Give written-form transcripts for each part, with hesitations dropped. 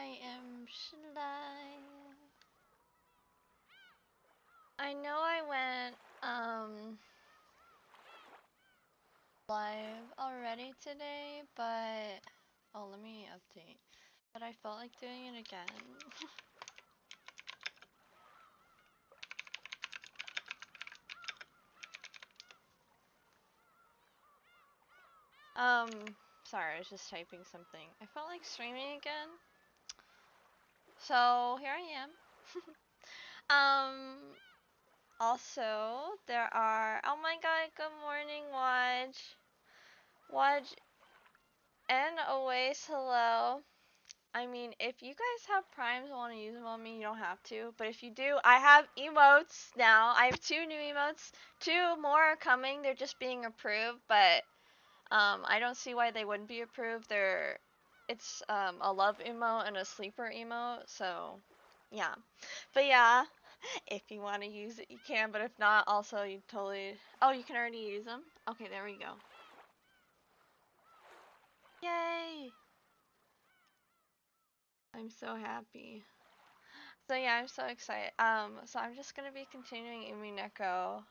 I am shy. I know I went live already today, but oh, let me update. But I felt like doing it again. Sorry, I was just typing something. I felt like streaming again. So, here I am. Also, there are, oh my god, good morning, Waj. Waj and Always, hello. I mean, if you guys have primes and want to use them on me, you don't have to. But if you do, I have emotes now. I have 2 new emotes. 2 more are coming. They're just being approved, but I don't see why they wouldn't be approved. It's a love emote and a sleeper emote, so yeah. But yeah, if you want to use it, you can. But if not, also you totally. Oh, you can already use them. Okay, there we go. Yay! I'm so happy. So yeah, I'm so excited. So I'm just gonna be continuing Umineko.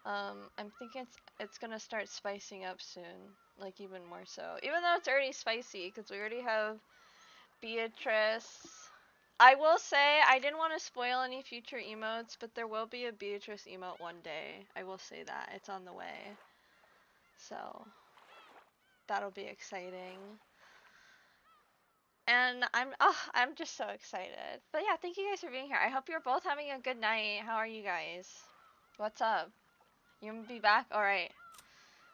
I'm thinking it's gonna start spicing up soon, like even more so. Even though it's already spicy, because we already have Beatrice. I will say I didn't want to spoil any future emotes, but there will be a Beatrice emote one day. I will say that it's on the way. So that'll be exciting. And I'm just so excited. But yeah, thank you guys for being here. I hope you're both having a good night. How are you guys? What's up? You gonna be back? Alright.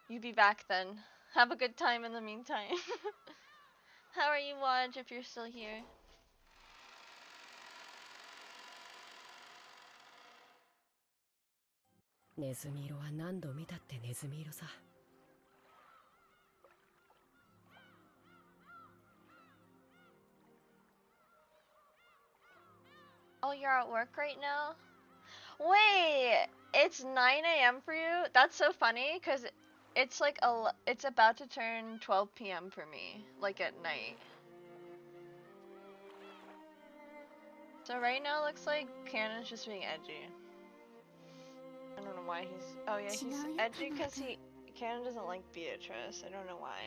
You be back then. Have a good time in the meantime. How are you, Waj, if you're still here? Oh, you're at work right now? Wait, it's 9 a.m. for you? That's so funny, because it's like it's about to turn 12 p.m. for me, like at night. So right now it looks like Cannon's just being edgy. I don't know why he's... Oh yeah, he's edgy because Cannon doesn't like Beatrice. I don't know why.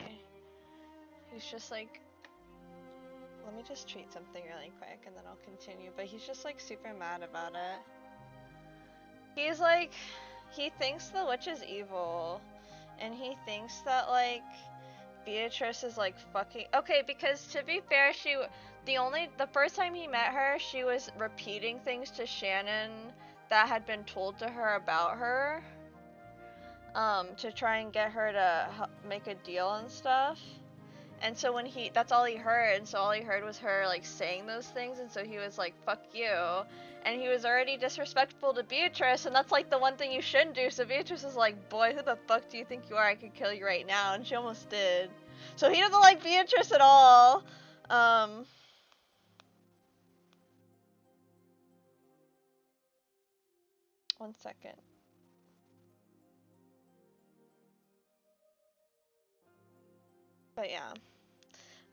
He's just like... Let me just tweet something really quick and then I'll continue. But he's just like super mad about it. He's like... He thinks the witch is evil. And he thinks that like... Beatrice is like fucking... Okay, because to be fair, the first time he met her, she was repeating things to Shannon that had been told to her about her. To try and get her to make a deal and stuff. And so when that's all he heard, and so all he heard was her like saying those things, and so he was like, fuck you. And he was already disrespectful to Beatrice, and that's like the one thing you shouldn't do. So Beatrice is like, boy, who the fuck do you think you are? I could kill you right now. And she almost did. So he doesn't like Beatrice at all. One second. But yeah.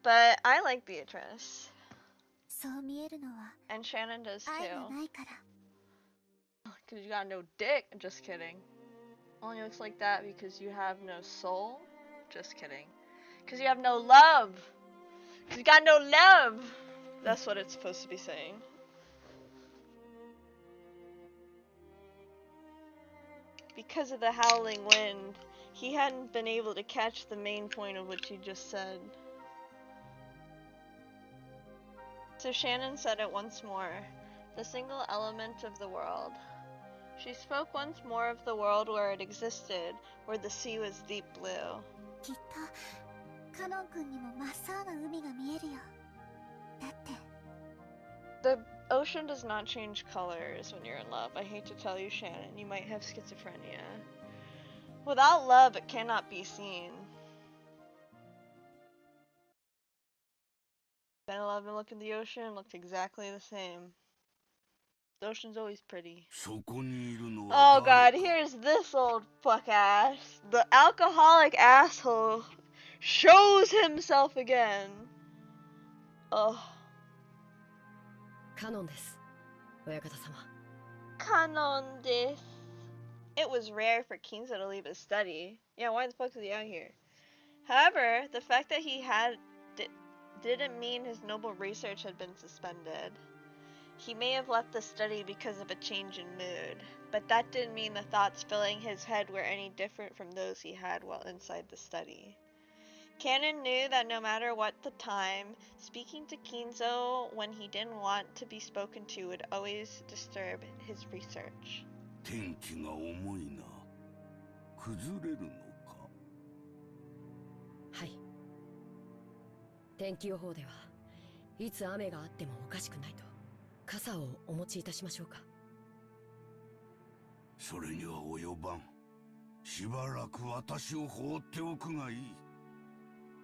But I like Beatrice. And Shannon does too. Because you got no dick. Just kidding. Only looks like that because you have no soul. Just kidding. Because you have no love. Because you got no love. That's what it's supposed to be saying. Because of the howling wind, he hadn't been able to catch the main point of what you just said. So Shannon said it once more. The single element of the world. She spoke once more of the world where it existed, where the sea was deep blue. The ocean does not change colors when you're in love. I hate to tell you, Shannon, you might have schizophrenia. Without love, it cannot be seen. Then 11 look at the ocean, looked exactly the same. The ocean's always pretty. Oh god, here's this old fuck ass. The alcoholic asshole shows himself again. Ugh. Canon desu, Oyakata-sama. Canon desu. It was rare for Kinzo to leave his study. Yeah, why the fuck is he out here? However, the fact that he didn't mean his noble research had been suspended. He may have left the study because of a change in mood, but that didn't mean the thoughts filling his head were any different from those he had while inside the study. Kanon knew that no matter what the time, speaking to Kinzo when he didn't want to be spoken to would always disturb his research. 天気が重いな。崩れるのか。はい。天気予報ではいつ雨があってもおかしくないと。傘をお持ちいたしましょうか。それには及ばん。しばらく私を放っておくがいい。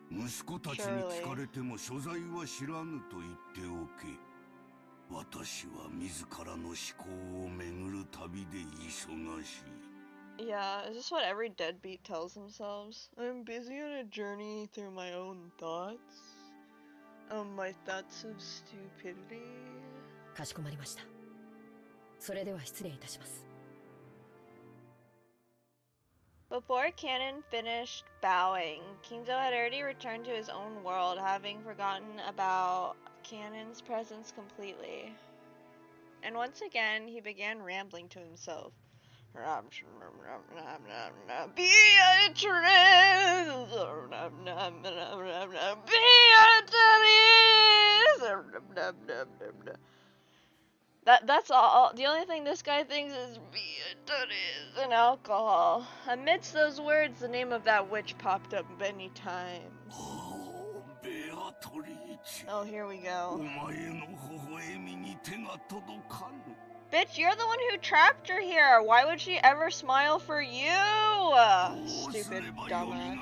息子たちに聞かれても所在は知らぬと言っておけ。私は自らの思考を巡る旅で忙しい。Yeah, is this what every deadbeat tells themselves? I'm busy on a journey through my own thoughts. My thoughts of stupidity. かしこまりました。それでは失礼いたします。Before Kanon finished bowing, Kinzo had already returned to his own world, having forgotten about Kanon's presence completely. And once again, he began rambling to himself. That's all. The only thing this guy thinks is Beatrice and alcohol. Amidst those words, the name of that witch popped up many times. Oh, here we go. Bitch, you're the one who trapped her here. Why would she ever smile for you? Stupid dumbass.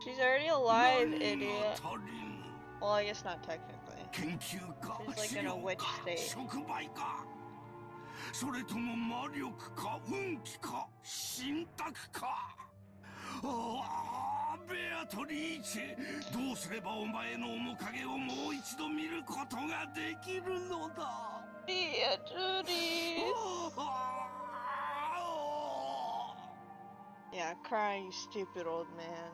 She's already alive, idiot. Well, I guess not technically. She's like in a witch state. それとも魔力か運気か神託か。ああ、ベアトリーチェ、どうすればお前の面影をもう一度見ることができるのだ。ベアトリー。Yeah, cry, you stupid old man.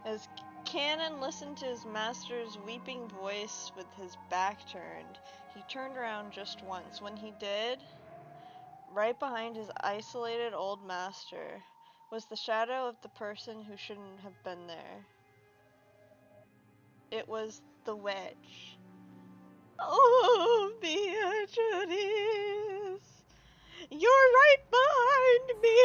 As Kanon listened to his master's weeping voice with his back turned, he turned around just once. When he did, right behind his isolated old master was the shadow of the person who shouldn't have been there. It was the witch. Oh, Beatrice! You're right behind me,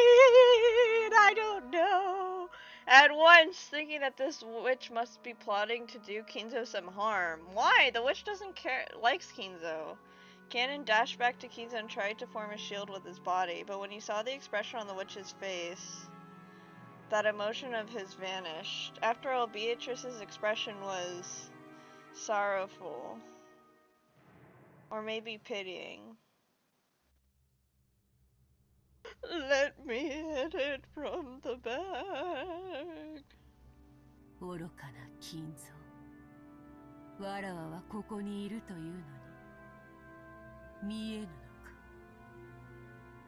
and I don't know. At once, thinking that this witch must be plotting to do Kinzo some harm. Why? The witch doesn't care, likes Kinzo. Kanon dashed back to Kinzo and tried to form a shield with his body, but when he saw the expression on the witch's face, that emotion of his vanished. After all, Beatrice's expression was sorrowful, or maybe pitying. Let me hit it from the back. 愚かな金蔵。わらわはここにいるというのに見えぬのか。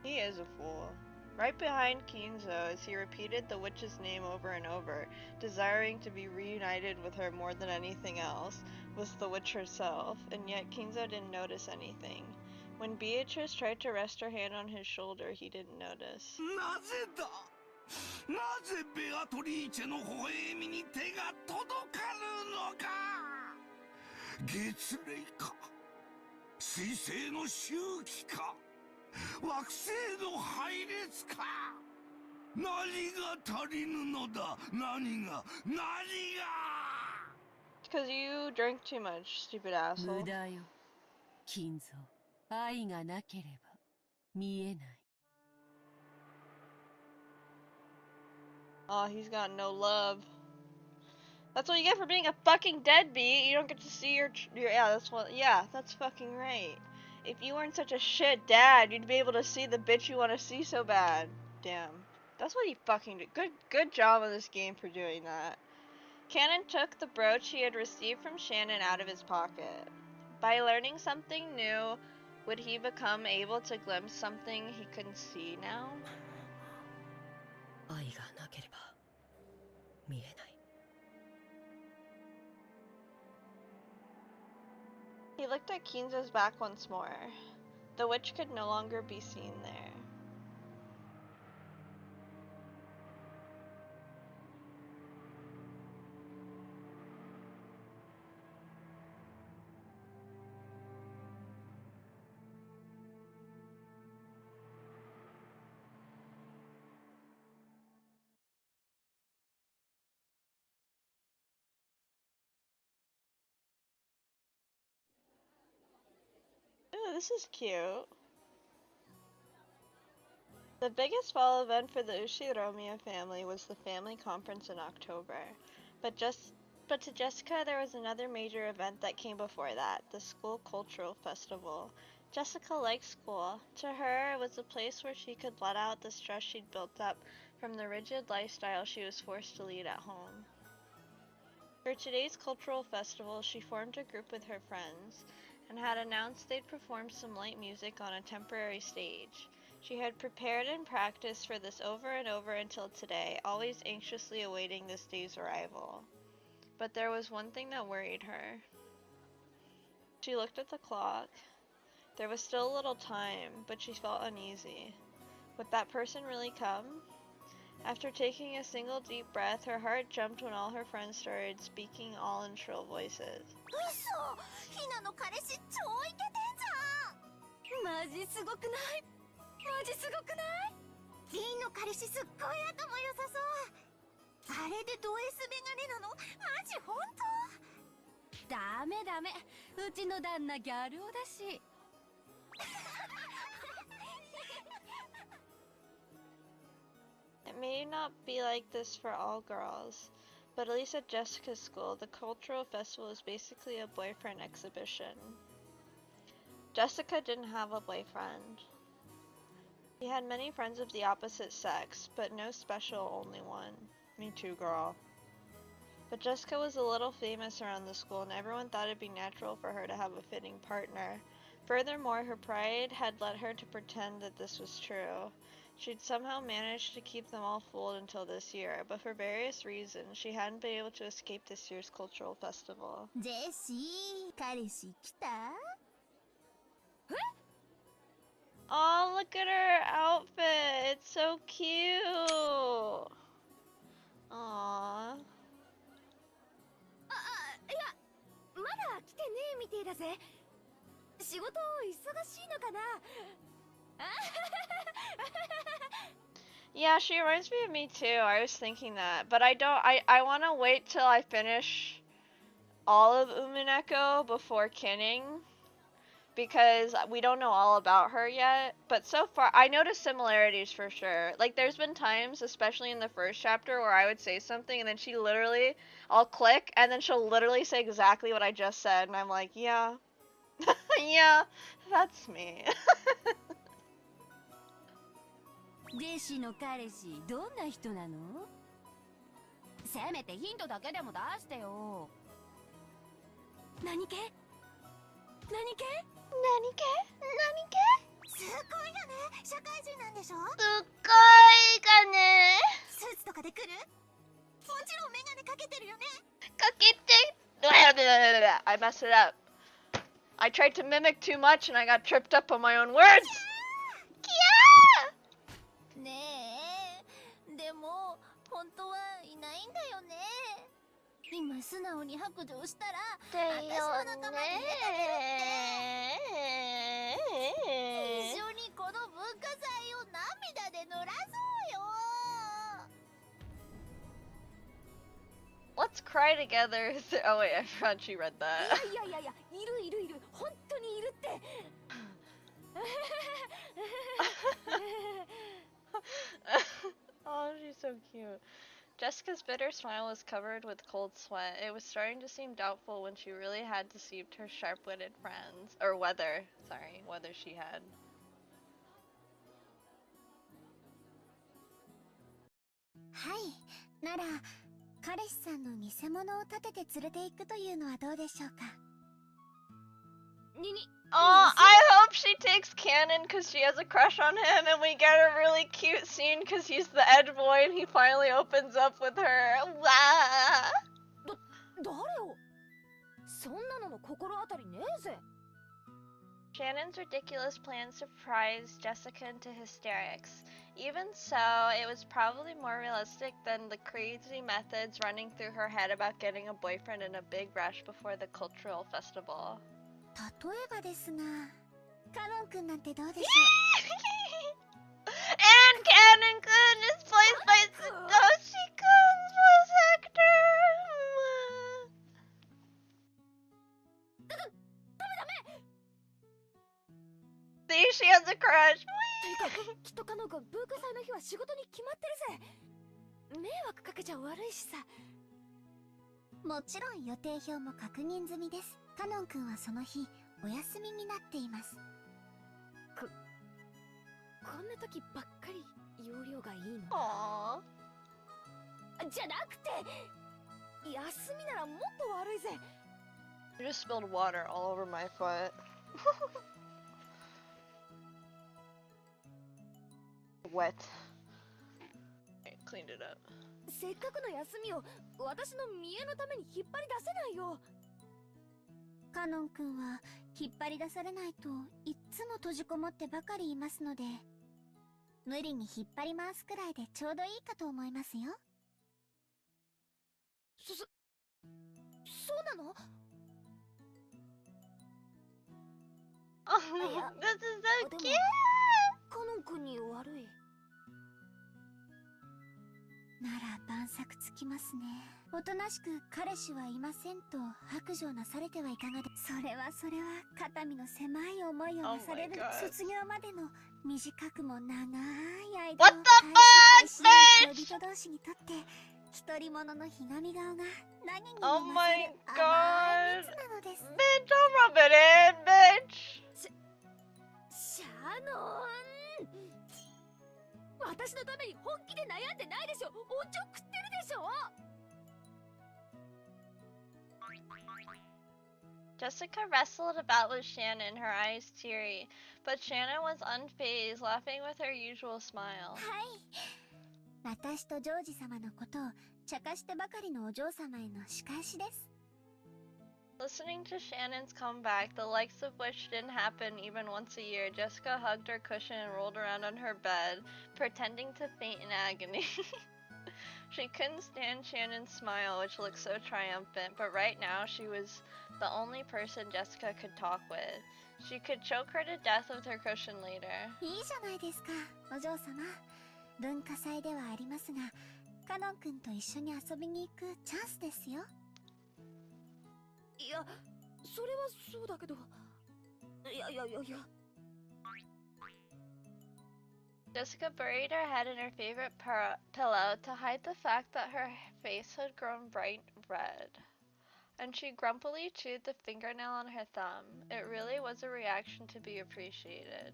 He is a fool. Right behind Kinzo, as he repeated the witch's name over and over, desiring to be reunited with her more than anything else, was the witch herself, and yet Kinzo didn't notice anything. When Beatrice tried to rest her hand on his shoulder, he didn't notice. なぜだ。なぜベアトリーチェの微笑みに手が届かぬのか。月齢か。水星の周期か。惑星の配列か。何が足りぬのだ。何が。Because you drank too much, stupid asshole. 無駄よ、金蔵。愛がなければ見えない。 Oh, he's got no love. That's what you get for being a fucking deadbeat. You don't get to see your yeah, that's fucking right. If you weren't such a shit dad, you'd be able to see the bitch you want to see so bad. Damn. That's what he fucking did. Good job on this game for doing that. Cannon took the brooch he had received from Shannon out of his pocket. By learning something new, would he become able to glimpse something he couldn't see now? 愛がなければ見えない。 He looked at Keenza's back once more. The witch could no longer be seen there. Ooh, this is cute. The biggest fall event for the Ushiromiya family was the family conference in October. But to Jessica, there was another major event that came before that, the school cultural festival. Jessica liked school. To her, it was a place where she could let out the stress she'd built up from the rigid lifestyle she was forced to lead at home. For today's cultural festival, she formed a group with her friends and had announced they'd perform some light music on a temporary stage. She had prepared and practiced for this over and over until today, always anxiously awaiting this day's arrival. But there was one thing that worried her. She looked at the clock. There was still a little time, but she felt uneasy. Would that person really come? After taking a single deep breath, her heart jumped when all her friends started speaking all in shrill voices. 嘘！ひなの彼氏超イケてんじゃん！マジすごくない？マジすごくない？リンの彼氏すっごい頭良さそう。あれでド S メガネなの？マジ本当？ダメダメ。うちの旦那ギャル男だし。It may not be like this for all girls, but at least at Jessica's school, the cultural festival is basically a boyfriend exhibition. Jessica didn't have a boyfriend. She had many friends of the opposite sex, but no special only one. Me too, girl. But Jessica was a little famous around the school, and everyone thought it'd be natural for her to have a fitting partner. Furthermore, her pride had led her to pretend that this was true. She'd somehow managed to keep them all fooled until this year, but for various reasons, she hadn't been able to escape this year's cultural festival. ジェシー、彼氏来た？ Oh, look at her outfit! It's so cute! Aww. いや、まだ来てねえみてえだぜ。仕事忙しいのかな？ Yeah, she reminds me of me too. I was thinking that, but I want to wait till I finish all of Umineko before kinning, because we don't know all about her yet. But so far, I noticed similarities for sure. Like, there's been times, especially in the first chapter, where I would say something and then I'll click, and then she'll literally say exactly what I just said, and I'm like, yeah, yeah, that's me. ジェシーの彼氏どんな人なの？せめてヒントだけでも出してよ。何系？何系？何系？すごいよね。社会人なんでしょ？すっごいかね。スーツとかで来る？もちろんメガネかけてるよね。かけて。I messed it up. I tried to mimic too much and I got tripped up on my own words. ねえ、でも本当はいないんだよね。今素直に白状したら私の仲間に入れてあげるって。一緒にこの文化祭を涙で濡らそうよ。 Let's cry together. Oh wait, I forgot she read that. いやいやいや、いるいるいる、本当にいるって。Oh, she's so cute. Jessica's bitter smile was covered with cold sweat. It was starting to seem doubtful when she really had deceived her sharp-witted friends. Or whether she had. はい、なら彼氏さんの偽物を立てて連れて行くというのはどうでしょうか。Oh, I hope she takes Cannon because she has a crush on him, and we get a really cute scene because he's the edge boy and he finally opens up with her. Wah! 誰をそんなのの心当たりねえぜ。 Shannon's ridiculous plan surprised Jessica into hysterics. Even so, it was probably more realistic than the crazy methods running through her head about getting a boyfriend in a big rush before the cultural festival. 例えばですが、カノン君なんてどうでしょ And Cannon-kun is played by Satoshi-kun's voice actor. See, she has a crush. とにかくきっとカノン君文化祭の日は仕事に決まってるぜ。迷惑かけちゃ悪いしさ。う。もちろん予定表も確認済みです。カノン君はその日お休みになっています。こんな時ばっかり容量がいいの。 Aww. じゃなくて休みならもっと悪いぜ。 You just spilled water all over my foot. Wet. I cleaned it up. せっかくの休みを私の見栄のために引っ張り出せないよ。カノン君は引っ張り出されないといっつも閉じこもってばかりいますので、無理に引っ張り回すくらいでちょうどいいかと思いますよ。そうなの？ Oh, this is so でも cute. カノン君に悪い。なら晩作つきますね。おとなしく彼氏はいませんと白状なされてはいかがで。それは肩身の狭い思いをなされる。 Oh my God. 卒業までの短くも長い間 What を the 大し fuck, 恋人同士にとって独り者のひがみ顔が何に Oh も my 勝る甘い God. 蜜なのです。 Bitch, don't rub it in, bitch. シャノン、私のために本気で悩んでないでしょ。おちょくってるでしょ。 Jessica wrestled about with Shannon, her eyes teary, but Shannon was unfazed, laughing with her usual smile. はい。私とジョージ様のことを茶化してばかりのお嬢様への仕返しです。 Listening to Shannon's comeback, the likes of which didn't happen even once a year, Jessica hugged her cushion and rolled around on her bed, pretending to faint in agony. She couldn't stand Shannon's smile, which looked so triumphant, but right now she was the only person Jessica could talk with. She could choke her to death with her cushion later. いいじゃないですか、お嬢様。文化祭ではありますが、カノン君と一緒に遊びに行くチャンスですよ。いや、それはそうだけど。いや。 Jessica buried her head in her favorite pillow to hide the fact that her face had grown bright red. And she grumpily chewed the fingernail on her thumb. It really was a reaction to be appreciated.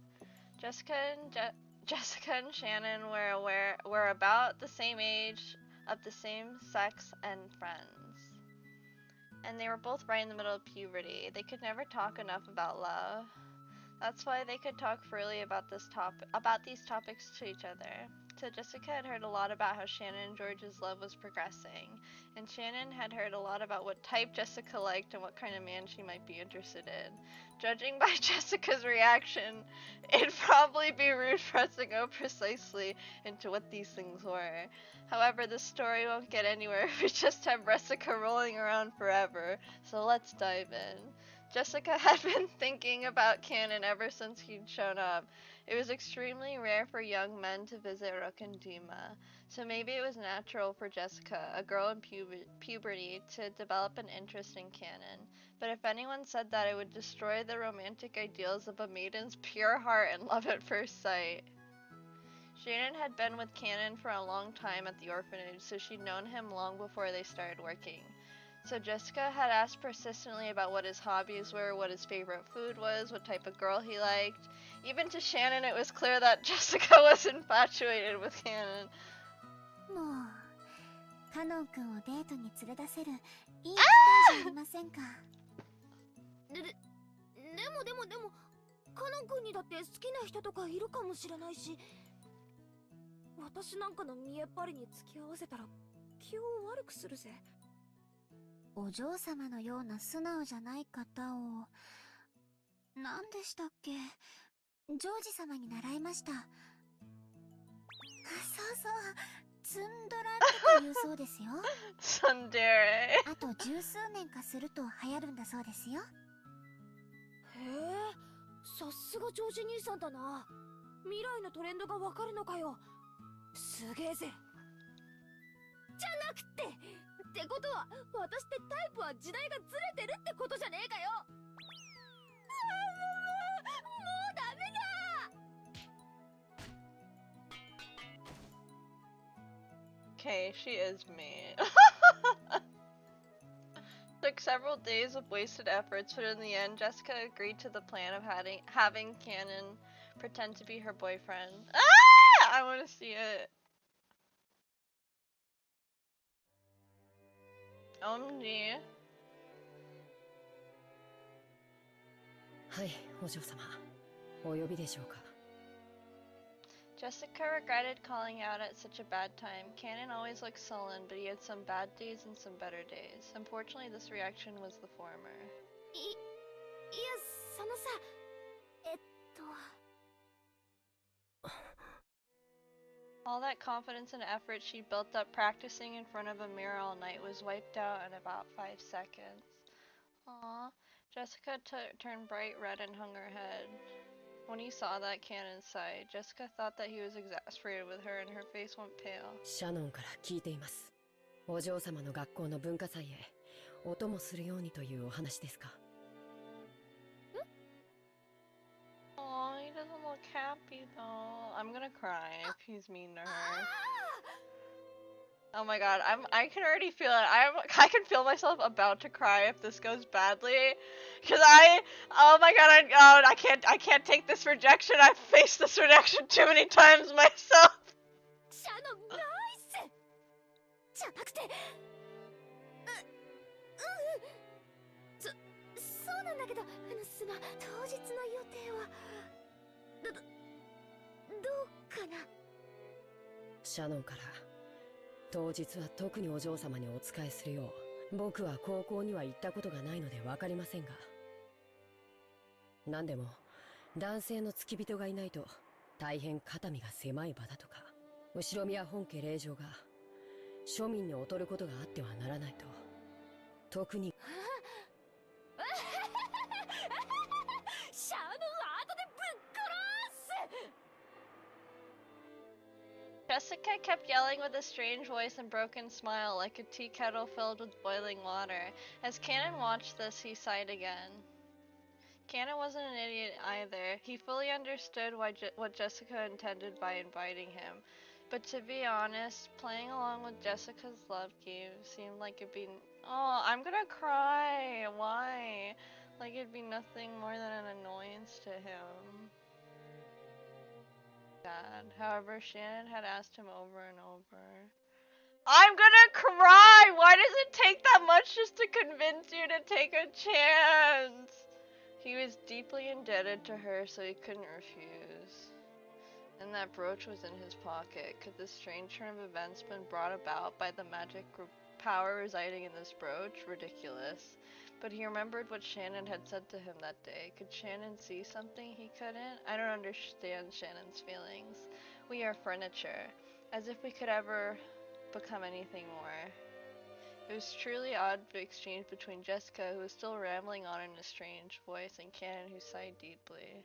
Jessica and Shannon were about the same age, of the same sex, and friends. And they were both right in the middle of puberty. They could never talk enough about love. That's why they could talk freely about these topics to each other. So Jessica had heard a lot about how Shannon and George's love was progressing, and Shannon had heard a lot about what type Jessica liked and what kind of man she might be interested in. Judging by Jessica's reaction, it'd probably be rude for us to go precisely into what these things were. However, the story won't get anywhere if we just have Jessica rolling around forever, so let's dive in. Jessica had been thinking about Cannon ever since he'd shown up. It was extremely rare for young men to visit Rokandima, so maybe it was natural for Jessica, a girl in puberty, to develop an interest in Cannon. But if anyone said that, it would destroy the romantic ideals of a maiden's pure heart and love at first sight. Shannon had been with Cannon for a long time at the orphanage, so she'd known him long before they started working. So Jessica had asked persistently about what his hobbies were, what his favorite food was, what type of girl he liked. Even to Shannon, it was clear that Jessica was infatuated with Cannon. もうカノン君をデートに連れ出せるいい機会じゃありませんか。でもカノン君にだって好きな人とかいるかもしれないし、私なんかの見えっ張りに付き合わせたら気を悪くするぜ。お嬢様のような素直じゃない方を、何でしたっけ、ジョージ様に習いました。そうそう、ツンドラとか言うそうですよ。Tsundere. あと十数年かすると流行るんだそうですよ。へえ、さすがジョージ兄さんだな。未来のトレンドがわかるのかよ。すげえぜ。じゃなくってことは、私ってタイプは時代がずれてるってことじゃねえかよ。もうダメだ。Okay, she is me. Took several days of wasted efforts, but in the end, Jessica agreed to the plan of having Cannon pretend to be her boyfriend. Ah! I want to see it. OMG. はい、お嬢様。お呼びでしょうか。Jessica regretted calling out at such a bad time. Cannon always looked sullen, but he had some bad days and some better days. Unfortunately, this reaction was the former. いや、そのさ、All that confidence and effort she built up practicing in front of a mirror all night was wiped out in about 5 seconds. Aww. Jessica turned bright red and hung her head. When he saw that, Cannon sighed. Jessica thought that he was exasperated with her and her face went pale. シャノンから聞いています。お嬢様の学校の文化祭へお供するようにというお話ですか。Aw, he doesn't look happy though. I'm gonna cry if he's mean to her. Oh my god, I can already feel it. I can feel myself about to cry if this goes badly. Cause oh my god, I can't take this rejection. I've faced this rejection too many times myself. シャノンナイスじゃなくて、そうなんだけど、当日の予定はどうかな。シャノンから当日は特にお嬢様にお仕えするよう、僕は高校には行ったことがないのでわかりませんが、何でも男性の付き人がいないと大変肩身が狭い場だとか、後ろ宮本家令嬢が庶民に劣ることがあってはならないと、特にシャノンは後でぶっ殺す。Jessica kept yelling with a strange voice and broken smile like a tea kettle filled with boiling water. As Cannon watched this, he sighed again. Cannon wasn't an idiot either. He fully understood what Jessica intended by inviting him. But to be honest, playing along with Jessica's love game seemed like it'd be... Oh, I'm gonna cry! Why? Like it'd be nothing more than an annoyance to him. However, Shannon had asked him over and over. I'm gonna cry! Why does it take that much just to convince you to take a chance? He was deeply indebted to her, so he couldn't refuse. And that brooch was in his pocket. Could this strange turn of events been brought about by the magic power residing in this brooch? Ridiculous. But he remembered what Shannon had said to him that day. Could Shannon see something he couldn't? I don't understand Shannon's feelings. We are furniture. As if we could ever become anything more. It was truly odd exchange between Jessica, who was still rambling on in a strange voice, and Cannon, who sighed deeply.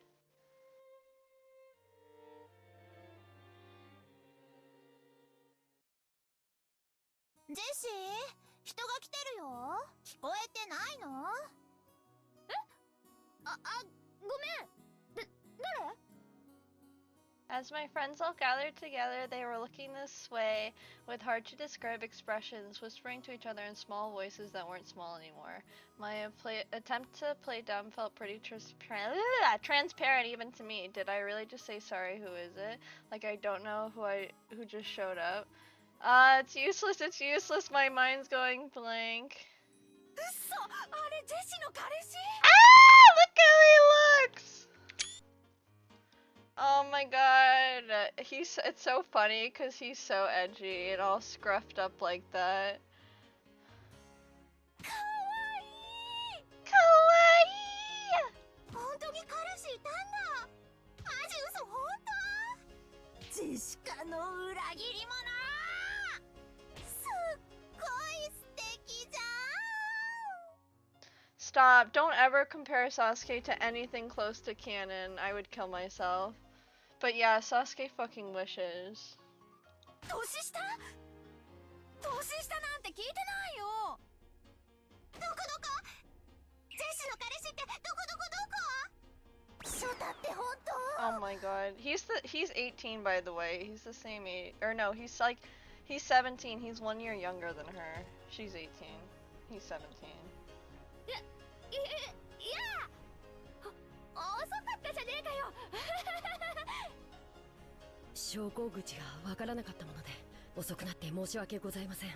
ジェシー、人が来てるよ。聞こえてないの？ごめん。誰？ As my friends all gathered together, they were looking this way with hard-to-describe expressions, whispering to each other in small voices that weren't small anymore. My attempt to play dumb felt pretty transparent even to me. Did I really just say sorry? Who is it? Like I don't know who just showed up. It's useless, it's useless, my mind's going blank. 嘘、あれジェシの彼氏？ Ah! Look how he looks! Oh my god. It's so funny because he's so edgy and all scruffed up like that. かわいい。Kawaii! 本当に彼氏いたんだ。マジ嘘本当？ジェシカの裏切り者。すっごい素敵じゃん。 Stop. Don't ever compare Sasuke to anything close to canon. I would kill myself. But yeah, Sasuke fucking wishes. 年下？年下なんて聞いてないよ。どこどこ？ジェシの彼氏ってどこどこどこ？ショタって本当？ Oh my god. He's 18 by the way. He's the same age. Or no, he's 17. He's 1 year younger than her. She's 18. He's 17. いや、遅かったじゃねえかよ。昇降口がわからなかったもので遅くなって申し訳ございません。いや、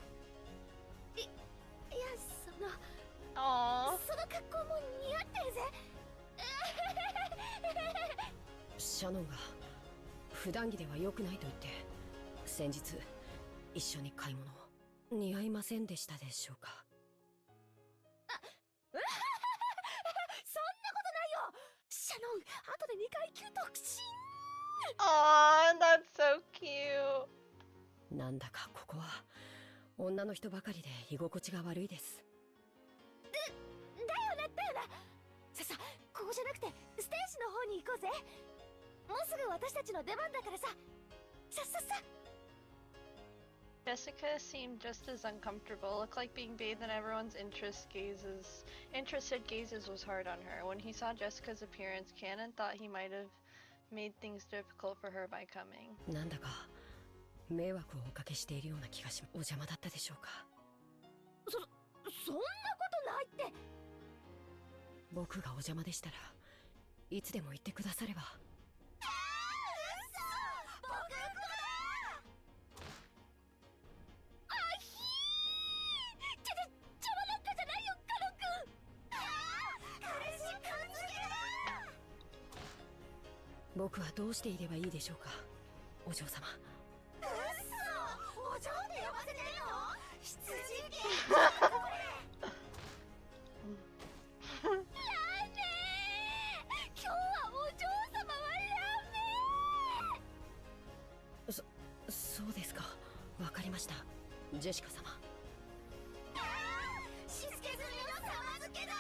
その Aww. その格好も似合ってるぜ。シャノンが普段着では良くないと言って先日一緒に買い物を似合いませんでしたでしょうか。そんなことないよ。シャノン、後で2階級特進。Aww, that's so cute. なんだかここは女の人ばかりで居心地が悪いです。だよな。さ、ここじゃなくてステージの方に行こうぜ。もうすぐ私たちの出番だからさ。さ。 Jessica seemed just as uncomfortable. Looked like being bathed in everyone's interested gazes was hard on her. When he saw Jessica's appearance, Cannon thought he might have made things difficult for her by coming. なんだか迷惑をおかけしているような気がします。お邪魔だったでしょうか。そんなことないって。僕がお邪魔でしたらいつでも言ってくだされば。僕はどうしていればいいでしょうか、お嬢様。お嬢って呼ばせてるの？羊系。ラメー。今日はお嬢様はラメー。そうですか、わかりました、ジェシカ様。しつけ済みの様付けだ。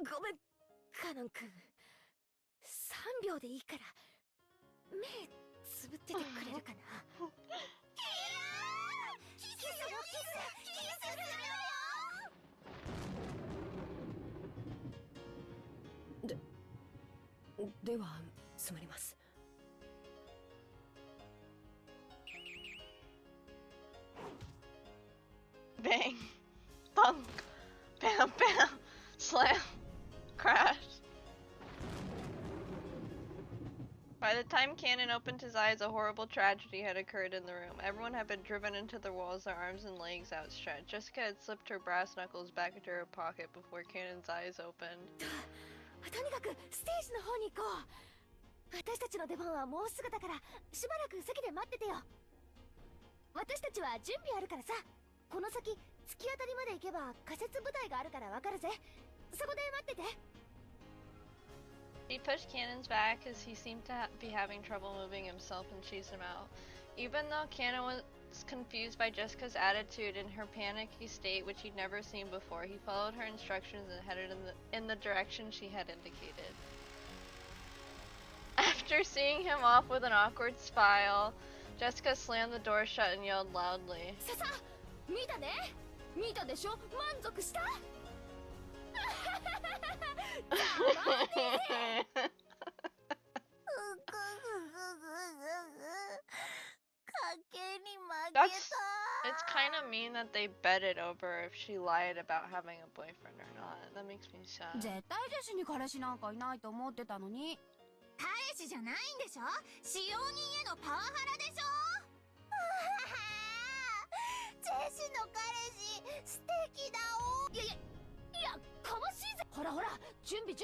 ごめん、カノン君。3秒でいいから目つぶっててくれるかな。キスするよ。ではつまります。Bang. Thunk. Bam, bam. Slam. Crash. By the time Cannon opened his eyes, a horrible tragedy had occurred in the room. Everyone had been driven into the walls, their arms and legs outstretched. Jessica had slipped her brass knuckles back into her pocket before Cannon's eyes opened. とにかくステージの方に行こう。私たちの出番はもうすぐだからしばらく席で待っててよ。私たちは準備あるからさ。この先突き当たりまで行けば仮設舞台があるからわかるぜ。そこで待ってて。 He pushed Cannon's back as he seemed to be having trouble moving himself and cheesed him out. Even though Cannon was confused by Jessica's attitude and her panicky state, which he'd never seen before, he followed her instructions and headed in the direction she had indicated. After seeing him off with an awkward smile, Jessica slammed the door shut and yelled loudly. さ、見たね。見たでしょ。満足した。It's kind of mean that they betted over if she lied about having a boyfriend or not. That makes me sad. 絶対ジェシに彼氏なんかいないと思ってたのに。彼氏じゃないんでしょ。使用人へのパワハラでしょ。ジェシの彼氏素敵だお。いやかましいぜ。ほらほら、準備。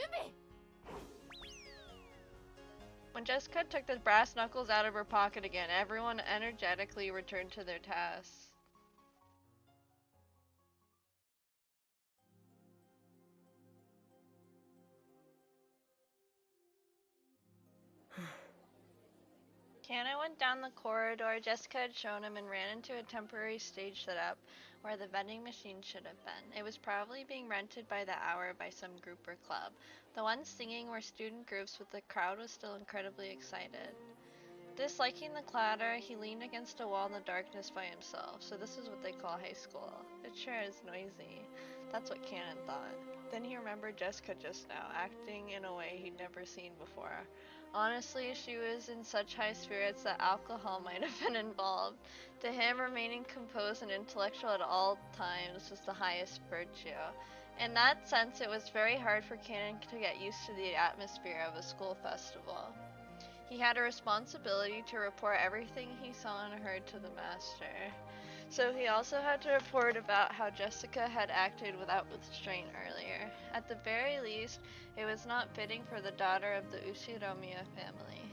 When Jessica took the brass knuckles out of her pocket again, everyone energetically returned to their tasks. Kana went down the corridor Jessica had shown him and ran into a temporary stage setup where the vending machine should have been. It was probably being rented by the hour by some group or club. The ones singing were student groups, but the crowd was still incredibly excited. Disliking the clatter, he leaned against a wall in the darkness by himself. So this is what they call high school. It sure is noisy. That's what Cannon thought. Then he remembered Jessica just now, acting in a way he'd never seen before. Honestly, she was in such high spirits that alcohol might have been involved. To him, remaining composed and intellectual at all times was the highest virtue. In that sense, it was very hard for Cannon to get used to the atmosphere of a school festival. He had a responsibility to report everything he saw and heard to the master. So he also had to report about how Jessica had acted without restraint earlier. At the very least, it was not fitting for the daughter of the Ushiromiya family.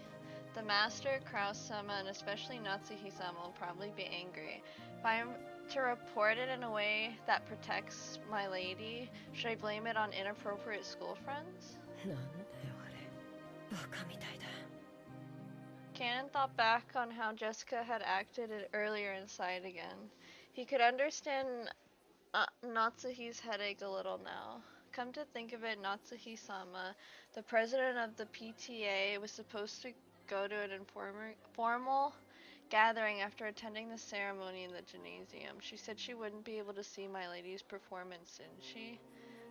The master, Kraus-sama, and especially Natsuhi-sama will probably be angry. If I am to report it in a way that protects my lady, should I blame it on inappropriate school friends? Cannon thought back on how Jessica had acted earlier inside again. He could understand Natsuhi's headache a little now. Come to think of it, Natsuhi-sama, the president of the PTA, was supposed to go to an informal gathering after attending the ceremony in the gymnasium. She said she wouldn't be able to see my lady's performance, didn't she?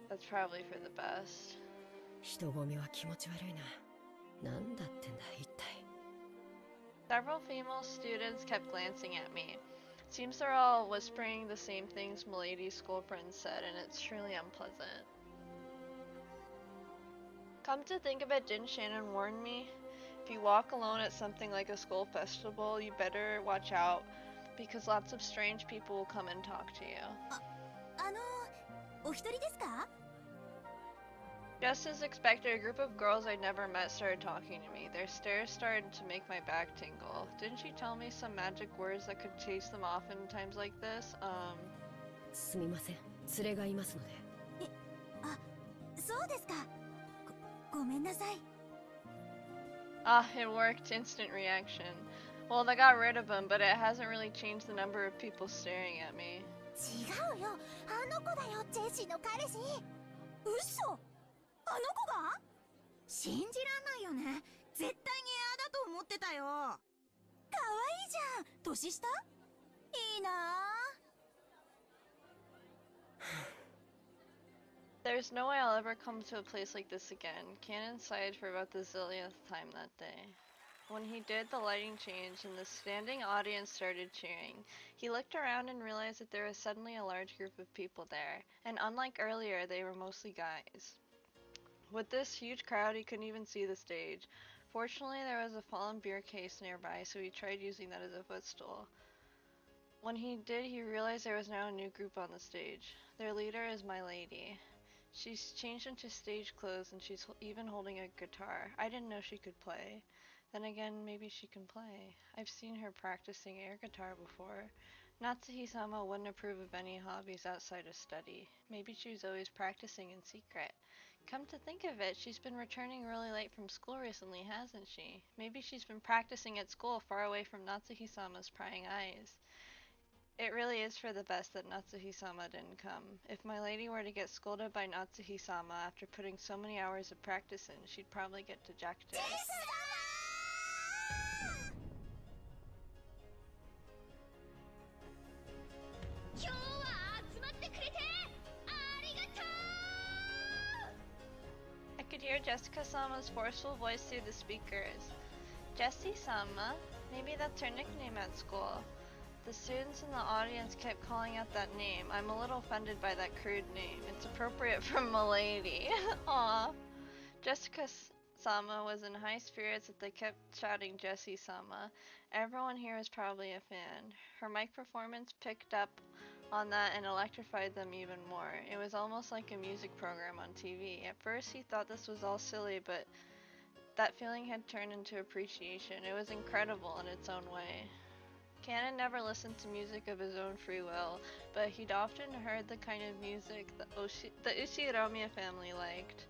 That's probably for the best. Several female students kept glancing at me. Seems they're all whispering the same things Milady's school friends said, and it's truly unpleasant. Come to think of it, didn't Shannon warn me? If you walk alone at something like a school festival, you better watch out, because lots of strange people will come and talk to you. お一人ですか? Just as expected, a group of girls I'd never met started talking to me. Their stares started to make my back tingle. Didn't she tell me some magic words that could chase them off in times like this? すみません、連れがいますので。そうですか。ごめんなさい。Ah, it worked. Instant reaction. Well, they got rid of him, but it hasn't really changed the number of people staring at me. 違うよ。あの子だよ、ジェシーの彼氏。嘘？あの子が？信じらんないよね。絶対にエアだと思ってたよ。可愛いじゃん。年下？いいなぁ。There's no way I'll ever come to a place like this again. Cannon sighed for about the zillionth time that day. When he did, the lighting changed and the standing audience started cheering. He looked around and realized that there was suddenly a large group of people there, and unlike earlier, they were mostly guys. With this huge crowd, he couldn't even see the stage. Fortunately, there was a fallen beer case nearby, so he tried using that as a footstool. When he did, he realized there was now a new group on the stage. Their leader is my lady. She's changed into stage clothes and she's even holding a guitar. I didn't know she could play. Then again, maybe she can play. I've seen her practicing air guitar before. Natsuhi-sama wouldn't approve of any hobbies outside of study. Maybe she was always practicing in secret. Come to think of it, she's been returning really late from school recently, hasn't she? Maybe she's been practicing at school far away from Natsuhi-sama's prying eyes. It really is for the best that Natsuhi-sama didn't come. If my lady were to get scolded by Natsuhi-sama after putting so many hours of practice in, she'd probably get dejected. I could hear Jessica-sama's forceful voice through the speakers. Jessie-sama? Maybe that's her nickname at school. The students in the audience kept calling out that name. I'm a little offended by that crude name. It's appropriate for Milady. Aw. Jessica Sama was in high spirits that they kept shouting Jessie-sama. Everyone here was probably a fan. Her mic performance picked up on that and electrified them even more. It was almost like a music program on TV. At first he thought this was all silly, but that feeling had turned into appreciation. It was incredible in its own way. Cannon never listened to music of his own free will, but he'd often heard the kind of music the Uchiromiya family liked.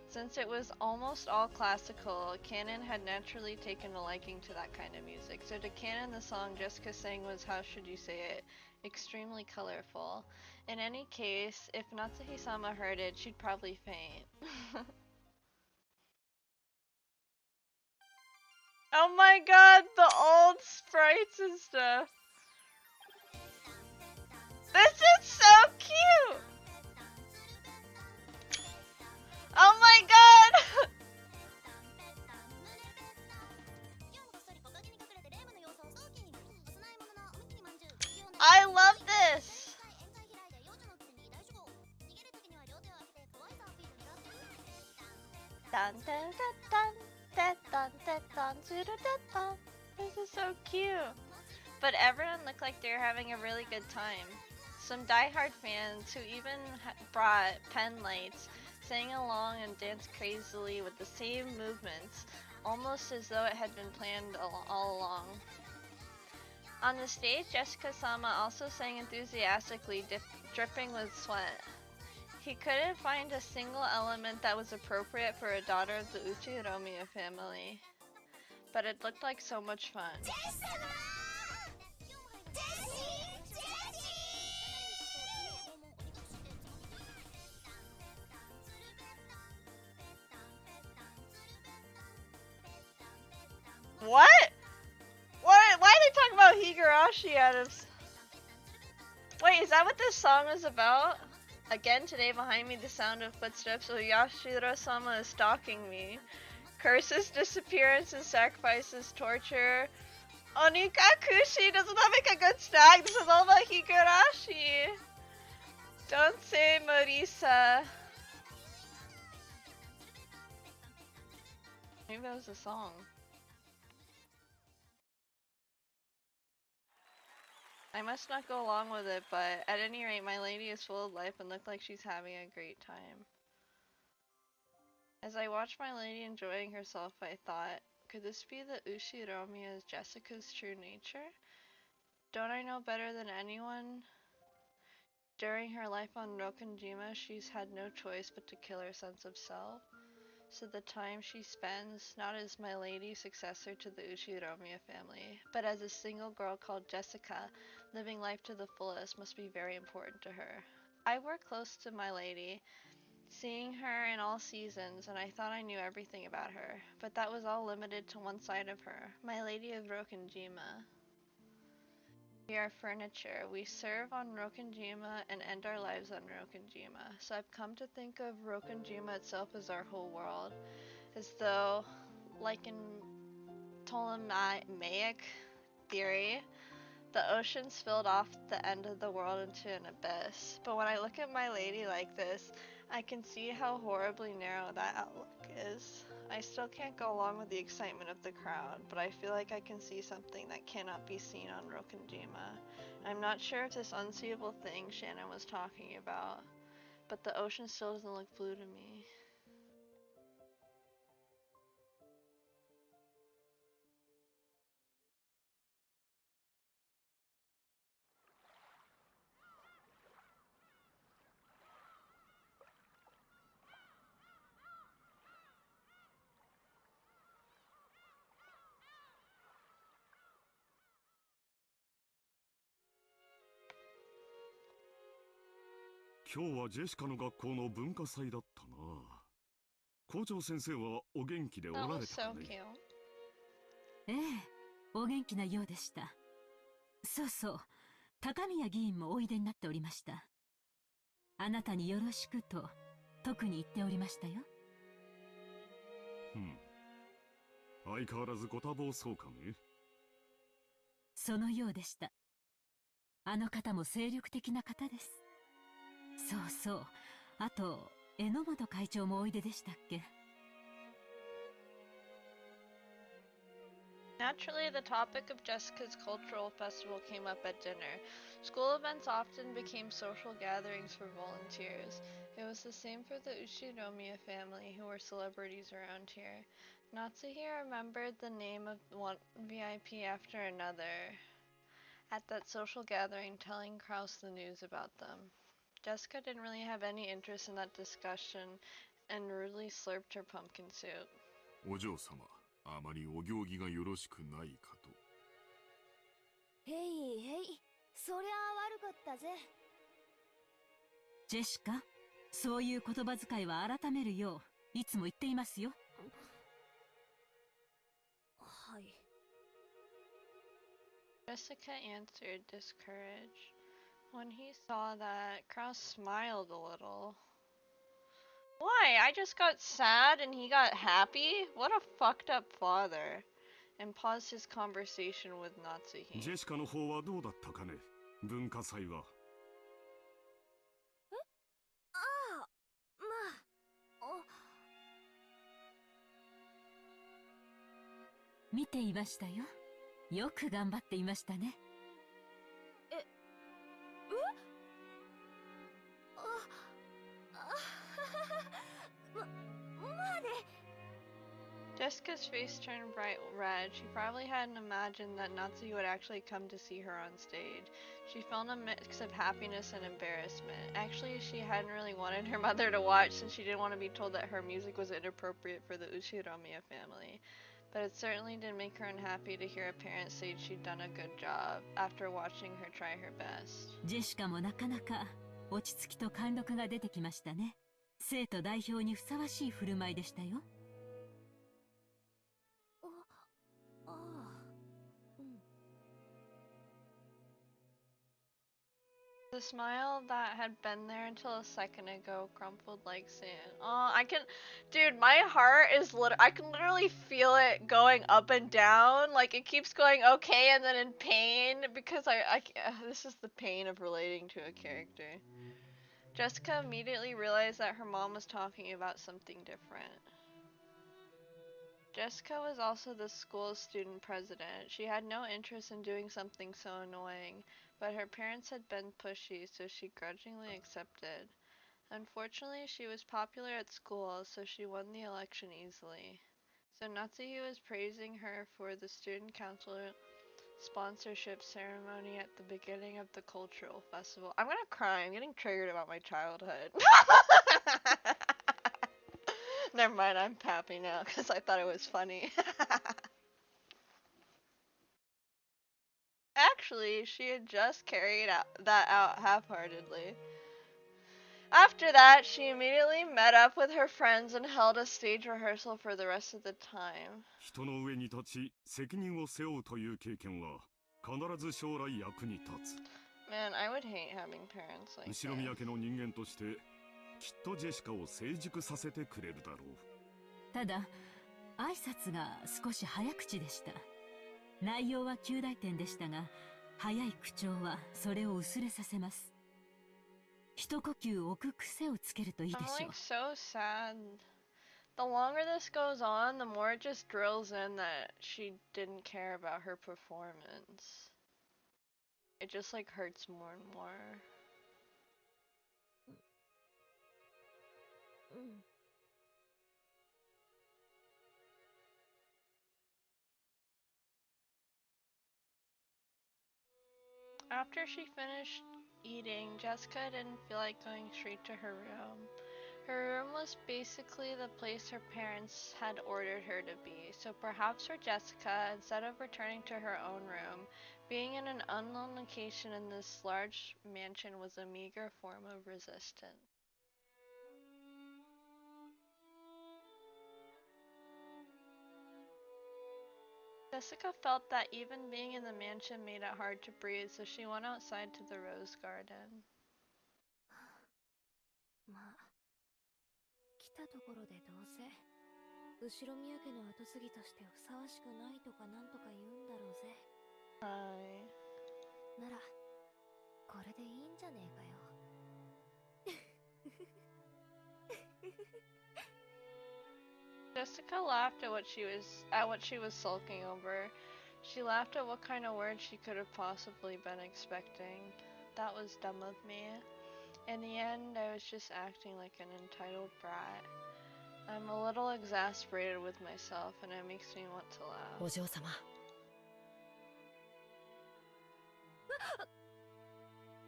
Since it was almost all classical, Cannon had naturally taken a liking to that kind of music. So to Cannon, the song Jessica sang was, how should you say it, extremely colorful. In any case, if Natsuhi-sama heard it, she'd probably faint. Oh my god, the old sprites and stuff. This is so cute! Oh my god! I love this! Dun, dun, dun, dun, dun, dun, dun, dun, dun, dun, dun. This is so cute. But everyone looked like they were having a really good time. Some die-hard fans who even brought pen lights sang along and danced crazily with the same movements, almost as though it had been planned all along. On the stage, Jessica-sama also sang enthusiastically, dripping with sweat. He couldn't find a single element that was appropriate for a daughter of the Uchiromiya family, but it looked like so much fun. What? Why are they talking about Higurashi out of... Wait, is that what this song is about? Again today behind me the sound of footsteps, so Yashiro-sama is stalking me. Curses, disappearance, and sacrifices, torture. Onikakushi doesn't that make a good snack? This is all about Higurashi. Don't say Marisa. Maybe that was a song. I must not go along with it, but at any rate, my lady is full of life and looked like she's having a great time. As I watched my lady enjoying herself, I thought, could this be the Uchiromiya's Jessica's true nature? Don't I know better than anyone? During her life on Rokkenjima, she's had no choice but to kill her sense of self. So the time she spends, not as my lady successor to the Uchiromiya family, but as a single girl called Jessica, living life to the fullest, must be very important to her. I work close to my lady, seeing her in all seasons, and I thought I knew everything about her, but that was all limited to one side of her, my lady of Rokkenjima. We are furniture. We serve on Rokkenjima and end our lives on Rokkenjima. So I've come to think of Rokkenjima itself as our whole world, as though, like in Ptolemaic theory, the oceans filled off the end of the world into an abyss. But when I look at my lady like this, I can see how horribly narrow that outlook is. I still can't go along with the excitement of the crowd, but I feel like I can see something that cannot be seen on Rokkenjima. I'm not sure if this unseeable thing Shannon was talking about, but the ocean still doesn't look blue to me.今日はジェシカの学校の文化祭だったな。校長先生はお元気でおられたかね。ええ、お元気なようでした。そうそう、高宮議員もおいでになっておりました。あなたによろしくと特に言っておりましたよ。相変わらずご多忙そうかね。そのようでした。あの方も精力的な方です。そうそう、あと榎本会長もおいででしたっけ。Naturally, the topic of Jessica's cultural festival came up at dinner. School events often became social gatherings for volunteers. It was the same for the Ushinomiya family, who were celebrities around here. Natsuhi remembered the name of one VIP after another at that social gathering, telling Kraus the news about them. Jessica didn't really have any interest in that discussion and rudely slurped her pumpkin soup. お嬢様、あまりお行儀がよろしくないかと。へいへい、そりゃあ悪かったぜ。ジェシカ、そういう言葉遣いは改めるよういつも言っていますよ。はい。Jessica answered, discouraged. When he saw that, Kraus smiled a little. Why? I just got sad and he got happy? What a fucked up father. And paused his conversation with Natsuhi. ジェシカの方はどうだったかね、文化祭は。ああ、まあ、見ていましたよ。よく頑張っていましたね。Jessica's face turned bright red. She probably hadn't imagined that Natsuhi would actually come to see her on stage. She felt a mix of happiness and embarrassment. Actually, she hadn't really wanted her mother to watch since she didn't want to be told that her music was inappropriate for the Ushinomiya family. But it certainly did make her unhappy to hear a parent say she'd done a good job after watching her try her best. ジェシカもなかなか落ち着きと貫禄が出てきましたね。生徒代表にふさわしい振る舞いでしたよ。The smile that had been there until a second ago crumpled like sand. Oh, I can, dude, my heart is I can literally feel it going up and down. Like it keeps going okay and then in pain because this is the pain of relating to a character. Jessica immediately realized that her mom was talking about something different. Jessica was also the school's student president. She had no interest in doing something so annoying, but her parents had been pushy, so she grudgingly accepted. Unfortunately, she was popular at school, so she won the election easily. So Natsuhi was praising her for the student council sponsorship ceremony at the beginning of the cultural festival. I'm gonna cry. I'm getting triggered about my childhood. Never mind, I'm happy now because I thought it was funny. Actually, she had just carried that out half-heartedly. After that, she immediately met up with her friends and held a stage rehearsal for the rest of the time. 人の上に立ち責任を背負うという経験は必ず将来役に立つ。 Man, I would hate having parents like 後宮 that. 家の人間としてきっとジェシカを成熟させてくれるだろう。ただ、挨拶が少し早口でした。内容は及第点でしたが、早い口調はそれを薄れさせます。一呼吸置く癖をつけるといいで I'm しょ like う。 so sad. The longer this goes on, the more it just drills in that she didn't care about her performance. It just like hurts more and more. After she finished eating, Jessica didn't feel like going straight to her room. Her room was basically the place her parents had ordered her to be, so perhaps for Jessica, instead of returning to her own room, being in an unknown location in this large mansion was a meager form of resistance. Jessica felt that even being in the mansion made it hard to breathe, so she went outside to the rose garden. まあ、来たところでどうせ後宮家の跡継ぎとしてふさわしくないとかなんとか言うんだろうぜ。ならこれでいいんじゃねえかよ。Jessica laughed at what she was sulking over. She laughed at what kind of words she could have possibly been expecting. That was dumb of me. In the end, I was just acting like an entitled brat. I'm a little exasperated with myself, and it makes me want to laugh. お嬢様。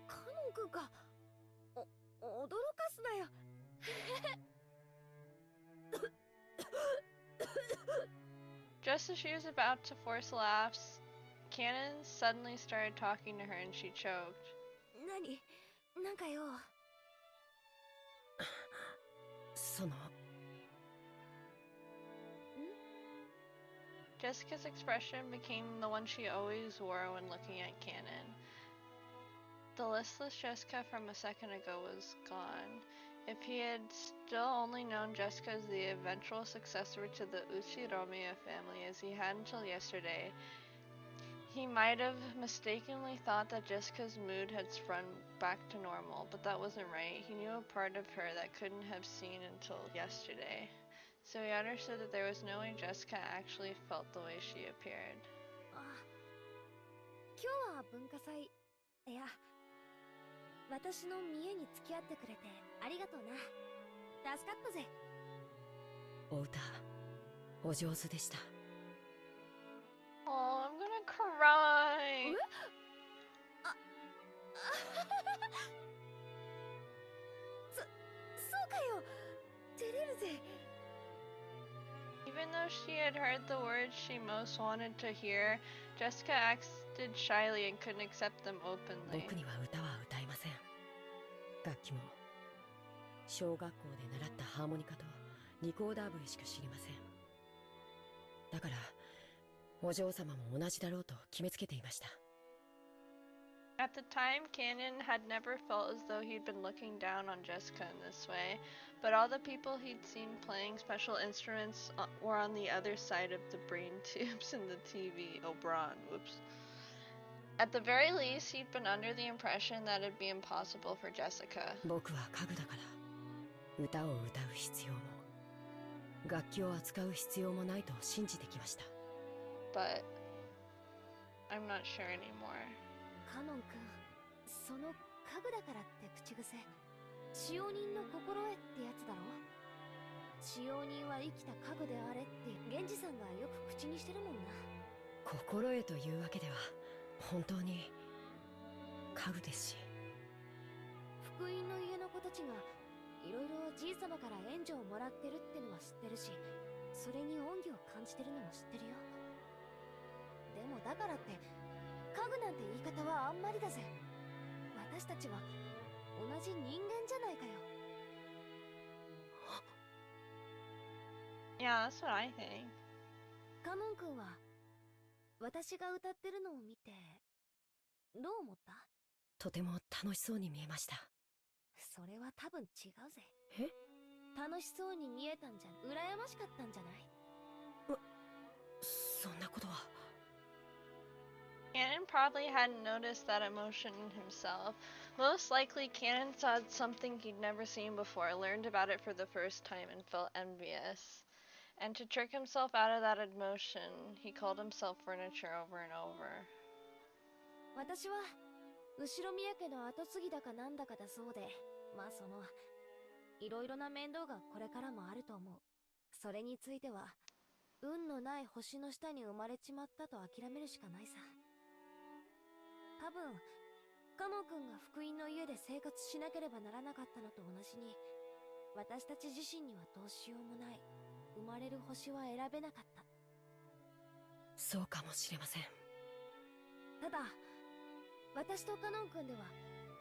カノン君か。驚かすなよ。Just as she was about to force laughs, Cannon suddenly started talking to her and she choked. なんかよ。その。Jessica's expression became the one she always wore when looking at Cannon. The listless Jessica from a second ago was gone. If he had still only known Jessica as the eventual successor to the Uchiromiya family as he had until yesterday, he might have mistakenly thought that Jessica's mood had sprung back to normal, but that wasn't right. He knew a part of her that couldn't have seen until yesterday. So he understood that there was no way Jessica actually felt the way she appeared. 今日は文化祭。いや、私の見栄に付き合ってくれてありがとうな。助かったぜ。お歌、お上手でした。Oh, I'm gonna cry. そうかよ。照れるぜ。Even though she had heard the words she most wanted to hear, Jessica acted shyly and couldn't accept them openly. 僕には歌は歌えません。楽器も小学校で習ったハーモニカとリコーダー笛しか知りません。だからお嬢様も同じだろうと決めつけていました。At the time, Cannon had never felt as though he'd been looking down on Jessica in this way, but all the people he'd seen playing special instruments were on the other side of the brain tubes in the TV. O'Brien, whoops. At the very least, he'd been under the impression that it'd be impossible for Jessica. 僕は家具だから歌を歌う必要も楽器を扱う必要もないと信じてきました。But I'm not sure anymore. カノン君、その家具だからって口癖、使用人の心得ってやつだろ。使用人は生きた家具であれって源氏さんがよく口にしてるもんな。心得というわけでは本当に家具ですし。福音の家の子たちがいろいろじいさまから援助をもらってるってのは知ってるし、それに恩義を感じてるのも知ってるよ。でもだからって家具なんて言い方はあんまりだぜ。私たちは同じ人間じゃないかよ。Yeah, that's what I think. カノン君は私が歌ってるのを見てどう思った？とても楽しそうに見えました。それは多分違うぜ。え？楽しそうに見えたんじゃ、羨ましかったんじゃない？そんなことは。Cannon probably hadn't noticed that emotion himself. Most likely, Cannon saw something he'd never seen before, learned about it for the first time, and felt envious. And to trick himself out of that emotion, he called himself furniture over and over. 私は後ろ宮家の跡継ぎだかなんだかだそうで、まあいろいろな面倒がこれからもあると思う。それについては運のない星の下に生まれちまったと諦めるしかないさ。多分カノン君が福音の家で生活しなければならなかったのと同じに、私たち自身にはどうしようもない、生まれる星は選べなかった。そうかもしれません。ただ私とカノン君では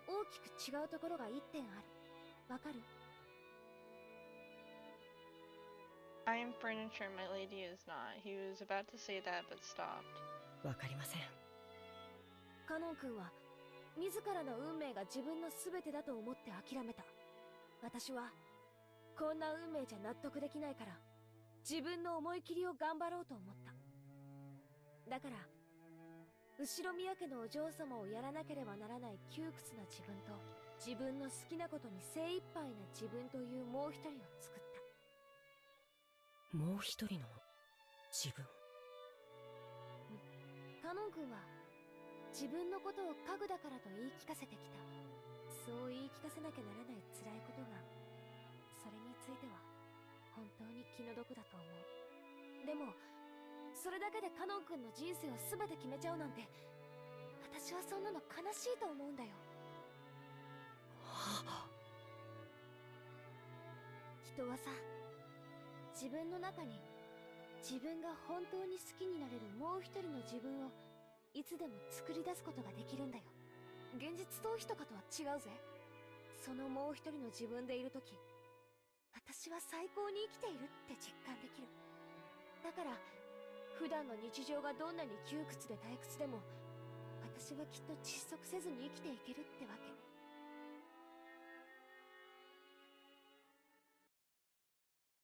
大きく違うところが一点ある。わかる？ I am furniture, my lady is not. He was about to say that, but stopped. わかりません。カノン君は自らの運命が自分の全てだと思って諦めた。私はこんな運命じゃ納得できないから自分の思い切りを頑張ろうと思った。だから後ろ宮家のお嬢様をやらなければならない窮屈な自分と、自分の好きなことに精一杯な自分というもう一人を作った。もう一人の自分。カノン君は自分のことを家具だからと言い聞かせてきた。そう言い聞かせなきゃならない辛いことが、それについては本当に気の毒だと思う。でもそれだけでカノン君の人生を全て決めちゃうなんて、私はそんなの悲しいと思うんだよ。人はさ、自分の中に自分が本当に好きになれるもう一人の自分をいつでも作り出すことができるんだよ。現実逃避とかとは違うぜ。そのもう一人の自分でいるとき、私は最高に生きているって実感できる。だから普段の日常がどんなに窮屈で退屈でも、私はきっと窒息せずに生きていけるってわけ。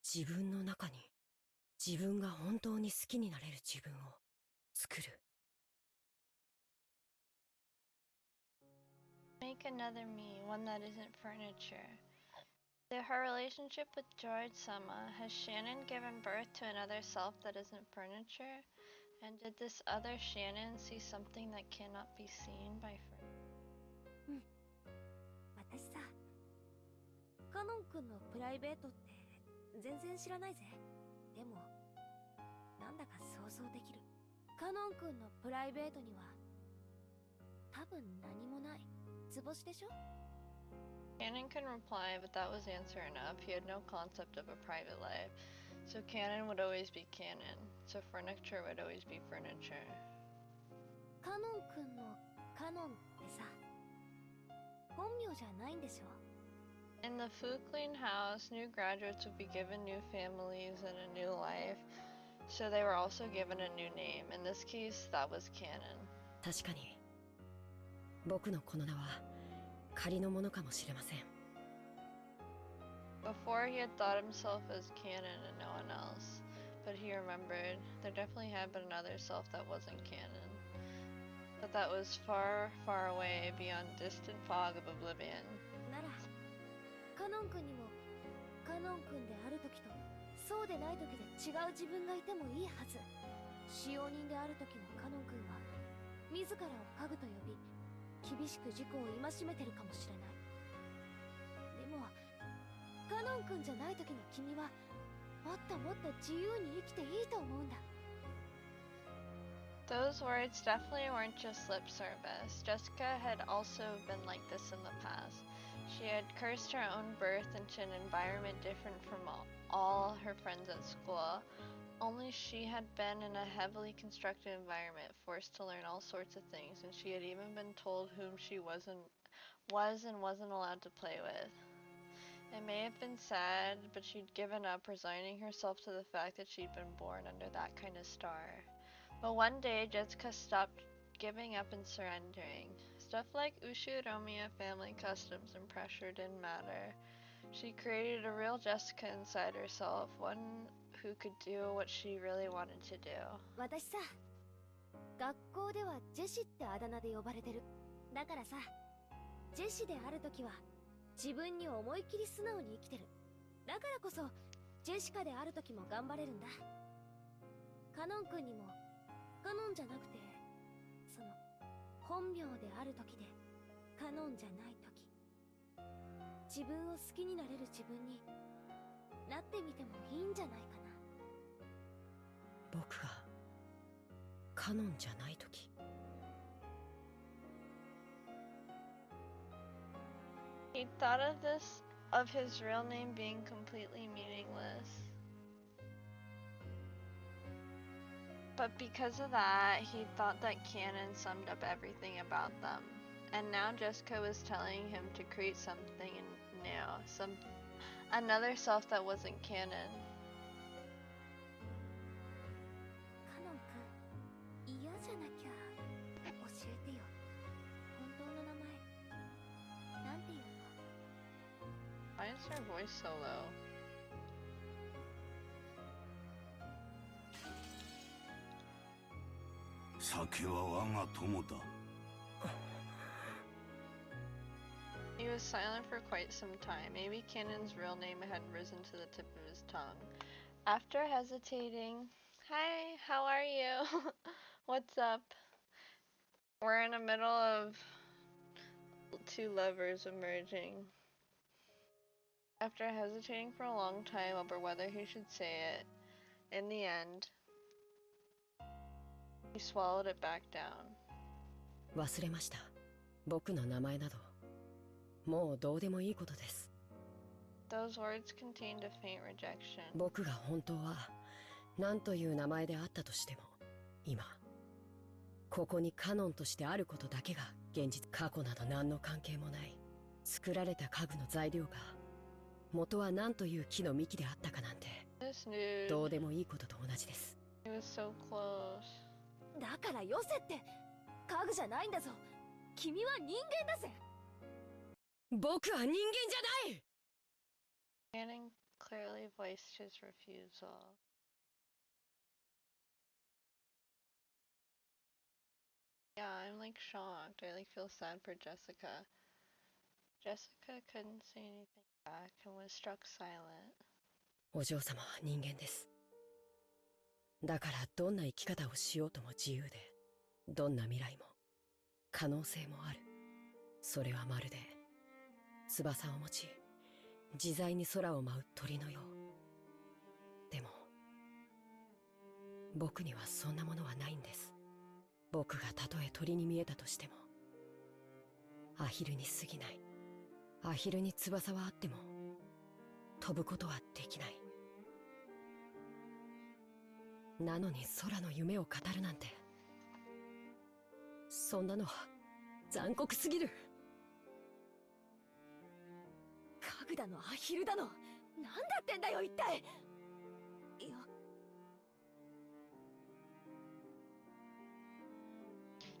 自分の中に自分が本当に好きになれる自分を作る。Make another me, one that isn't furniture. Through her relationship with George Sama, has Shannon given birth to another self that isn't furniture? And did this other Shannon see something that cannot be seen by furniture? 私さ、カノン君のプライベートって全然知らないぜ。でもなんだか想像できる。カノン君のプライベートには多分何もない。図星でしょ？ Cannon couldn't reply, but that was answer enough. He had no concept of a private life, so Cannon would always be Cannon. So furniture would always be furniture. カノン君のカノンってさ、本名じゃないんでしょ？ In the Fuklin house, new graduates would be given new families and a new life, so they were also given a new name. In this case, that was Cannon. 確かに僕のこの名は仮のものかもしれません。 Before, he had thought himself as Cannon and no one else, but he remembered there definitely had been another self that wasn't Cannon, but that was far, far away beyond distant fog of oblivion. ならカノン君にもカノン君である時とそうでない時で違う自分がいてもいいはず。使用人である時のカノン君は自らを家具と呼び、厳しく自己を戒めてるかもしれない。でもカノン君じゃない時の君はもっともっと自由に生きていいと思うんだ。 Those words definitely weren't just lip service. Jessica had also been like this in the past. She had cursed her own birth into an environment different from all her friends at school. Only she had been in a heavily constructed environment, forced to learn all sorts of things, and she had even been told whom she was and wasn't allowed to play with. It may have been sad, but she'd given up, resigning herself to the fact that she'd been born under that kind of star. But one day, Jessica stopped giving up and surrendering. Stuff like Ushiromiya family customs and pressure didn't matter. She created a real Jessica inside herself, one who could do what she really wanted to do. 私さ、学校ではジェシってあだ名で呼ばれてる。だからさ、ジェシであるときは自分に思いっきり素直に生きてる。だからこそジェシカであるときも頑張れるんだ。カノン君にもカノンじゃなくて、その本名であるときでカノンじゃないとき、自分を好きになれる自分になってみてもいいんじゃないかな。僕がカノンじゃないとき。He thought of his real name being completely meaningless. But because of that, he thought that Cannon summed up everything about them. And now Jessica was telling him to create something new, another self that wasn't Cannon. カノン君、嫌じゃなきゃ教えてよ。本当の名前なんていうの？ Why is her voice so low? 酒は我が友だ。 He was silent for quite some time. Maybe Cannon's real name had risen to the tip of his tongue. After hesitating, hi, how are you? What's up? We're in the middle of two lovers emerging. After hesitating for a long time over whether he should say it, in the end, he swallowed it back down. 忘れました。僕の名前など、もうどうでもいいことです。Those words contained a faint rejection. 僕が本当は何という名前であったとしても、今ここにカノンとしてあることだけが現実。過去など何の関係もない。作られた家具の材料が元は何という木の幹であったかなんて、どうでもいいことと同じです。 He was so close. だからよせって。家具じゃないんだぞ。君は人間だぜ。僕は人間じゃない。 Cannon clearly voiced his refusal. Yeah, I'm like shocked. I like feel sad for Jessica. Jessica couldn't say anything back and was struck silent. お嬢様は人間です。だからどんな生き方をしようとも自由で、どんな未来も可能性もある。それはまるで翼を持ち自在に空を舞う鳥のよう。でも僕にはそんなものはないんです。僕がたとえ鳥に見えたとしてもアヒルに過ぎない。アヒルに翼はあっても飛ぶことはできない。なのに空の夢を語るなんて、そんなのは残酷すぎる。家具だのアヒルだの、なんだってんだよ一体。いや、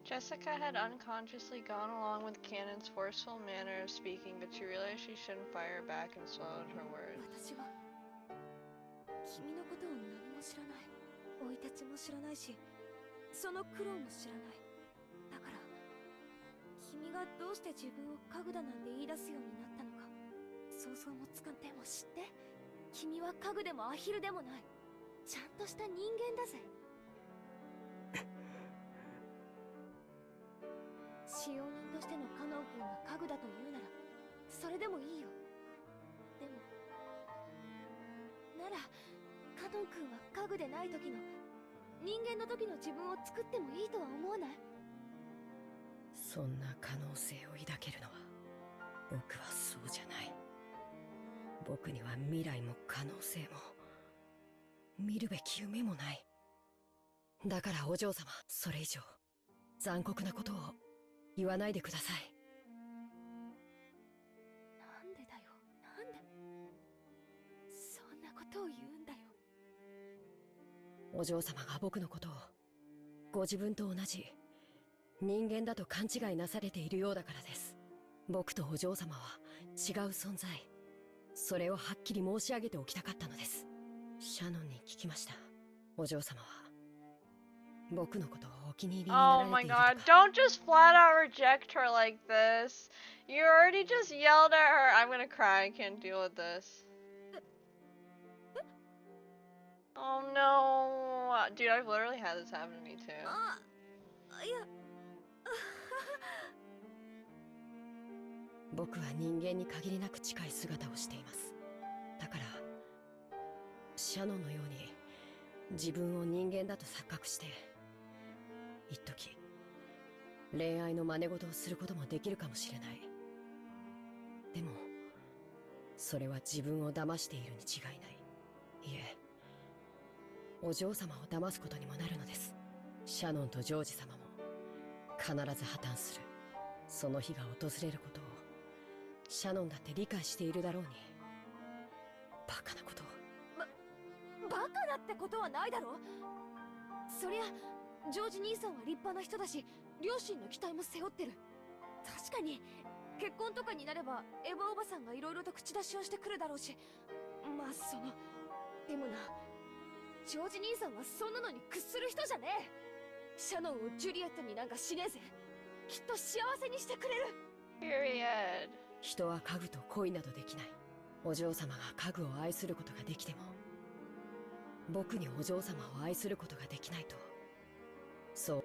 Jessica had unconsciously gone along with Cannon's forceful manner of speaking, but she realized she shouldn't fire back and swallowed her words. 私は君のことを何も知らない。生い立ちも知らないし、その苦労も知らない。だから君がどうして自分を家具だなんて言い出すようになったのか想像もつかん。でも知って、君は家具でもアヒルでもない。ちゃんとした人間だぜ。使用人としてのカノン君が家具だと言うならそれでもいいよ。でもならカノン君は家具でない時の人間の時の自分を作ってもいいとは思わない？そんな可能性を抱けるのは僕はそうじゃない。僕には未来も可能性も見るべき夢もない。だからお嬢様、それ以上残酷なことを言わないでください。なんでだよ、なんでそんなことを言うんだよ。お嬢様が僕のことをご自分と同じ人間だと勘違いなされているようだからです。僕とお嬢様は違う存在。それをはっきり申し上げておきたかったのです。シャノンに聞きました。お嬢様は僕のことをお気に入りになられているとか。 Oh my god, don't just flat out reject her like this. You already just yelled at her. I'm gonna cry, I can't deal with this. Oh no. Dude, I've literally had this happen to me too. いや僕は人間に限りなく近い姿をしています。だからシャノンのように自分を人間だと錯覚して一時恋愛の真似事をすることもできるかもしれない。でもそれは自分を騙しているに違いない。いえ、お嬢様を騙すことにもなるのです。シャノンとジョージ様も必ず破綻する。その日が訪れることをシャノンだって理解しているだろうに。バカなことを。バカだってことはないだろ。そりゃジョージ兄さんは立派な人だし、両親の期待も背負ってる。確かに結婚とかになればエヴァおばさんがいろいろと口出しをしてくるだろうし、まあでもな、ジョージ兄さんはそんなのに屈する人じゃねえ。シャノンをジュリエットになんかしねえぜ。きっと幸せにしてくれる。 Period. 人は家具と恋などできない。お嬢様が家具を愛することができても僕にお嬢様を愛することができないと。そう。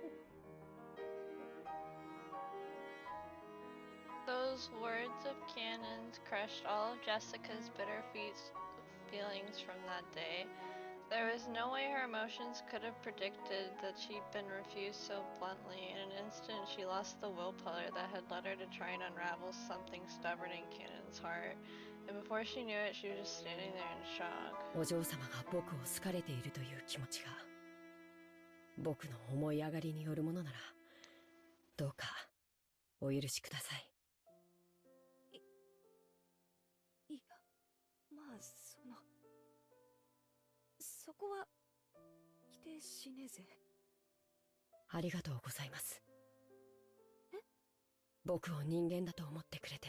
Those words of Cannon's crushed all of Jessica's bitter feelings from that day. There was no way her emotions could have predicted that she'd been refused so bluntly. In an instant, she lost the willpower that had led her to try and unravel something stubborn in Cannon's heart. And before she knew it, she was just standing there in shock. お嬢様が僕を好かれているという気持ちが、僕の思い上がりによるものなら、どうかお許しください。いや、まあそこは否定しねえぜ。ありがとうございます。え？僕を人間だと思ってくれて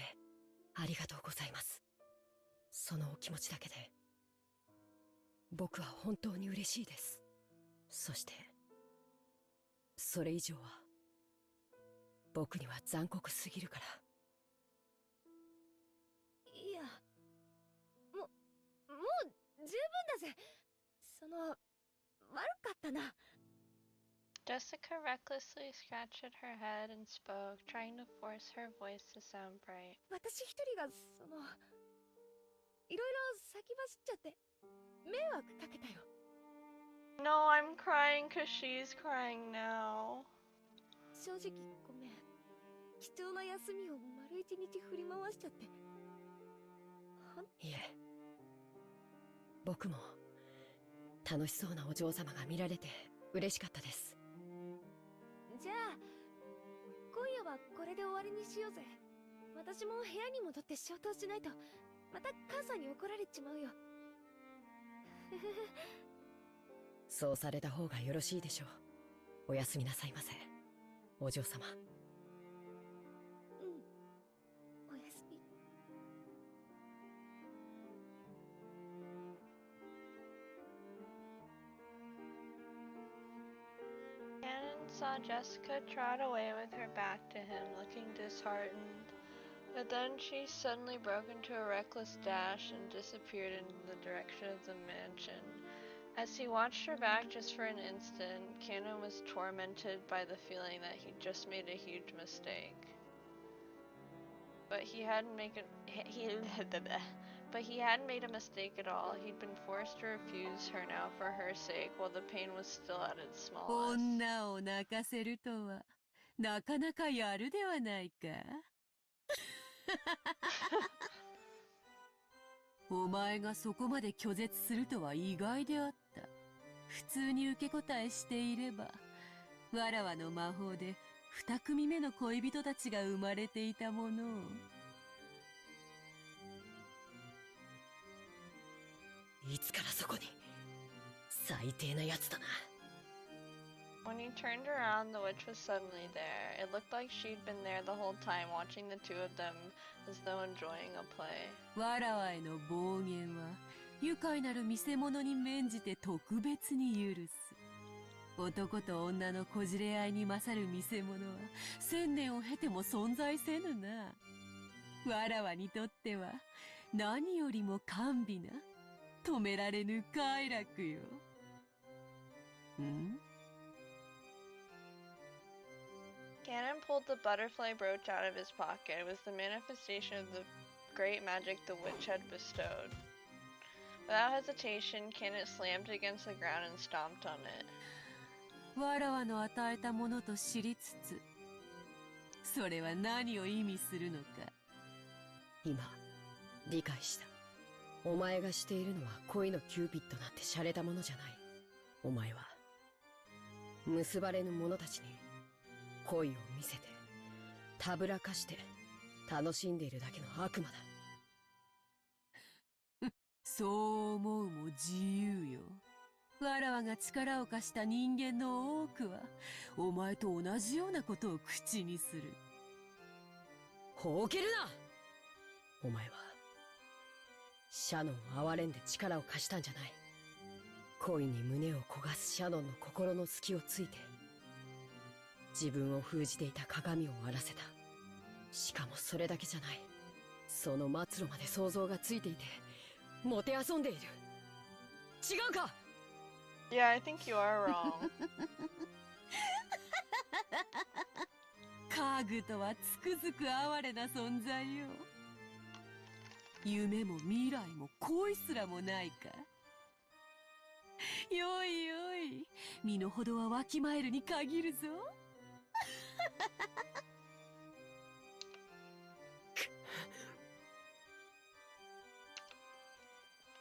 ありがとうございます。そのお気持ちだけで僕は本当に嬉しいです。そしてそれ以上は僕には残酷すぎるから。いや、もう十分だぜ。悪かったな。Jessica recklessly scratched at her head and spoke, trying to force her voice to sound bright. 私一人がいろいろ先走っちゃって迷惑かけたよ。No, I'm crying because she's crying now. 正直ごめん。貴重な休みを丸一日振り回しちゃって。いえ、僕も楽しそうなお嬢様が見られて嬉しかったです。じゃあ今夜はこれで終わりにしようぜ。私も部屋に戻って消灯しないとまた母さんに怒られちまうよ。そうされた方がよろしいでしょう。おやすみなさいませ、お嬢様。うん、おやすみ。Cannon saw Jessica trot away with her back to him, looking disheartened. But then she suddenly broke into a reckless dash and disappeared in the direction of the mansion. As he watched her back just for an instant, Cannon was tormented by the feeling that he'd just made a huge mistake. But he hadn't made a mistake at all. He'd been forced to refuse her now for her sake, while the pain was still at its smallest. 女を泣かせるとはなかなかやるではないか。お前がそこまで拒絶するとは意外であった。普通に受け答えしていれば、わらわの魔法で二組目の恋人たちが生まれていたものを。いつからそこに。最低なやつだな。When he turned around, the witch was suddenly there. It looked like she'd been there the whole time, watching the two of them as though enjoying a play. わらわへの暴言は愉快なる見せ物に免じて特別に許す。男と女のこじれ合いに勝る見せ物は千年を経ても存在せぬな。わらわにとっては何よりも甘美な止められぬ快楽よ。んGanon pulled the butterfly brooch out of his pocket. It was the manifestation of the great magic the witch had bestowed. Without hesitation, Ganon slammed it against the ground and stomped on it. わらわの与えたものと知りつつ、それは何を意味するのか。今、理解した。お前がしているのは恋のキューピッドなんて洒落たものじゃない。お前は、結ばれぬ者たちに恋を見せて、たぶらかして、楽しんでいるだけの悪魔だ。そう思うも自由よ。わらわが力を貸した人間の多くは、お前と同じようなことを口にする。ほうけるな！お前は、シャノンを憐れんで力を貸したんじゃない。恋に胸を焦がすシャノンの心の隙をついて、自分を封じていた鏡を割らせた。しかもそれだけじゃない。その末路まで想像がついていて、もてあそんでいる。違うか？ Yeah, I think you are wrong. 家具とはつくづく哀れな存在よ。夢も未来も恋すらもないか。よいよい、身の程はわきまえるに限るぞ。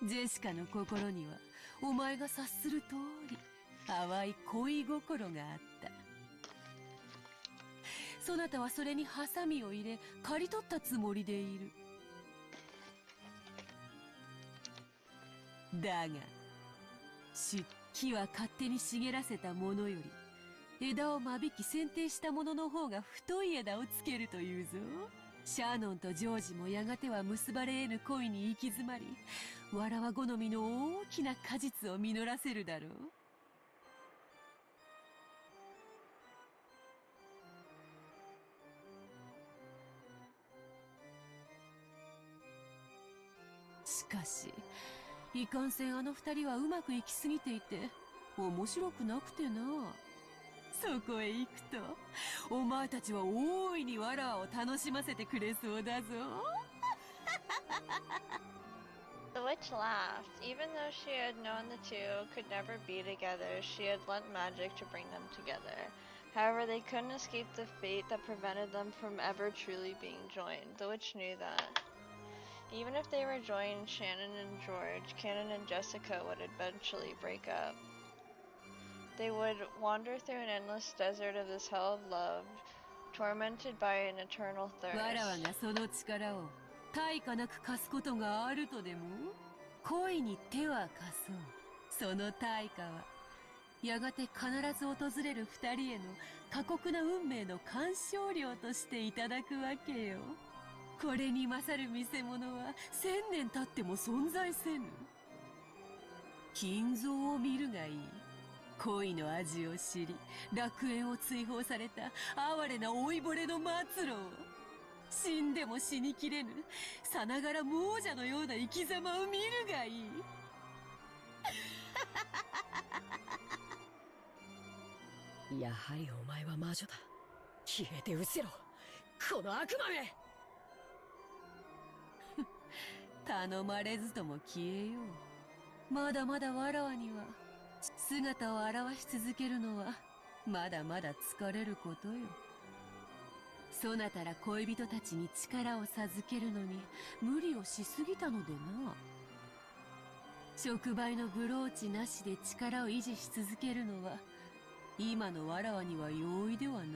ジェシカの心にはお前が察する通り淡い恋心があった。そなたはそれにハサミを入れ刈り取ったつもりでいる。だが木は勝手に茂らせたものより枝を間引き剪定したものの方が太い枝をつけるというぞ。シャーノンとジョージもやがては結ばれ得ぬ恋に行き詰まり、わらわ好みの大きな果実を実らせるだろう。しかしいかんせんあの二人はうまくいきすぎていて面白くなくてな。そこへ行くとお前たちは大いにわらわを楽しませてくれそうだぞ。The witch laughed. Even though she had known the two could never be together, she had lent magic to bring them together. However, they couldn't escape the fate that prevented them from ever truly being joined. The witch knew that. Even if they were joined, Shannon and George, Cannon and Jessica would eventually break up. They would wander through an endless desert of this hell of love, tormented by an eternal わらわ thirst. がその力を対価なく貸すことがあるとでも？恋に手は貸そう。その対価はやがて必ず訪れる二人への過酷な運命の鑑賞料としていただくわけよ。これに勝る見せ物は1000年経っても存在せぬ。金蔵を見るがいい。恋の味を知り楽園を追放された哀れな老いぼれの末路を、死んでも死にきれぬさながら亡者のような生き様を見るがいい。やはりお前は魔女だ。消えて失せろ、この悪魔め。頼まれずとも消えよう。まだまだわらわには姿を現し続けるのはまだまだ疲れることよ。そなたら恋人たちに力を授けるのに無理をしすぎたのでな。触媒のブローチなしで力を維持し続けるのは今のわらわには容易ではない。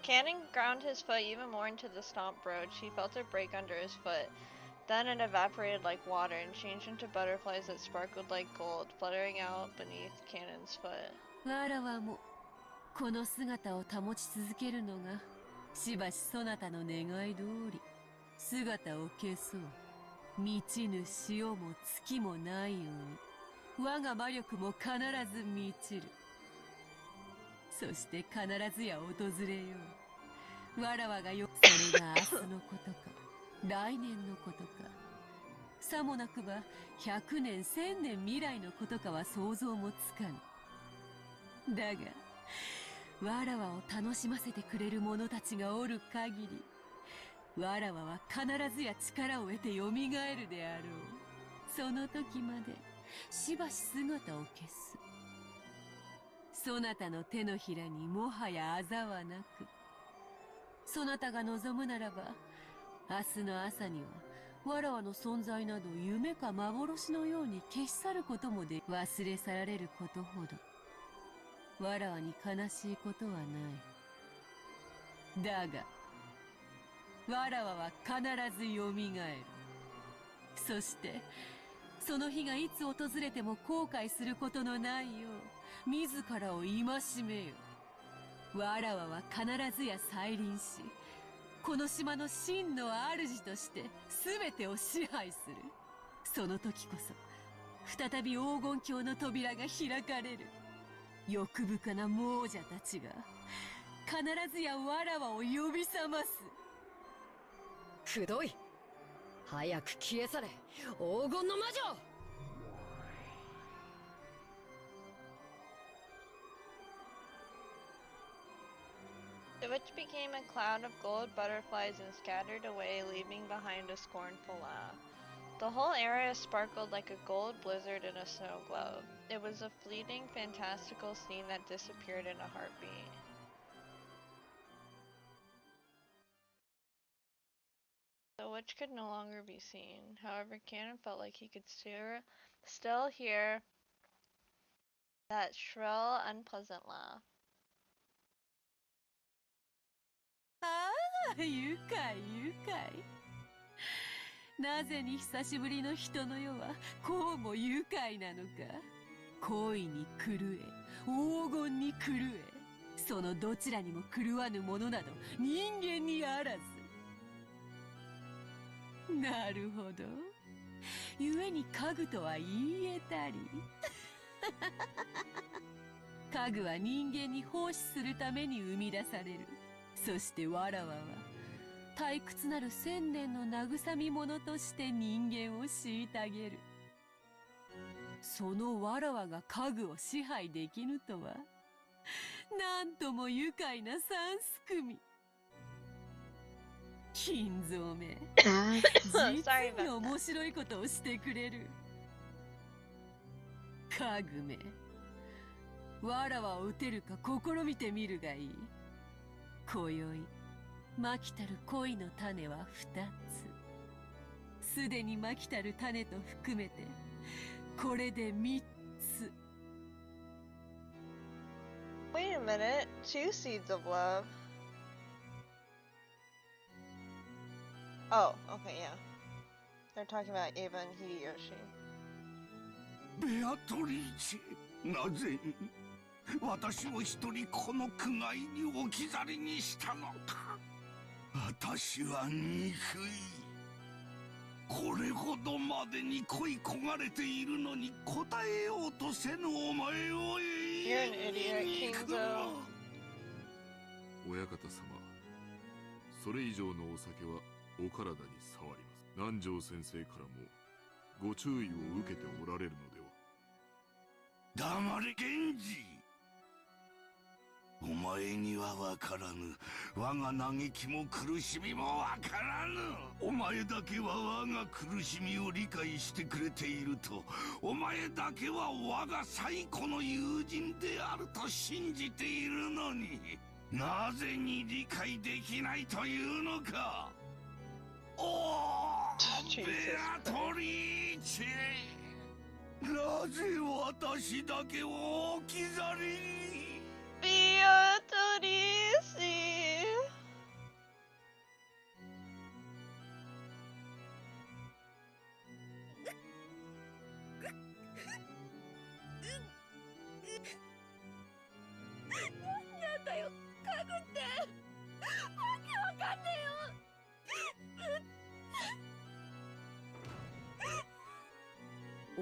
Cannon ground his foot even more into the stomp brooch. He felt it break under his foot. Then it evaporated like water and changed into butterflies that sparkled like gold, fluttering out beneath Cannon's foot. わらわもこの姿を保ち続けるのがしばしそなたの願い通り姿を消そう。満ちぬ潮も月もないように我が魔力も必ず満ちる。そして必ずや訪れよう。わらわがよ、それが明日のことか来年のことか、さもなくば100年1000年未来のことかは想像もつかぬ。だがわらわを楽しませてくれる者たちがおる限り、わらわは必ずや力を得てよみがえるであろう。その時までしばし姿を消す。そなたの手のひらにもはやあざはなく、そなたが望むならば明日の朝にはわらわの存在など夢か幻のように消し去ることもで、忘れ去られることほどわらわに悲しいことはない。だがわらわは必ずよみがえる。そしてその日がいつ訪れても後悔することのないよう自らを戒めよ。わらわは必ずや再臨し、この島の真の主として全てを支配する。その時こそ再び黄金鏡の扉が開かれる。欲深な亡者たちが必ずやわらわを呼び覚ます。くどい。早く消え去れ、黄金の魔女。The witch became a cloud of gold butterflies and scattered away, leaving behind a scornful laugh. The whole area sparkled like a gold blizzard in a snow globe. It was a fleeting, fantastical scene that disappeared in a heartbeat. The witch could no longer be seen. However, Cannon felt like he could still hear that shrill, unpleasant laugh. ああ、愉快愉快。なぜに久しぶりの人の世はこうも愉快なのか。恋に狂え、黄金に狂え、そのどちらにも狂わぬものなど人間にあらず。なるほど。故に家具とは言い得たり。家具は人間に奉仕するために生み出される。そしてわらわは退屈なる千年の慰み者として人間を虐げる。そのわらわが家具を支配できぬとは、なんとも愉快な三すくみ。金蔵め、実に面白いことをしてくれる。家具め、わらわを撃てるか試みてみるがいい。今宵まきたる恋の種は2つ。すでにまきたる種と含めてこれで3つ。 Wait a minute, 2 seeds of love. Oh, okay, yeah. They're talking about Ava and Hideyoshi. ベアトリーチェ、なぜに私を一人この苦界に置き去りにしたのか。私は憎い。これほどまでに恋焦がれているのに答えようとせぬお前を永遠に憎む。親方様、それ以上のお酒はお体に障ります。南條先生からもご注意を受けておられるのでは。黙れ源氏。お前には分からぬ。我が嘆きも苦しみも分からぬ。お前だけは我が苦しみを理解してくれていると、お前だけは我が最古の友人であると信じているのに、なぜに理解できないというのか。おー、ベアトリーチェ、なぜ私だけを置き去りに。Beatrice! なんだよ、家具って。わけわかんねえよ。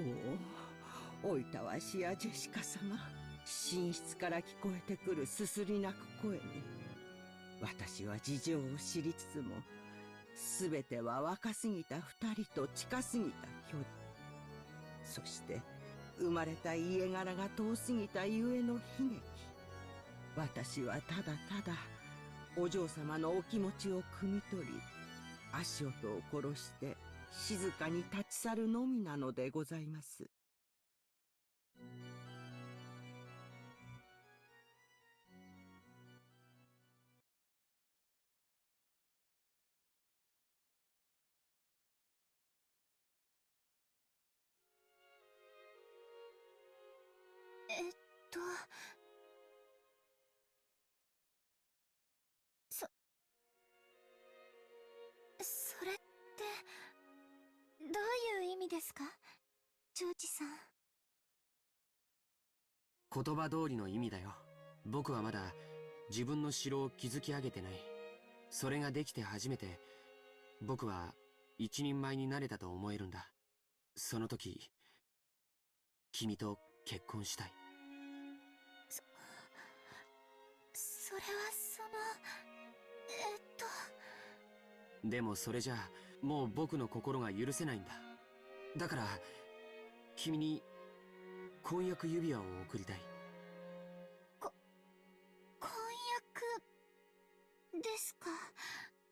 おお、おいたわしやジェシカ様。寝室から聞こえてくるすすり泣く声に、私は事情を知りつつも、すべては若すぎた二人と近すぎた距離、そして生まれた家柄が遠すぎたゆえの悲劇。私はただただお嬢様のお気持ちを汲み取り、足音を殺して静かに立ち去るのみなのでございます。それってどういう意味ですか、ジョージさん。言葉通りの意味だよ。僕はまだ自分の城を築き上げてない。それができて初めて僕は一人前になれたと思えるんだ。その時君と結婚したい。それはでもそれじゃもう僕の心が許せないんだ。だから君に婚約指輪を贈りたい。婚約ですか。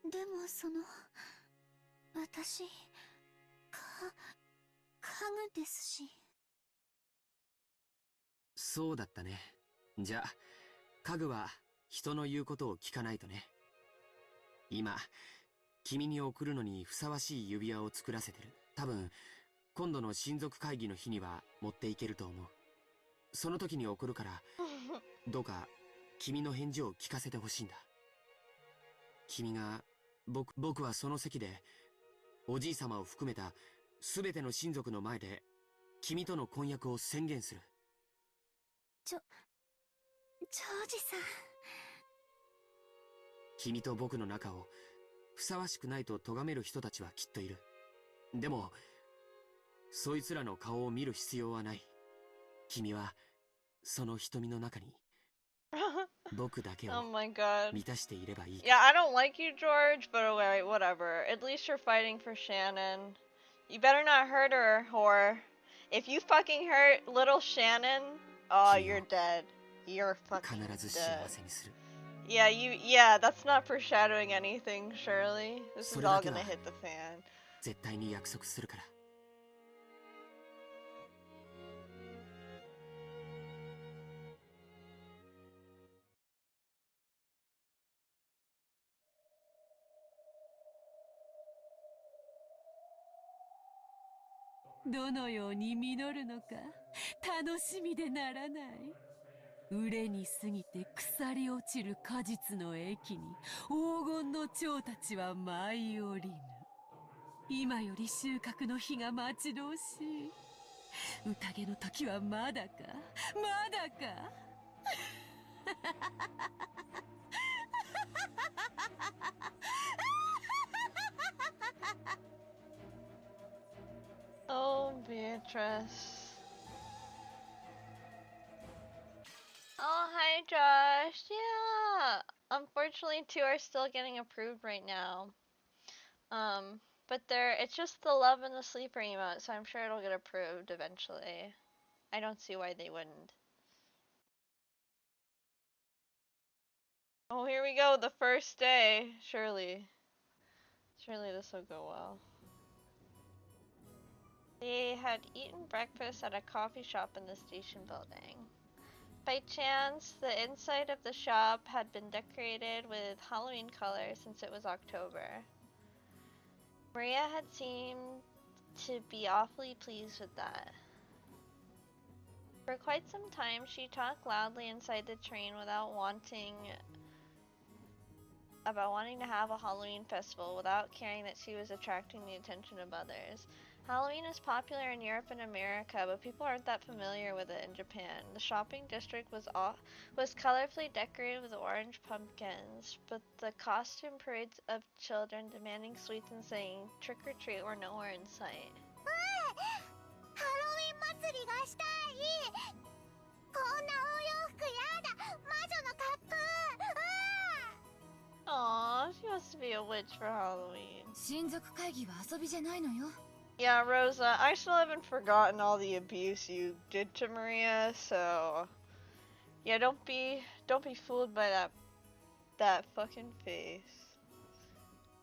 でも私家具ですし。そうだったね。じゃあ家具は人の言うことを聞かないとね。今君に贈るのにふさわしい指輪を作らせてる。多分今度の親族会議の日には持っていけると思う。その時に贈るからどうか君の返事を聞かせてほしいんだ。君が僕はその席でおじい様を含めた全ての親族の前で君との婚約を宣言する。ジョージさん。君と僕の仲をふさわしくないと咎める人たちはきっといる。でもそいつらの顔を見る必要はない。君はその瞳の中に僕だけを Oh my god. 満たしていればいい。Yeah, I don't like you, George, but alright, whatever. At least you're fighting for Shannon. You better not hurt her, whore. If you fucking hurt little Shannon, oh, you're dead. You're fucking 必ず幸 dead. せにする。 Yeah, that's not foreshadowing anything, Shirley. This is all gonna hit the fan. 絶対に約束するから。どのように実るのか楽しみでならない。熟れに過ぎて腐り落ちる果実の駅に黄金の蝶たちは舞い降りぬ。今より収穫の日が待ち遠しい。宴の時はまだかまだか。Oh, Beatrice. Oh, hi, Josh. Yeah. Unfortunately, two are still getting approved right now. But it's just the love and the sleeper emote, so I'm sure it'll get approved eventually. I don't see why they wouldn't. Oh, here we go, the first day. Surely this will go well. They had eaten breakfast at a coffee shop in the station building. By chance, the inside of the shop had been decorated with Halloween colors since it was October. Maria had seemed to be awfully pleased with that. For quite some time, she talked loudly inside the train about wanting to have a Halloween festival without caring that she was attracting the attention of others. Halloween is popular in Europe and America, but people aren't that familiar with it in Japan. The shopping district was colorfully decorated with orange pumpkins, but the costume parades of children demanding sweets and saying trick or treat were nowhere in sight. Halloween 祭りがしたい。こんなお洋服やだ。魔女の格好。Aww, she wants to be a witch for Halloween. 親族会議は遊びじゃないのよ。 Yeah, Rosa, I still haven't forgotten all the abuse you did to Maria, so yeah, don't be fooled by that fucking face.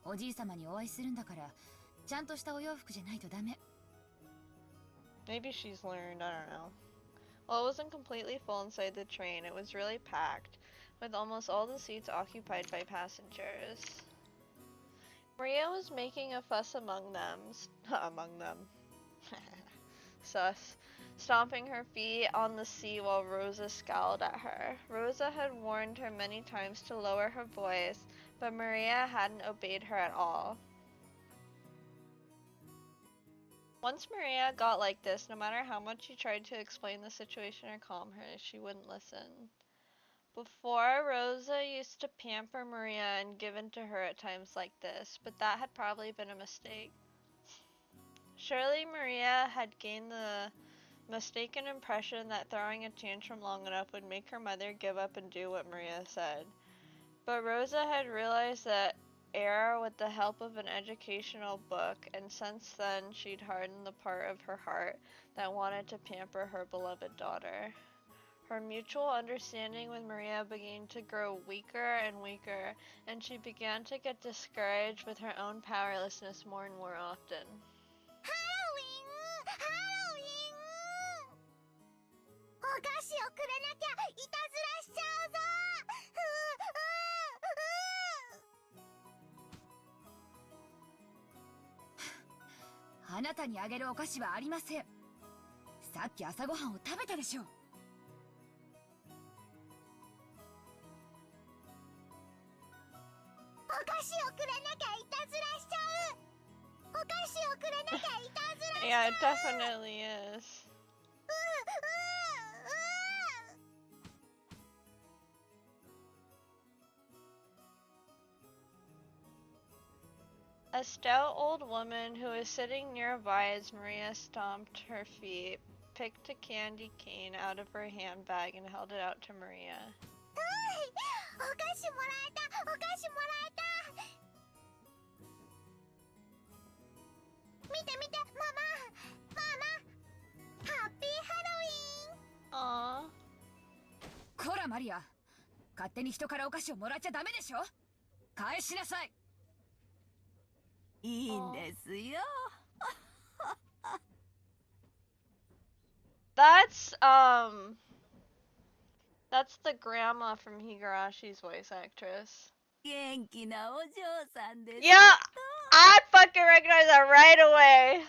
おじい様にお会いするんだから、ちゃんとしたお洋服じゃないとダメ。 Maybe she's learned, I don't know. Well, it wasn't completely full inside the train. It was really packed, with almost all the seats occupied by passengers. Maria was making a fuss among them. Sus. Stomping her feet on the seat while Rosa scowled at her. Rosa had warned her many times to lower her voice, but Maria hadn't obeyed her at all. Once Maria got like this, no matter how much she tried to explain the situation or calm her, she wouldn't listen. Before, Rosa used to pamper Maria and give in to her at times like this, but that had probably been a mistake. Surely Maria had gained the mistaken impression that throwing a tantrum long enough would make her mother give up and do what Maria said. But Rosa had realized that air with the help of an educational book, and since then she'd hardened the part of her heart that wanted to pamper her beloved daughter. Her mutual understanding with Maria began to grow weaker and weaker, and she began to get discouraged with her own powerlessness more and more often. ハロウィンお菓子をくれなきゃいたずらしちゃうぞあなたにあげるお菓子はありません。さっき朝ごはんを食べたでしょ。お菓子をくれなきゃいたずらしちゃうお菓子をくれなきゃいたずらしちゃう Yeah, it definitely is. A stout old woman who was sitting nearby as Maria stomped her feet picked a candy cane out of her handbag and held it out to Maria. お菓子もらえたお菓子もらえた見て見てママハッピーハロウィン Aww. こらマリア、勝手に人からお菓子をもらっちゃダメでしょ。返しなさい。いいんですよ。That's the grandma from Higarashi's voice actress. 元気なお嬢さんです。Yeah, I fucking recognize that right away.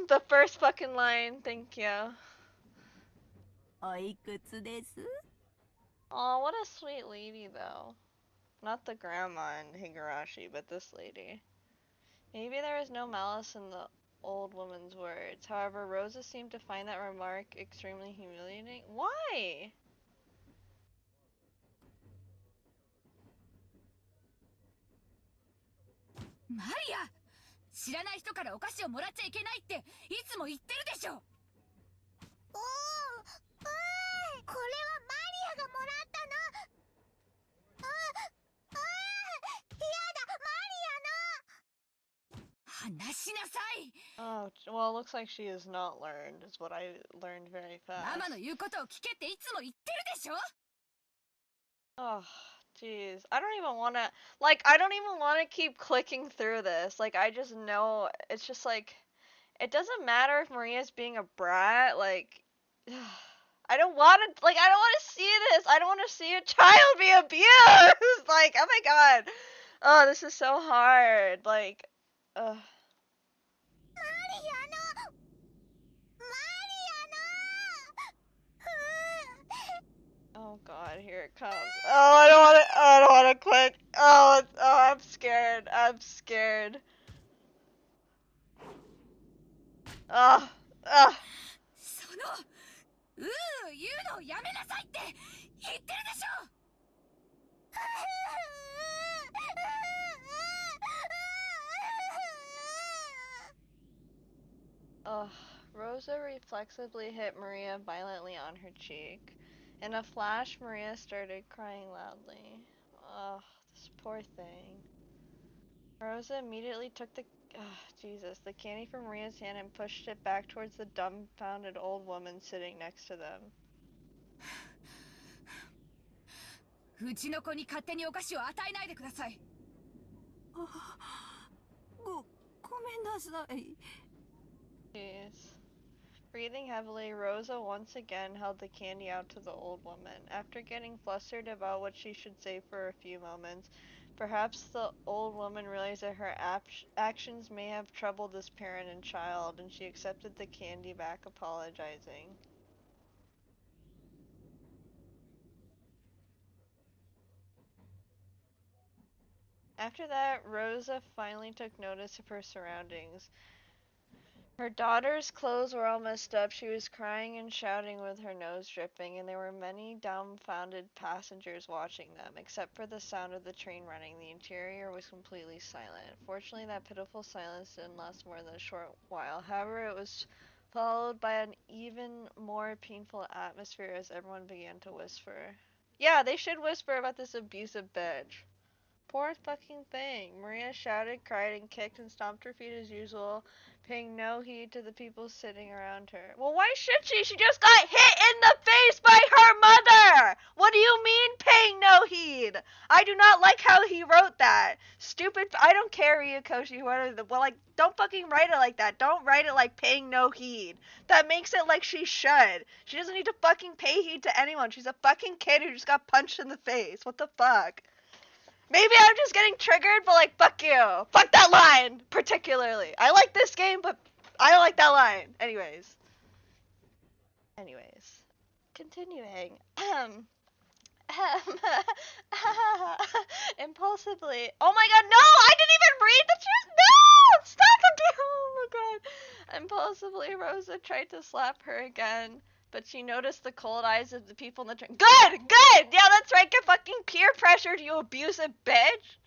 The first fucking line. Thank you. おいくつです？ Oh, what a sweet lady, though. Not the grandma in Higurashi, but this lady. Maybe there is no malice in the old woman's words. However, Rosa seemed to find that remark extremely humiliating. Why? マリア、知らない人からお菓子をもらっちゃいけないっていつも言ってるでしょ。これはマリアがもらったのやだマリアの話しなさい。 Oh, well, it looks like she has not learned, is what I learned very ママ fast. の言うことを聞けっていつも言ってるでしょ。 Oh, jeez. I don't even want to, like, I don't even want to keep clicking through this. Like, I just know, it's just like, it doesn't matter if Maria's being a brat, like, I don't want to, like, I don't want to see this. I don't want to see a child be abused. Like, oh my god. Oh, this is so hard. Like, マリアのoh god, here it comes. Oh, I don't want to click. Oh, I'm scared. I'm scared. Oh, その言うのをやめなさいって言ってるでしょ。 Ugh. Rosa reflexively hit Maria violently on her cheek. In a flash, Maria started crying loudly. Ugh, this poor thing. Rosa immediately took the the candy from Maria's hand and pushed it back towards the dumbfounded old woman sitting next to them. うちの子に勝手にお菓子を与えないでください。ごめんなさい。 Jeez. Breathing heavily, Rosa once again held the candy out to the old woman. After getting flustered about what she should say for a few moments, perhaps the old woman realized that her actions may have troubled this parent and child, and she accepted the candy back, apologizing. After that, Rosa finally took notice of her surroundings. Her daughter's clothes were all messed up, she was crying and shouting with her nose dripping, and there were many dumbfounded passengers watching them. Except for the sound of the train running, the interior was completely silent. Fortunately, that pitiful silence didn't last more than a short while. However, it was followed by an even more painful atmosphere as everyone began to whisper. Yeah, they should whisper about this abusive bitch. Poor fucking thing. Maria shouted, cried, and kicked and stomped her feet as usual, paying no heed to the people sitting around her. Well, why should she? She just got hit in the face by her mother! What do you mean, paying no heed? I do not like how he wrote that. Stupid. I don't care, Ryukoshi, well, like, don't fucking write it like that. Don't write it like paying no heed. That makes it like she should. She doesn't need to fucking pay heed to anyone. She's a fucking kid who just got punched in the face. What the fuck? Maybe I'm just getting triggered, but like, fuck you. Fuck that line, particularly. I like this game, but I don't like that line. Anyways. Continuing. Impulsively. Oh my god, no! I didn't even read the truth! No! Stop again! Oh my god. Impulsively, Rosa tried to slap her again, but she noticed the cold eyes of the people in the train. Good! Good! Yeah, that's right. Get fucking peer pressured, you abusive bitch!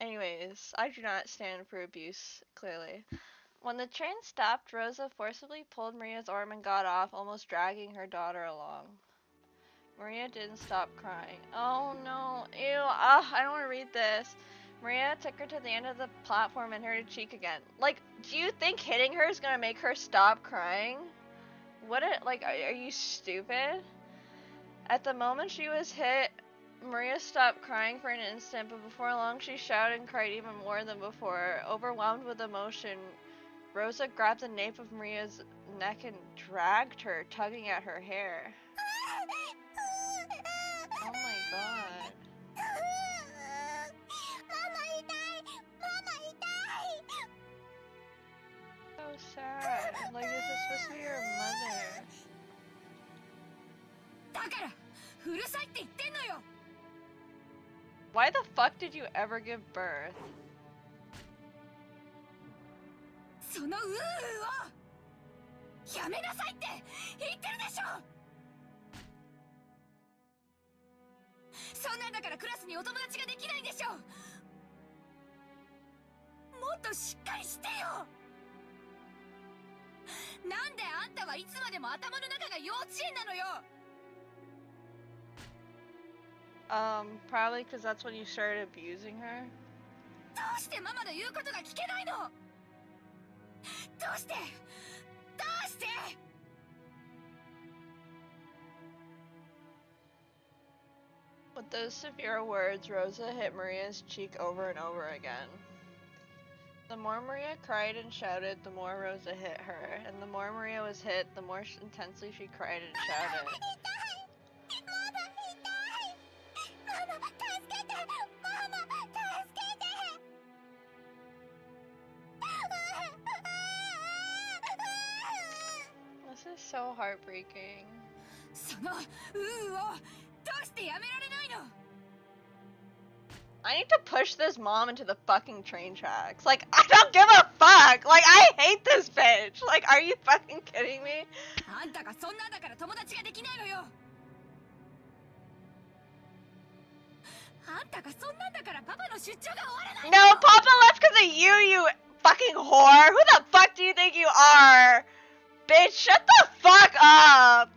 Anyways, I do not stand for abuse, clearly. When the train stopped, Rosa forcibly pulled Maria's arm and got off, almost dragging her daughter along. Maria didn't stop crying. Oh no, ew, I don't want to read this. Maria took her to the end of the platform and hurt her cheek again. Like, do you think hitting her is gonna make her stop crying? Are you stupid? At the moment she was hit, Maria stopped crying for an instant, but before long she shouted and cried even more than before. Overwhelmed with emotion, Rosa grabbed the nape of Maria's neck and dragged her, tugging at her hair. Oh my god. So sad. Like, this is supposed to be your mother. Why the fuck did you ever give birth? Probably because that's when you started abusing her. With those severe words, Rosa hit Maria's cheek over and over again. The more Maria cried and shouted, the more Rosa hit her, and the more Maria was hit, the more intensely she cried and shouted. This is so heartbreaking. I need to push this mom into the fucking train tracks. Like, I don't give a fuck! Like, I hate this bitch! Like, are you fucking kidding me? No, Papa left because of you fucking whore! Who the fuck do you think you are? Bitch, shut the fuck up!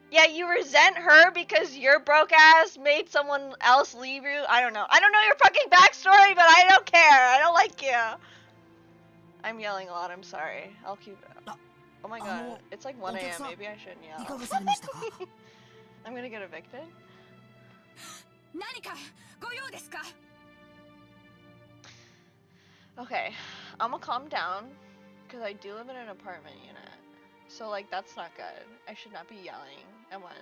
Yeah, you resent her because your broke ass made someone else leave you? I don't know. I don't know your fucking backstory, but I don't care. I don't like you. I'm yelling a lot, I'm sorry. I'll keep it. Oh my god, it's like 1 AM, maybe I shouldn't yell. I'm gonna get evicted? Okay, I'm gonna calm down, because I do live in an apartment unit. So, like, that's not good. I should not be yelling at one.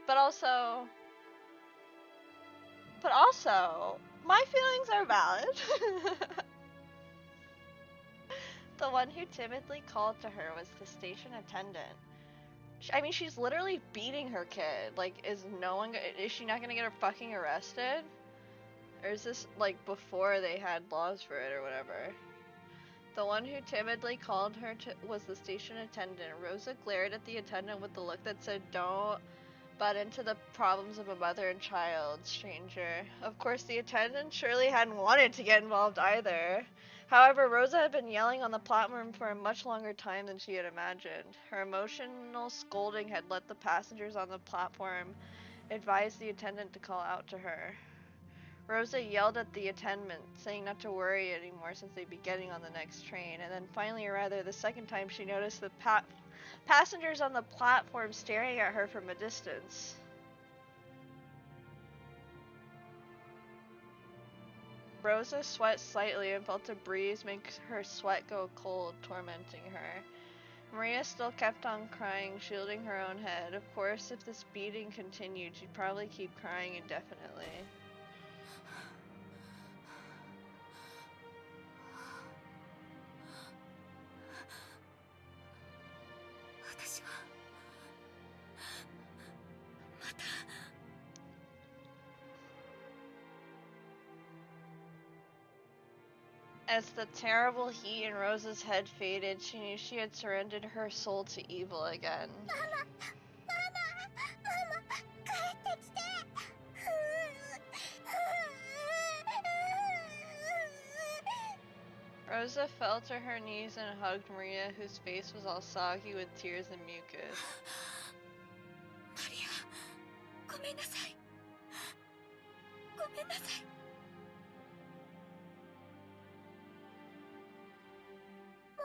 But also, my feelings are valid. The one who timidly called to her was the station attendant. I mean, she's literally beating her kid. Like, is she not gonna get her fucking arrested? Or is this, like, before they had laws for it or whatever? The one who timidly called her was the station attendant. Rosa glared at the attendant with the look that said, "Don't butt into the problems of a mother and child, stranger." Of course, the attendant surely hadn't wanted to get involved either. However, Rosa had been yelling on the platform for a much longer time than she had imagined. Her emotional scolding had let the passengers on the platform advise the attendant to call out to her. Rosa yelled at the attendant, saying not to worry anymore since they'd be getting on the next train, and then finally, or rather the second time, she noticed the passengers on the platform staring at her from a distance. Rosa sweat slightly and felt a breeze make her sweat go cold, tormenting her. Maria still kept on crying, shielding her own head. Of course, if this beating continued, she'd probably keep crying indefinitely. As the terrible heat in Rosa's head faded, she knew she had surrendered her soul to evil again. Rosa fell to her knees and hugged Maria, whose face was all soggy with tears and mucus. Maria, ごめんなさい。ごめんなさい。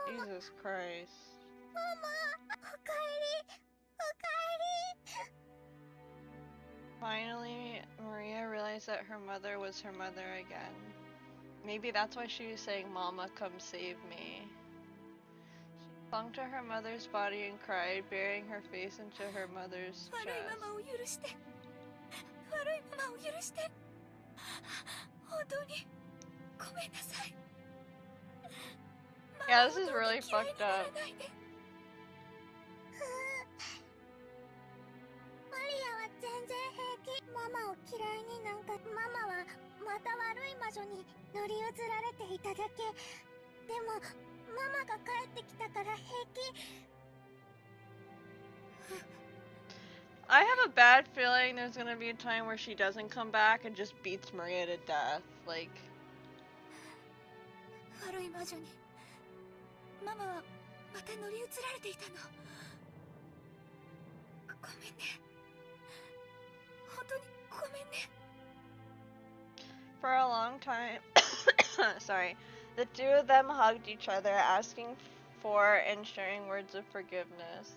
Jesus Christ. Finally, Maria realized that her mother was her mother again. Maybe that's why she was saying, "Mama, come save me." She clung to her mother's body and cried, burying her face into her mother's chest. Yeah, this is really fucked up. マリアは全然平気。ママを嫌いになんか。ママはまた悪い魔女に乗り移られていただけ。でもママが帰ってきたから平気。I have a bad feeling there's gonna be a time where she doesn't come back and just beats Maria to death. Like. 悪い魔女にママはまた乗り移られていたの。ごめんね。本当にごめんね。For a long time, sorry, the two of them hugged each other, asking for and sharing words of forgiveness.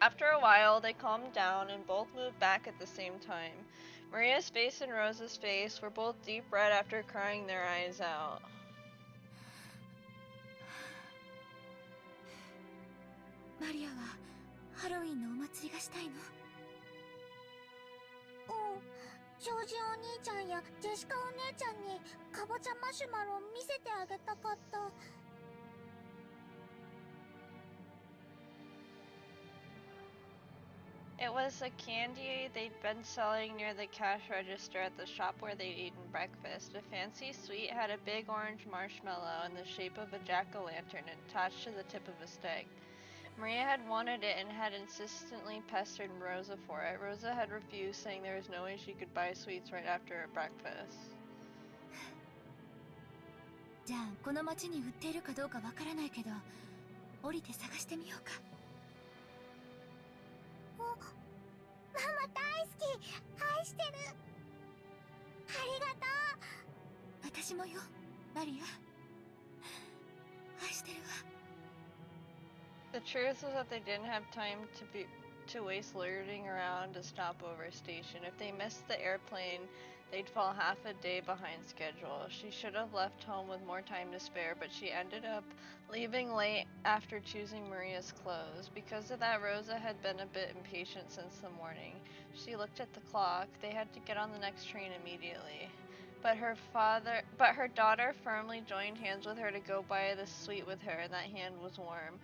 After a while, they calmed down and both moved back at the same time. Maria's face and Rosa's face were both deep red after crying their eyes out. マリアはハロウィンのお祭りがしたいの？うん。ジョージお兄ちゃんやジェシカお姉ちゃんにかぼちゃマシュマロ見せてあげたかった。It was a candy they'd been selling near the cash register at the shop where they'd eaten breakfast. The fancy sweet had a big orange marshmallow in the shape of a jack-o'-lantern attached to the tip of a stick. Maria had wanted it and had insistently pestered Rosa for it. Rosa had refused, saying there was no way she could buy sweets right after her breakfast. じゃあこの町に売っているかどうかわからないけど、降りて探してみようか。ママ大好き。愛してる。ありがとう。私もよ、マリア。愛してるわ。The truth was that they didn't have time to waste lurking around a stopover station. If they missed the airplane, they'd fall half a day behind schedule. She should have left home with more time to spare, but she ended up leaving late after choosing Maria's clothes. Because of that, Rosa had been a bit impatient since the morning. She looked at the clock. They had to get on the next train immediately. But her daughter firmly joined hands with her to go buy the sweet with her, and that hand was warm.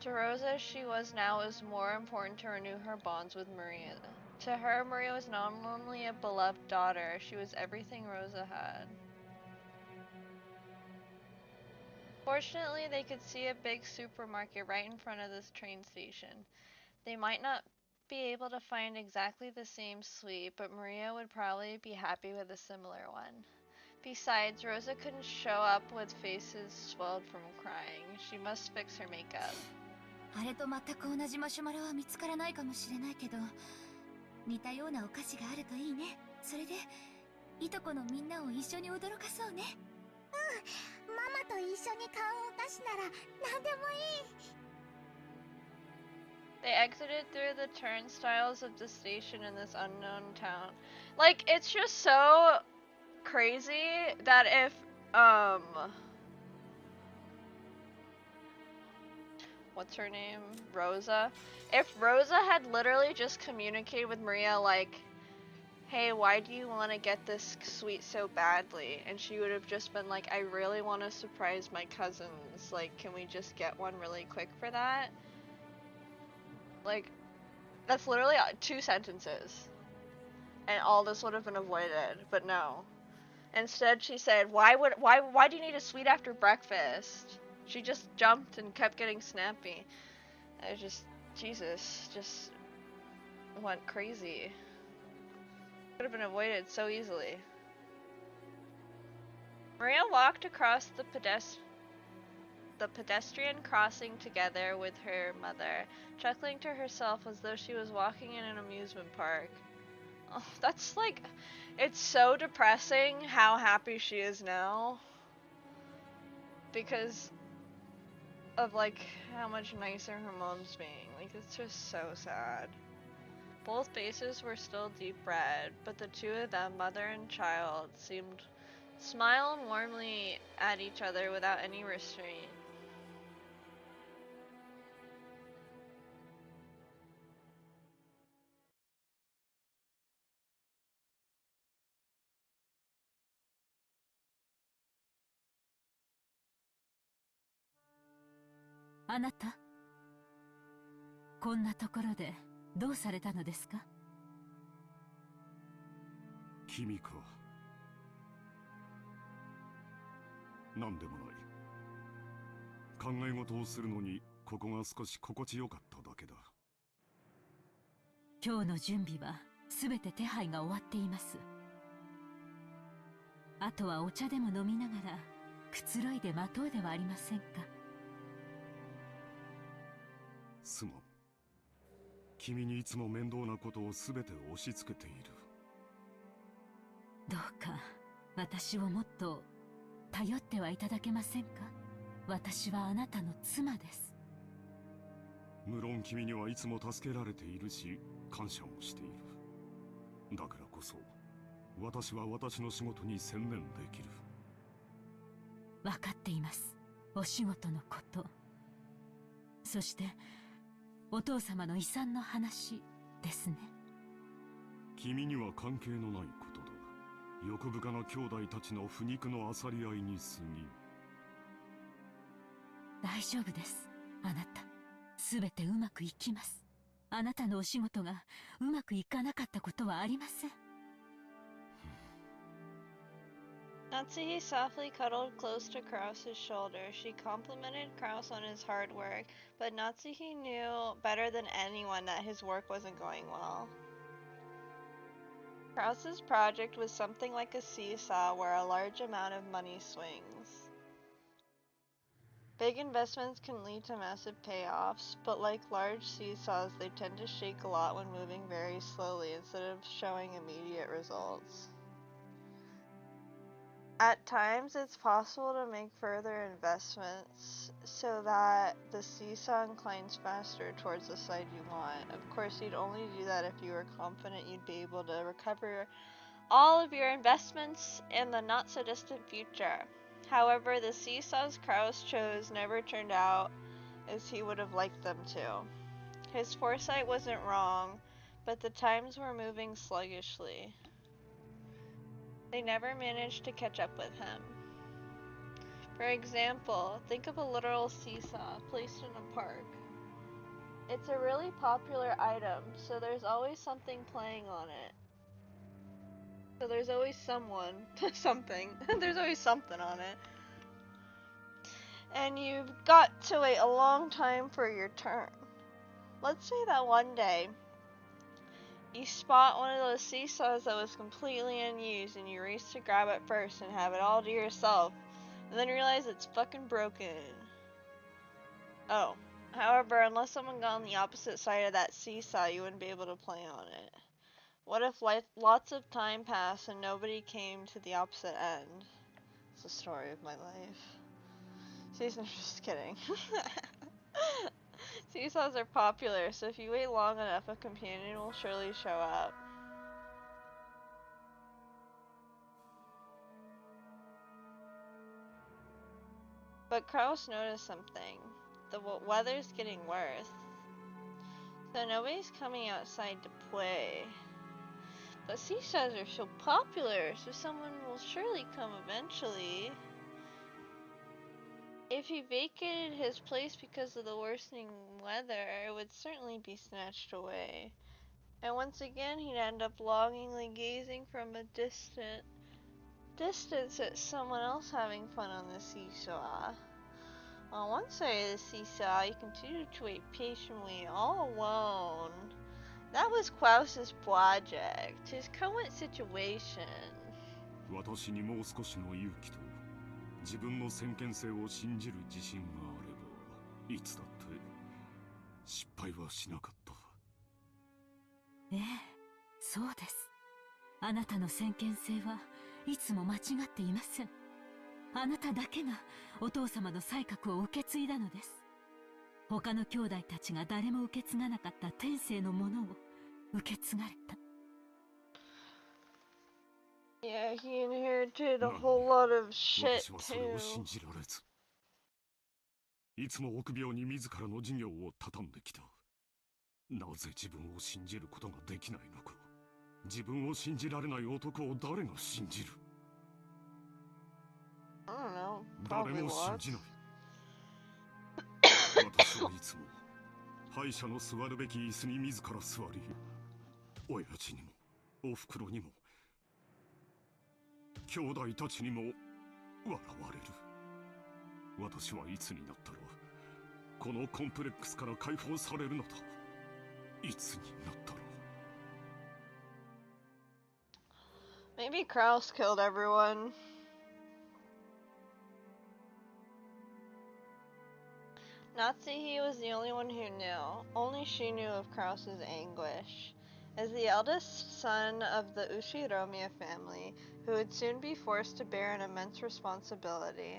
To Rosa, she was now as more important to renew her bonds with Maria. To her, Maria was not only a beloved daughter, she was everything Rosa had. Fortunately, they could see a big supermarket right in front of this train station. They might not be able to find exactly the same sweet, but Maria would probably be happy with a similar one. Besides, Rosa couldn't show up with faces swelled from crying. She must fix her makeup. あれと全く同じマシュマロは見つからないかもしれないけど、似たようなお菓子があるといいね。それで、いとこのみんなを一緒に驚かそうね。うん、ママと一緒に買うお菓子なら何でもいい。They exited through the turnstiles of the station in this unknown town. Like, it's just so crazy that if, what's her name? Rosa? If Rosa had literally just communicated with Maria like, hey, why do you want to get this sweet so badly? And she would have just been like, I really want to surprise my cousins. Like, can we just get one really quick for that? Like, that's literally 2 sentences. And all this would have been avoided, but no. Instead, she said, why do you need a sweet after breakfast? She just jumped and kept getting snappy. I just, Jesus, just went crazy. Could have been avoided so easily. Maria walked across the pedestrian crossing together with her mother, chuckling to herself as though she was walking in an amusement park. Oh, that's like, it's so depressing how happy she is now. Because of like how much nicer her mom's being. Like, it's just so sad. Both faces were still deep red, but the two of them, mother and child, seemed smile warmly at each other without any restraint. Anata? こんなところでどうされたのですか？君か。何でもない。考え事をするのにここが少し心地よかっただけだ。今日の準備はすべて手配が終わっています。あとはお茶でも飲みながらくつろいで待とうではありませんか。すまん。君にいつも面倒なことをすべて押し付けている。どうか私をもっと頼ってはいただけませんか。私はあなたの妻です。無論君にはいつも助けられているし感謝もしている。だからこそ私は私の仕事に専念できる。分かっています。お仕事のこと、そしてお父様の遺産の話ですね。君には関係のないことだ。欲深な兄弟たちの腐肉のあさり合いに過ぎん。大丈夫です。あなた、すべてうまくいきます。あなたのお仕事がうまくいかなかったことはありません。Natsuhi softly cuddled close to Krause's shoulder. She complimented Krause on his hard work, but Natsuhi knew better than anyone that his work wasn't going well. Krause's project was something like a seesaw where a large amount of money swings. Big investments can lead to massive payoffs, but like large seesaws, they tend to shake a lot when moving very slowly instead of showing immediate results. At times, it's possible to make further investments so that the seesaw inclines faster towards the side you want. Of course, you'd only do that if you were confident you'd be able to recover all of your investments in the not-so-distant future. However, the seesaws Krause chose never turned out as he would have liked them to. His foresight wasn't wrong, but the times were moving sluggishly. They never managed to catch up with him. For example, think of a literal seesaw placed in a park. It's a really popular item, so there's always something playing on it. So there's always someone, something, there's always something on it. And you've got to wait a long time for your turn. Let's say that one day, You spot one of those seesaws that was completely unused and you race to grab it first and have it all to yourself, and then realize it's fucking broken. Oh, however, unless someone got on the opposite side of that seesaw, you wouldn't be able to play on it. What if lots of time passed and nobody came to the opposite end? It's the story of my life. Seasons, just kidding. Seesaws are popular, so if you wait long enough, a companion will surely show up. But Kraus noticed something. The weather's getting worse. So nobody's coming outside to play. But seesaws are so popular, so someone will surely come eventually. If he vacated his place because of the worsening weather, it would certainly be snatched away. And once again, he'd end up longingly gazing from a distance at someone else having fun on the seesaw. On one side of the seesaw, he continued to wait patiently, all alone. That was Klaus's project, his current situation. 私にもう少しの勇気と自分の先見性を信じる自信があればいつだって失敗はしなかった。ええ、そうです。あなたの先見性はいつも間違っていません。あなただけがお父様の才覚を受け継いだのです。他の兄弟たちが誰も受け継がなかった天性のものを受け継がれた。Yeah, he inherited a whole lot of shit 私はそれ too. を信じられず、いつも臆病に自らの事業を畳んできた。なぜ自分を信じることができないのか。自分を信じられない男を誰が信じる。I don't know, 誰 probably も信 lots. じない。私はいつも敗者の座るべき椅子に自ら座り、親父にもおふくろにも兄弟たちにも笑われる。私はいつになったらこのコンプレックスから解放されるのだ。いつになったら。 Maybe Kraus killed everyone. Natsuhi was the only one who knew. Only she knew of Kraus's anguish. As the eldest son of the Ushiromiya family, who would soon be forced to bear an immense responsibility,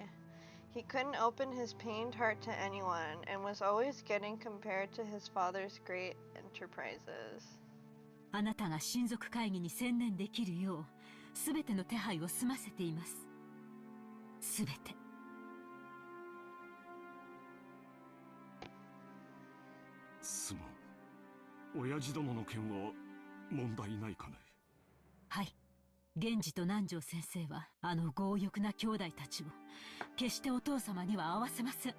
he couldn't open his pained heart to anyone and was always getting compared to his father's great enterprises. あなたが親族会議に専念できるよう、すべての手配を済ませています。すべて。すまん。親父殿の件は問題ないかね。はい。源氏と南條先生はあの強欲な兄弟たちを決してお父様には合わせません。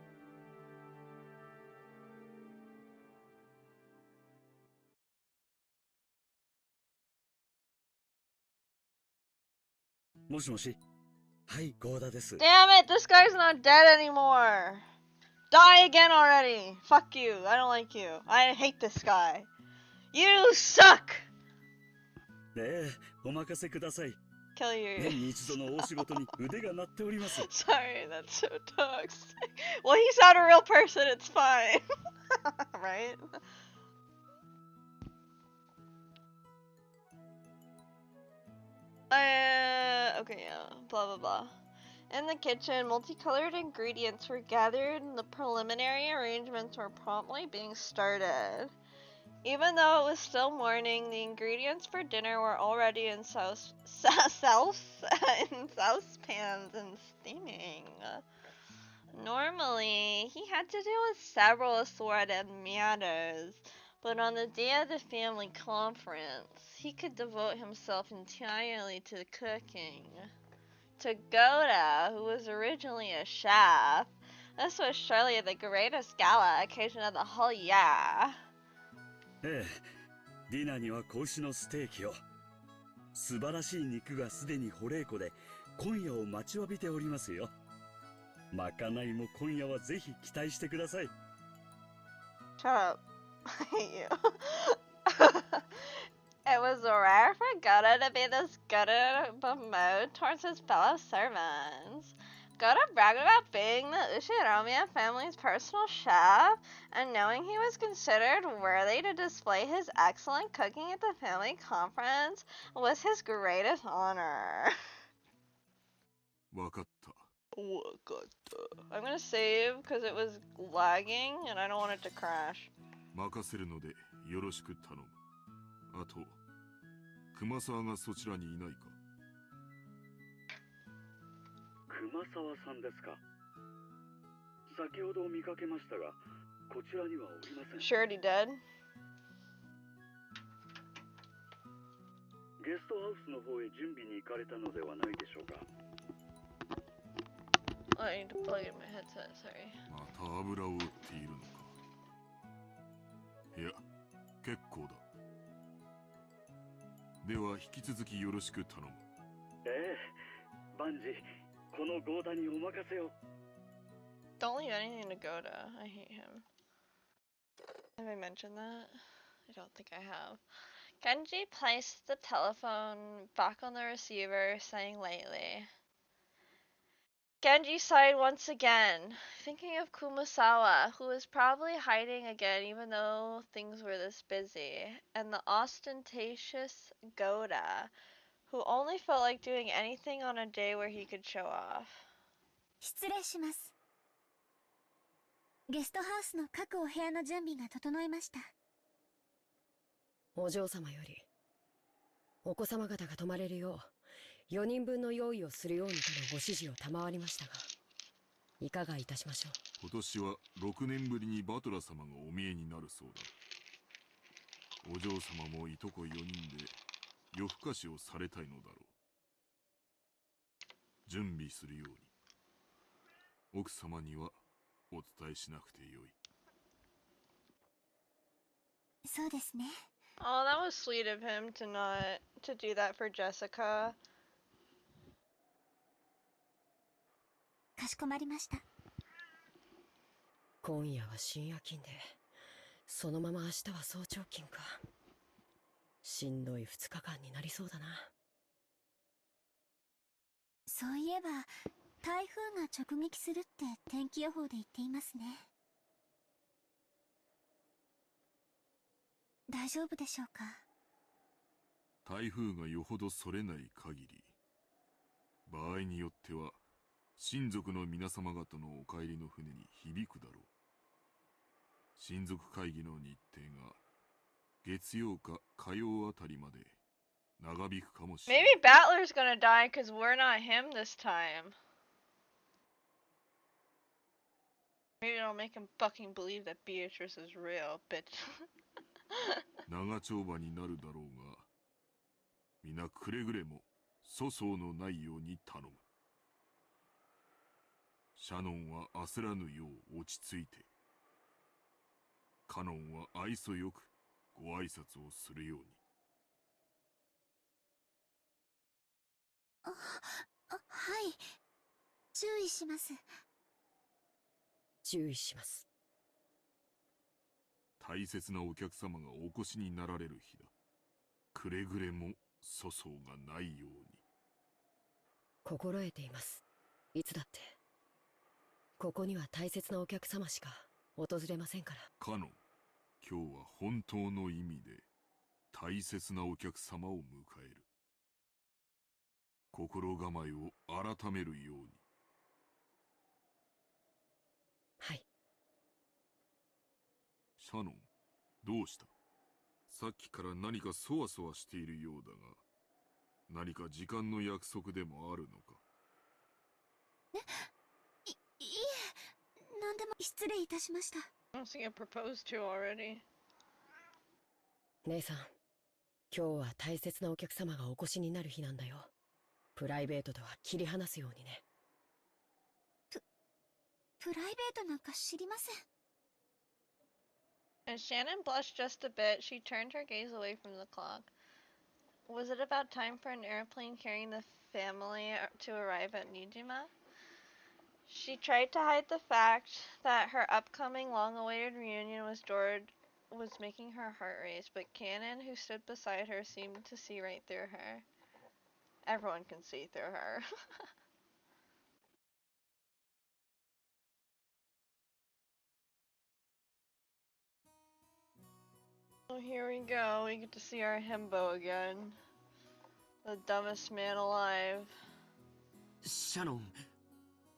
もしもし。はい、ゴーダです。 Damn it, this guy's not dead anymore. Die again already. Fuck you. I don't like you. I hate this guy. You suck. ねえ、お任せください。 Kill you. 年に一度の大仕事に腕が鳴っております。 Sorry, that's so toxic. Well, he's not a real person. It's fine. Right? Okay, yeah. Blah, blah, blah. In the kitchen, multicolored ingredients were gathered and the preliminary arrangements were promptly being started. Even though it was still morning, the ingredients for dinner were already in saucepans and steaming. Normally, he had to deal with several assorted matters, but on the day of the family conference, he could devote himself entirely to the cooking. To Goda, who was originally a chef, this was surely the greatest gala occasion of the whole year. ええ、ディナーには子牛のステーキを。素晴らしい肉がすでに保冷庫で今夜を待ちわびておりますよ。まかないも今夜はぜひ期待してください。 Shut up. I hate you. It was rare for Goda to be this good in a mode towards his fellow servants. Goda bragged about being the Ushiromiya family's personal chef, and knowing he was considered worthy to display his excellent cooking at the family conference was his greatest honor. わかった。 I'm gonna save because it was lagging and I don't want it to crash. 任せるのでよろしく頼む。あと、熊沢がそちらにいないか。熊沢さんですか。先ほど見かけましたが、こちらにはおりません。Sure he dead? ゲストハウスの方へ準備に行かれたのではないでしょうか。I need to plug in my headset, sorry. また油を売っているのか。いや、結構だ。では引き続きよろしく頼む。ええ、万事このゴーダにお任せを。Don't leave anything to Goda. I hate him. Have I mentioned that? I don't think I have. Genji placed the telephone back on the receiver, saying lightly. Genji sighed once again, thinking of Kumasawa, who was probably hiding again even though things were this busy, and the ostentatious Goda, who only felt like doing anything on a day where he could show off. 失礼します。ゲストハウスの各お部屋の準備が整いました。お嬢様よりお子様方が泊まれるよう4人分の用意をするようにとのご指示を賜りましたが、いかがいたしましょう。今年は6年ぶりにバトラ様がお見えになるそうだ。お嬢様もいとこ4人で夜更かしをされたいのだろう。準備するように奥様にはお伝えしなくてよい。そうですね。Oh, that was sweet of him to do that for Jessica. かしこまりました。今夜は深夜勤で、そのまま明日は早朝勤か。しんどい2日間になりそうだな。そういえば台風が直撃するって天気予報で言っていますね。大丈夫でしょうか。台風がよほどそれない限り、場合によっては親族の皆様方のお帰りの船に響くだろう。親族会議の日程が月曜か火曜あたりまで長引くかもしれない。 Maybe Battler's gonna die because we're not him this time. Maybe it'll make him fucking believe that Beatrice is real, bitch. 長丁場になるだろうが、皆くれぐれも粗相のないように頼む。シャノンは焦らぬよう落ち着いて、カノンは愛想よくご挨拶をするように。はい、注意します。注意します。大切なお客様がお越しになられる日だ。くれぐれも粗相がないように。心得ています。いつだってここには大切なお客様しか訪れませんから。カノン、今日は本当の意味で大切なお客様を迎える。心構えを改めるように。はい。シャノン、どうした？さっきから何かそわそわしているようだが、何か時間の約束でもあるのか？いえ、何でも失礼いたしました。I don't think I proposed to already. 姉さん、今日は大切なお客様がお越しになる日なんだよ。プライベートとは切り離すようにね。プライベートなんか知りません。As Shannon blushed just a bit, she turned her gaze away from the clock. Was it about time for an airplane carrying the family to arrive at Nijima? She tried to hide the fact that her upcoming long-awaited reunion with was making her heart race, but Cannon, who stood beside her, seemed to see right through her. Everyone can see through her. Oh, here we go. We get to see our himbo again. The dumbest man alive. シャノン、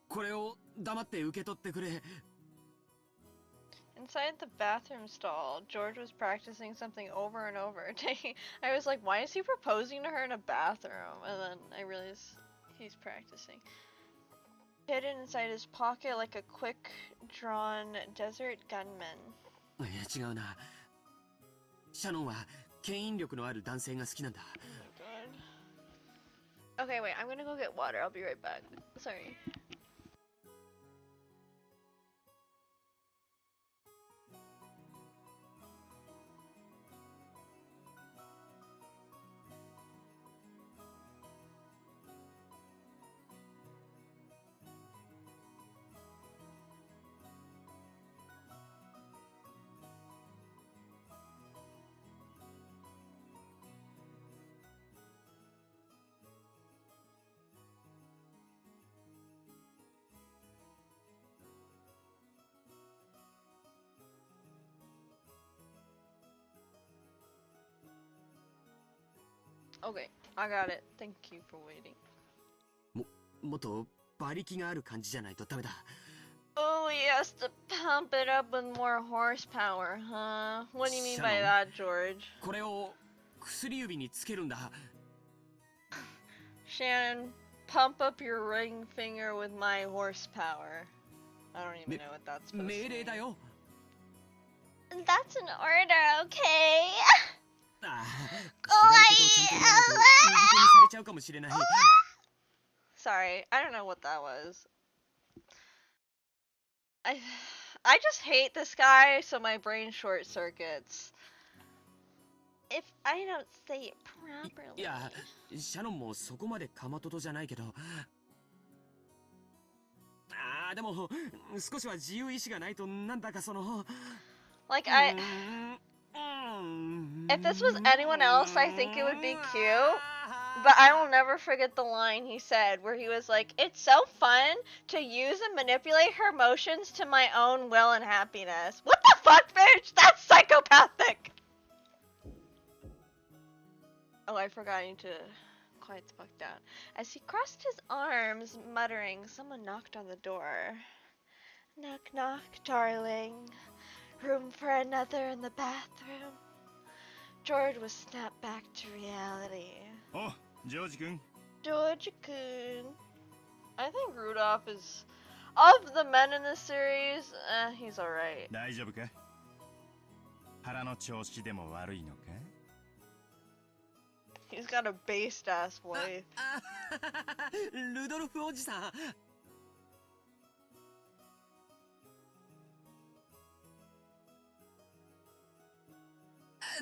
これを黙って受け取ってくれ。 Inside the bathroom stall, George was practicing something over and over. I was like, why is he proposing to her in a bathroom? And then I realized he's practicing. Hidden inside his pocket like a quick-drawn desert gunman. いや違うな。シャノンは牽引力のある男性が好きなんだ。Oh my god. Okay, wait, I'm gonna go get water. I'll be right back. Sorry. Okay, I got it. Thank you for waiting. もっと馬力がある感じじゃないとダメだ。 Oh, he has to pump it up with more horsepower, huh? What do you mean by that, George? これを薬指につけるんだ。 Shannon, pump up your ring finger with my horsepower. I don't even know what that's supposed to 命令だ mean. よ。 That's an order, okay? ああ、左手とちゃんとやらないと右手にされちゃうかもしれない。 Sorry, I don't know what that was. I just hate this guy, so my brain short circuits. If I don't say it properly. いや、シャノンもそこまでかまととじゃないけど。ああ、でも少しは自由意志がないとなんだかその。Like I. If this was anyone else, I think it would be cute. But I will never forget the line he said where he was like, "It's so fun to use and manipulate her emotions to my own will and happiness." What the fuck, bitch? That's psychopathic! Oh, I forgot. I need to quiet the fuck down. As he crossed his arms, muttering, someone knocked on the door. Knock, knock, darling. Room for another in the bathroom. George was snapped back to reality. Oh, George-kun. George-kun. I think Rudolph is, of the men in this series, he's alright. 大丈夫か？腹の調子でも悪いのか？ He's got a based ass voice. ルドルフおじさん。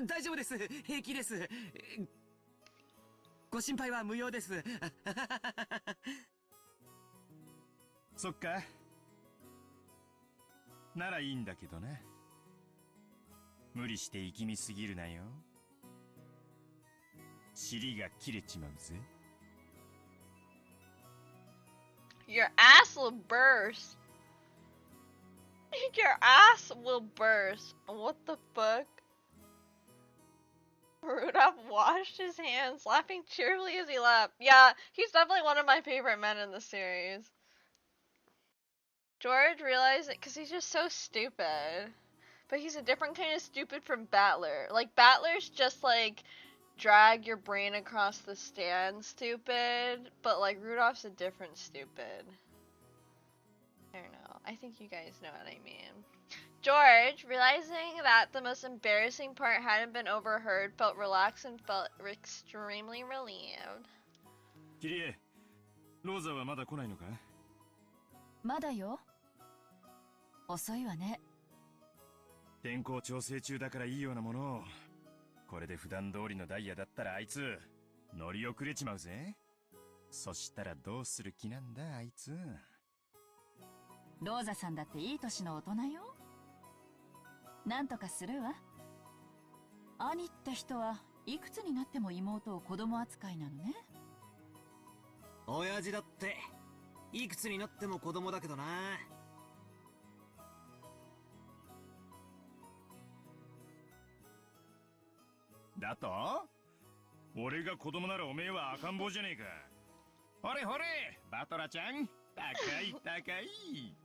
大丈夫です。平気です。ご心配は無用です。そっか。ならいいんだけどな。無理して力みすぎるなよ。尻が切れちまうぜ。Your ass will burst. Your ass will burst. What the fuck? Rudolph washed his hands, laughing cheerfully as he left. Yeah, he's definitely one of my favorite men in the series. George realized it because he's just so stupid. But he's a different kind of stupid from Battler. Like, Battler's just like drag your brain across the stand stupid, but like Rudolph's a different stupid. I don't know. I think you guys know what I mean. George, realizing that the most embarrassing part hadn't been overheard, felt relaxed and felt extremely relieved. キリエ、ローザはまだ来ないのか？まだよ。遅いわね。天候調整中だからいいようなものを。これで普段通りのダイヤだったらあいつ乗り遅れちまうぜ。そしたらどうする気なんだあいつ。ローザさんだっていい年の大人よ。なんとかするわ。兄って人はいくつになっても妹を子供扱いなのね。親父だっていくつになっても子供だけどな。だと俺が子供ならおめえは赤ん坊じゃねえか。ほれほれ、バトラちゃん、高い高い。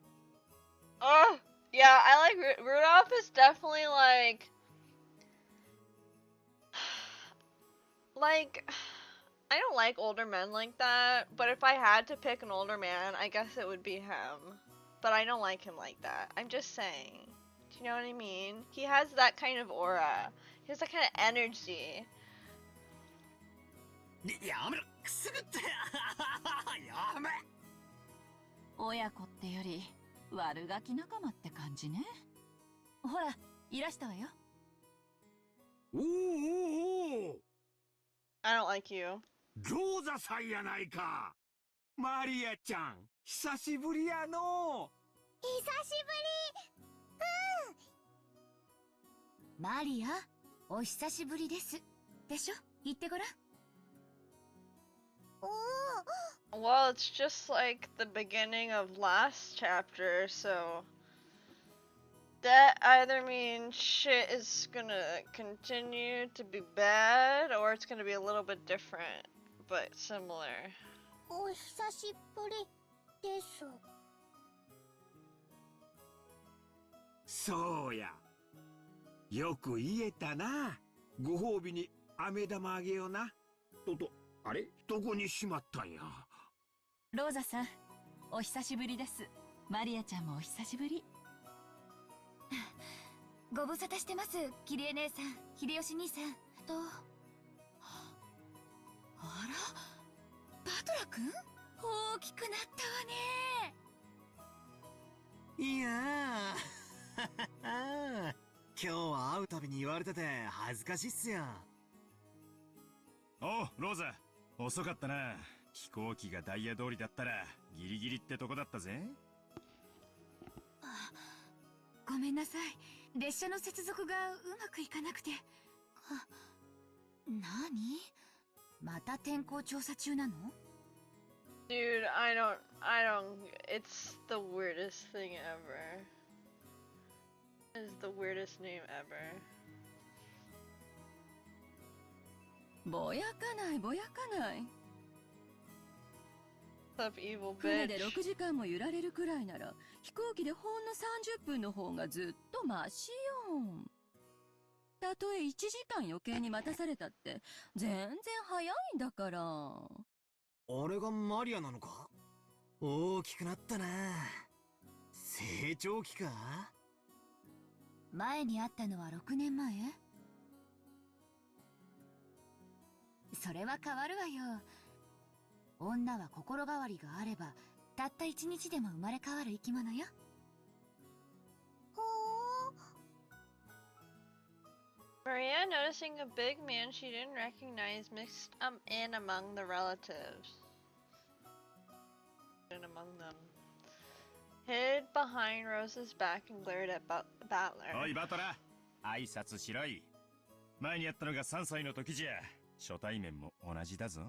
Oh, yeah, I like Rudolph is definitely like, I don't like older men like that, but if I had to pick an older man, I guess it would be him. But I don't like him like that. I'm just saying. Do you know what I mean? He has that kind of aura. He has that kind of energy. やめろ、くすぐってやめ。親子ってより悪ガキ仲間って感じね。ほら、いらしたわよ。おおおお。 I don't like you. 餃子さんやないか。マリアちゃん、久しぶりやの。久しぶり。マリア、お久しぶりです。でしょ？言ってごらん。Well, it's just like the beginning of last chapter, so that either means shit is gonna continue to be bad, or it's gonna be a little bit different, but similar. お久しぶりです。そうや。よく言えたな。ご褒美に飴玉あげような。あれどこにしまったんや。ローザさん、お久しぶりです。マリアちゃんもお久しぶり。ご無沙汰してます、キリエ姉さん、秀吉兄さんと。あら、バトラ君？大きくなったわね。いやー今日は会うたびに言われてて恥ずかしいっすよ。おう、ローザ、遅かったな。飛行機がダイヤ通りだったらギリギリってとこだったぜ。ごめんなさい、列車の接続がうまくいかなくて。何？また天候調査中なの？ Dude, I don't, it's the weirdest thing ever. It's the weirdest name ever. ぼやかないぼやかない。What's up, evil 船で bitch? 6時間も揺られるくらいなら飛行機でほんの30分の方がずっとマシよ。たとえ1時間余計に待たされたって全然早いんだから。あれがマリアなのか？大きくなったな。成長期か？前に会ったのは6年前？それは変わるわよ。女は心変わりがあればたった1日でも生まれ変わる生き物よ。Maria, noticing a big man she didn't recognize, mixed in among the relatives. In among them. Hid behind Rose's back and glared at Battler. おいバトラ、挨拶しろい。前にやったのが3歳の時じゃ。初対面も同じだぞ。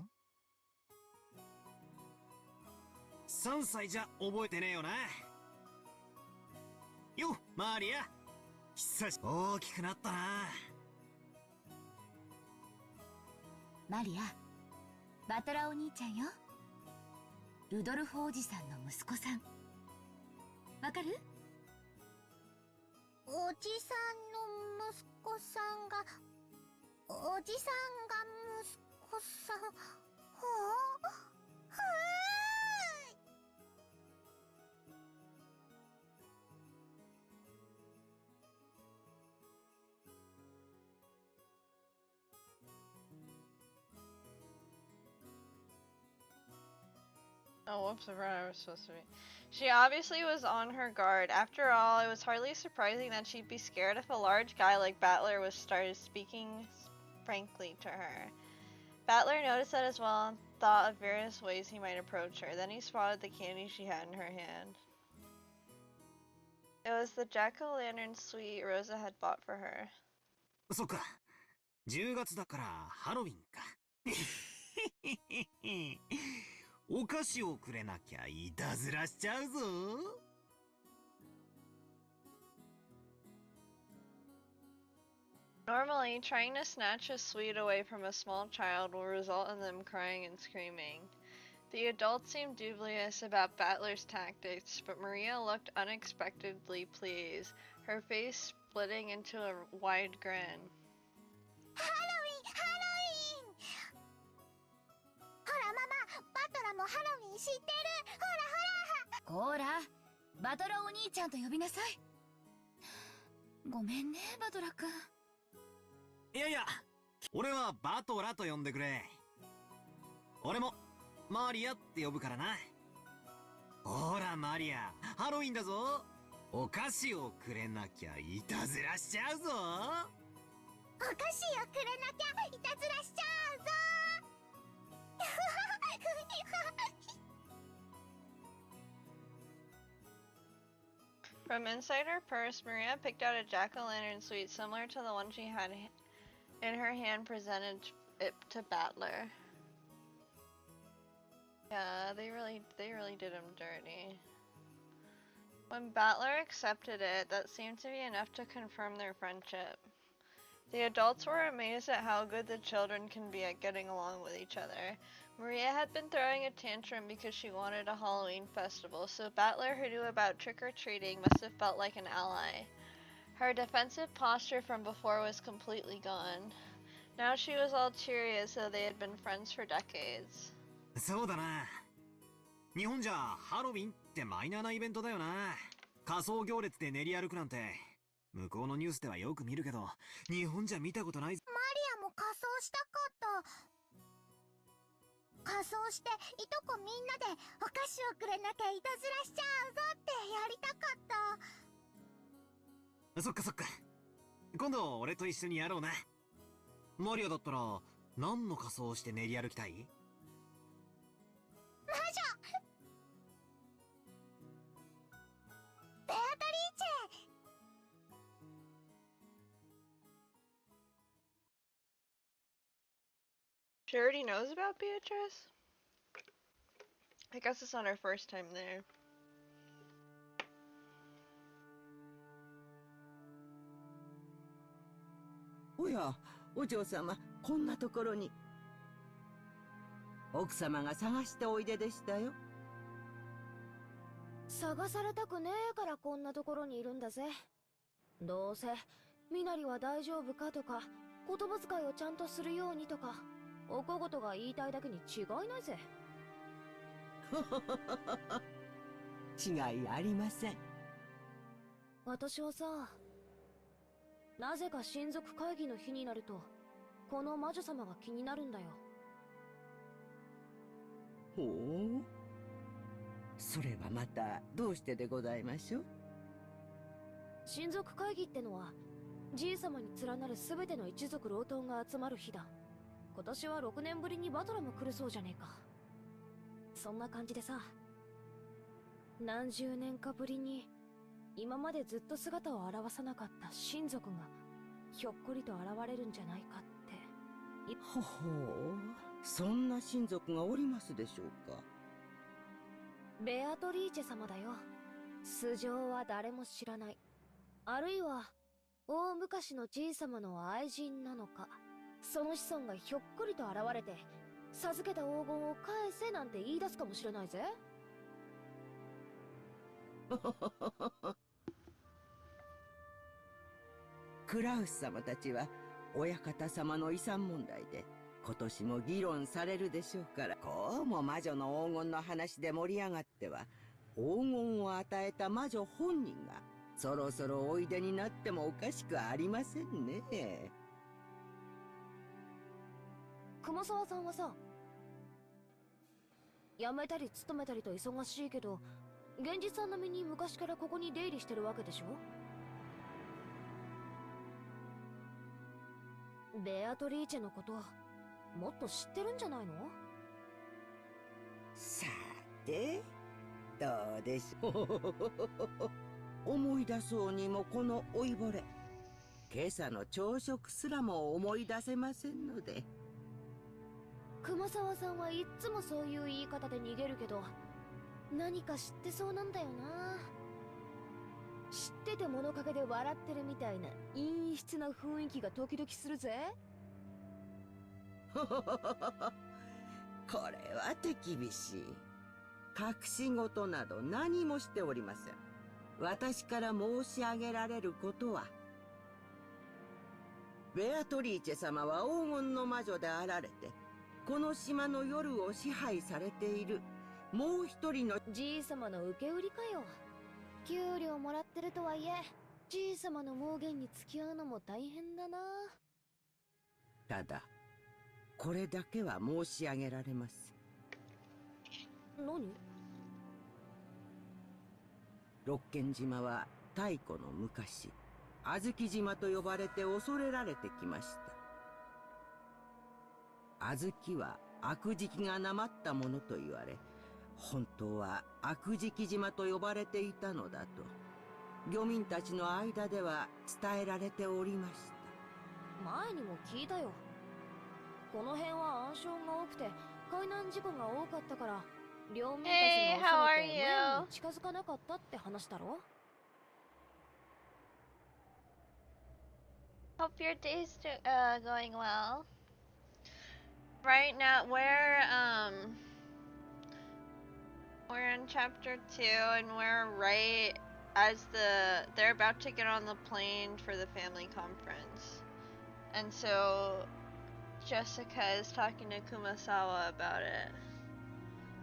3歳じゃ覚えてねえよな。よ、マリア。大きくなったな。マリア、バトラお兄ちゃんよ。ルドルフおじさんの息子さん。わかる？おじさんの息子さんが、おじさんが息子さん。はあ？はーい。Oh, whoops, I forgot I was supposed to be. She obviously was on her guard. After all, it was hardly surprising that she'd be scared if a large guy like Battler was started speaking frankly to her. Battler noticed that as well and thought of various ways he might approach her. Then he spotted the candy she had in her hand. It was the jack-o'-lantern sweet Rosa had bought for her. そっか。10月だからハロウィンか。お菓子をくれなきゃいたずらしちゃうぞ。Normally, trying to snatch a sweet away from a small child will result in them crying and screaming. The adults seemed dubious about Battler's tactics, but Maria looked unexpectedly pleased, her face splitting into a wide grin. ハロウィン、ハロウィン。ほらママ、バトラもハロウィン知ってる。ほらほら。ほら、バトラお兄ちゃんと呼びなさい。ごめんね、バトラくん。いやいや、俺はバトラと呼んでくれ。俺もマリアって呼ぶからな。ほらマリア、ハロウィンだぞ。お菓子をくれなきゃいたずらしちゃうぞ。お菓子をくれなきゃいたずらしちゃうぞ。From inside her purse, Maria picked out a jack-o'-lantern sweet similar to the one she had in her hand, presented it to Battler. Yeah, they really did him dirty. When Battler accepted it, that seemed to be enough to confirm their friendship. The adults were amazed at how good the children can be at getting along with each other. Maria had been throwing a tantrum because she wanted a Halloween festival, so Battler, who knew about trick-or-treating, must have felt like an ally. Her defensive posture from before was completely gone. Now she was all cheery as though they had been friends for decades. そうだな。日本じゃハロウィンってマイナーなイベントだよな。仮装行列で練り歩くなんて向こうのニュースではよく見るけど、日本じゃ見たことない。マリアも仮装したかった。仮装していとこみんなでお菓子をくれなきゃいたずらしちゃうぞってやりたかった。そっかそっか。今度俺と一緒にやろうな。マリアだったら何の仮装をして練り歩きたい？魔女。ベアトリーチェ。She already knows about Beatrice? I guess it's not her first time there. おや、お嬢様、こんなところに。奥様が探しておいででしたよ。探されたくねえからこんなところにいるんだぜ。どうせみなりは大丈夫かとか、言葉遣いをちゃんとするようにとか、お小言が言いたいだけに違いないぜ。違いありません。私はさ、なぜか親族会議の日になるとこの魔女様が気になるんだよ。ほう、それはまたどうしてでございましょう。親族会議ってのはじい様に連なる全ての一族老頭が集まる日だ。今年は6年ぶりにバトラも来るそうじゃねえか。そんな感じでさ、何十年かぶりに今までずっと姿を現さなかった親族がひょっこりと現れるんじゃないかって。ほほう、そんな親族がおりますでしょうか。ベアトリーチェ様だよ。素性は誰も知らない。あるいは大昔のじい様の愛人なのか、その子孫がひょっこりと現れて授けた黄金を返せなんて言い出すかもしれないぜ。クラウス様たちは親方様の遺産問題で今年も議論されるでしょうから、こうも魔女の黄金の話で盛り上がっては、黄金を与えた魔女本人がそろそろおいでになってもおかしくありませんね。熊沢さんはさ、辞めたり勤めたりと忙しいけど、現実さん並みに昔からここに出入りしてるわけでしょ。ベアトリーチェのこともっと知ってるんじゃないの？さて、どうでしょう。思い出そうにもこの老いぼれ、今朝の朝食すらも思い出せませんので。熊沢さんはいっつもそういう言い方で逃げるけど、何か知ってそうなんだよな。知ってて物陰で笑ってるみたいな陰湿な雰囲気が時々するぜ。これは手厳しい。隠し事など何もしておりません。私から申し上げられることは、ベアトリーチェ様は黄金の魔女であられて、この島の夜を支配されているもう一人のじい様の受け売りかよ。給料もらってるとはいえ、じい様の妄言に付き合うのも大変だな。ただこれだけは申し上げられます。何？六軒島は太古の昔、小豆島と呼ばれて恐れられてきました。小豆は悪食がなまったものと言われ、本当は悪食島と呼ばれていたのだと漁民たちの間では伝えられておりました。前にも聞いたよ。この辺は暗礁が多くて海難事故が多かったから、漁民たちが恐れて村に近づかなかったって話だろ。Hope your day's going well. Right now, we're in chapter 2, and we're right as they're about to get on the plane for the family conference, and so Jessica is talking to Kumasawa about it,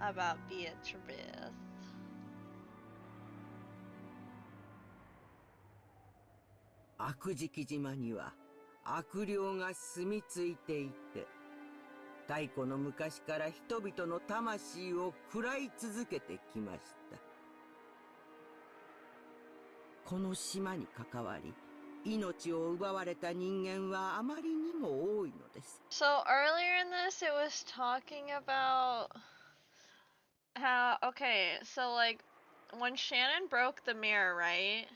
about Beatrice. 悪食島には悪霊が住み着いていて、太古の昔から人々の魂を喰らい続けてきました。この島に関わり、命を奪われた人間はあまりにも多いのです。So earlier in this, it was talking about how, okay, so like when Shannon broke the mirror, right?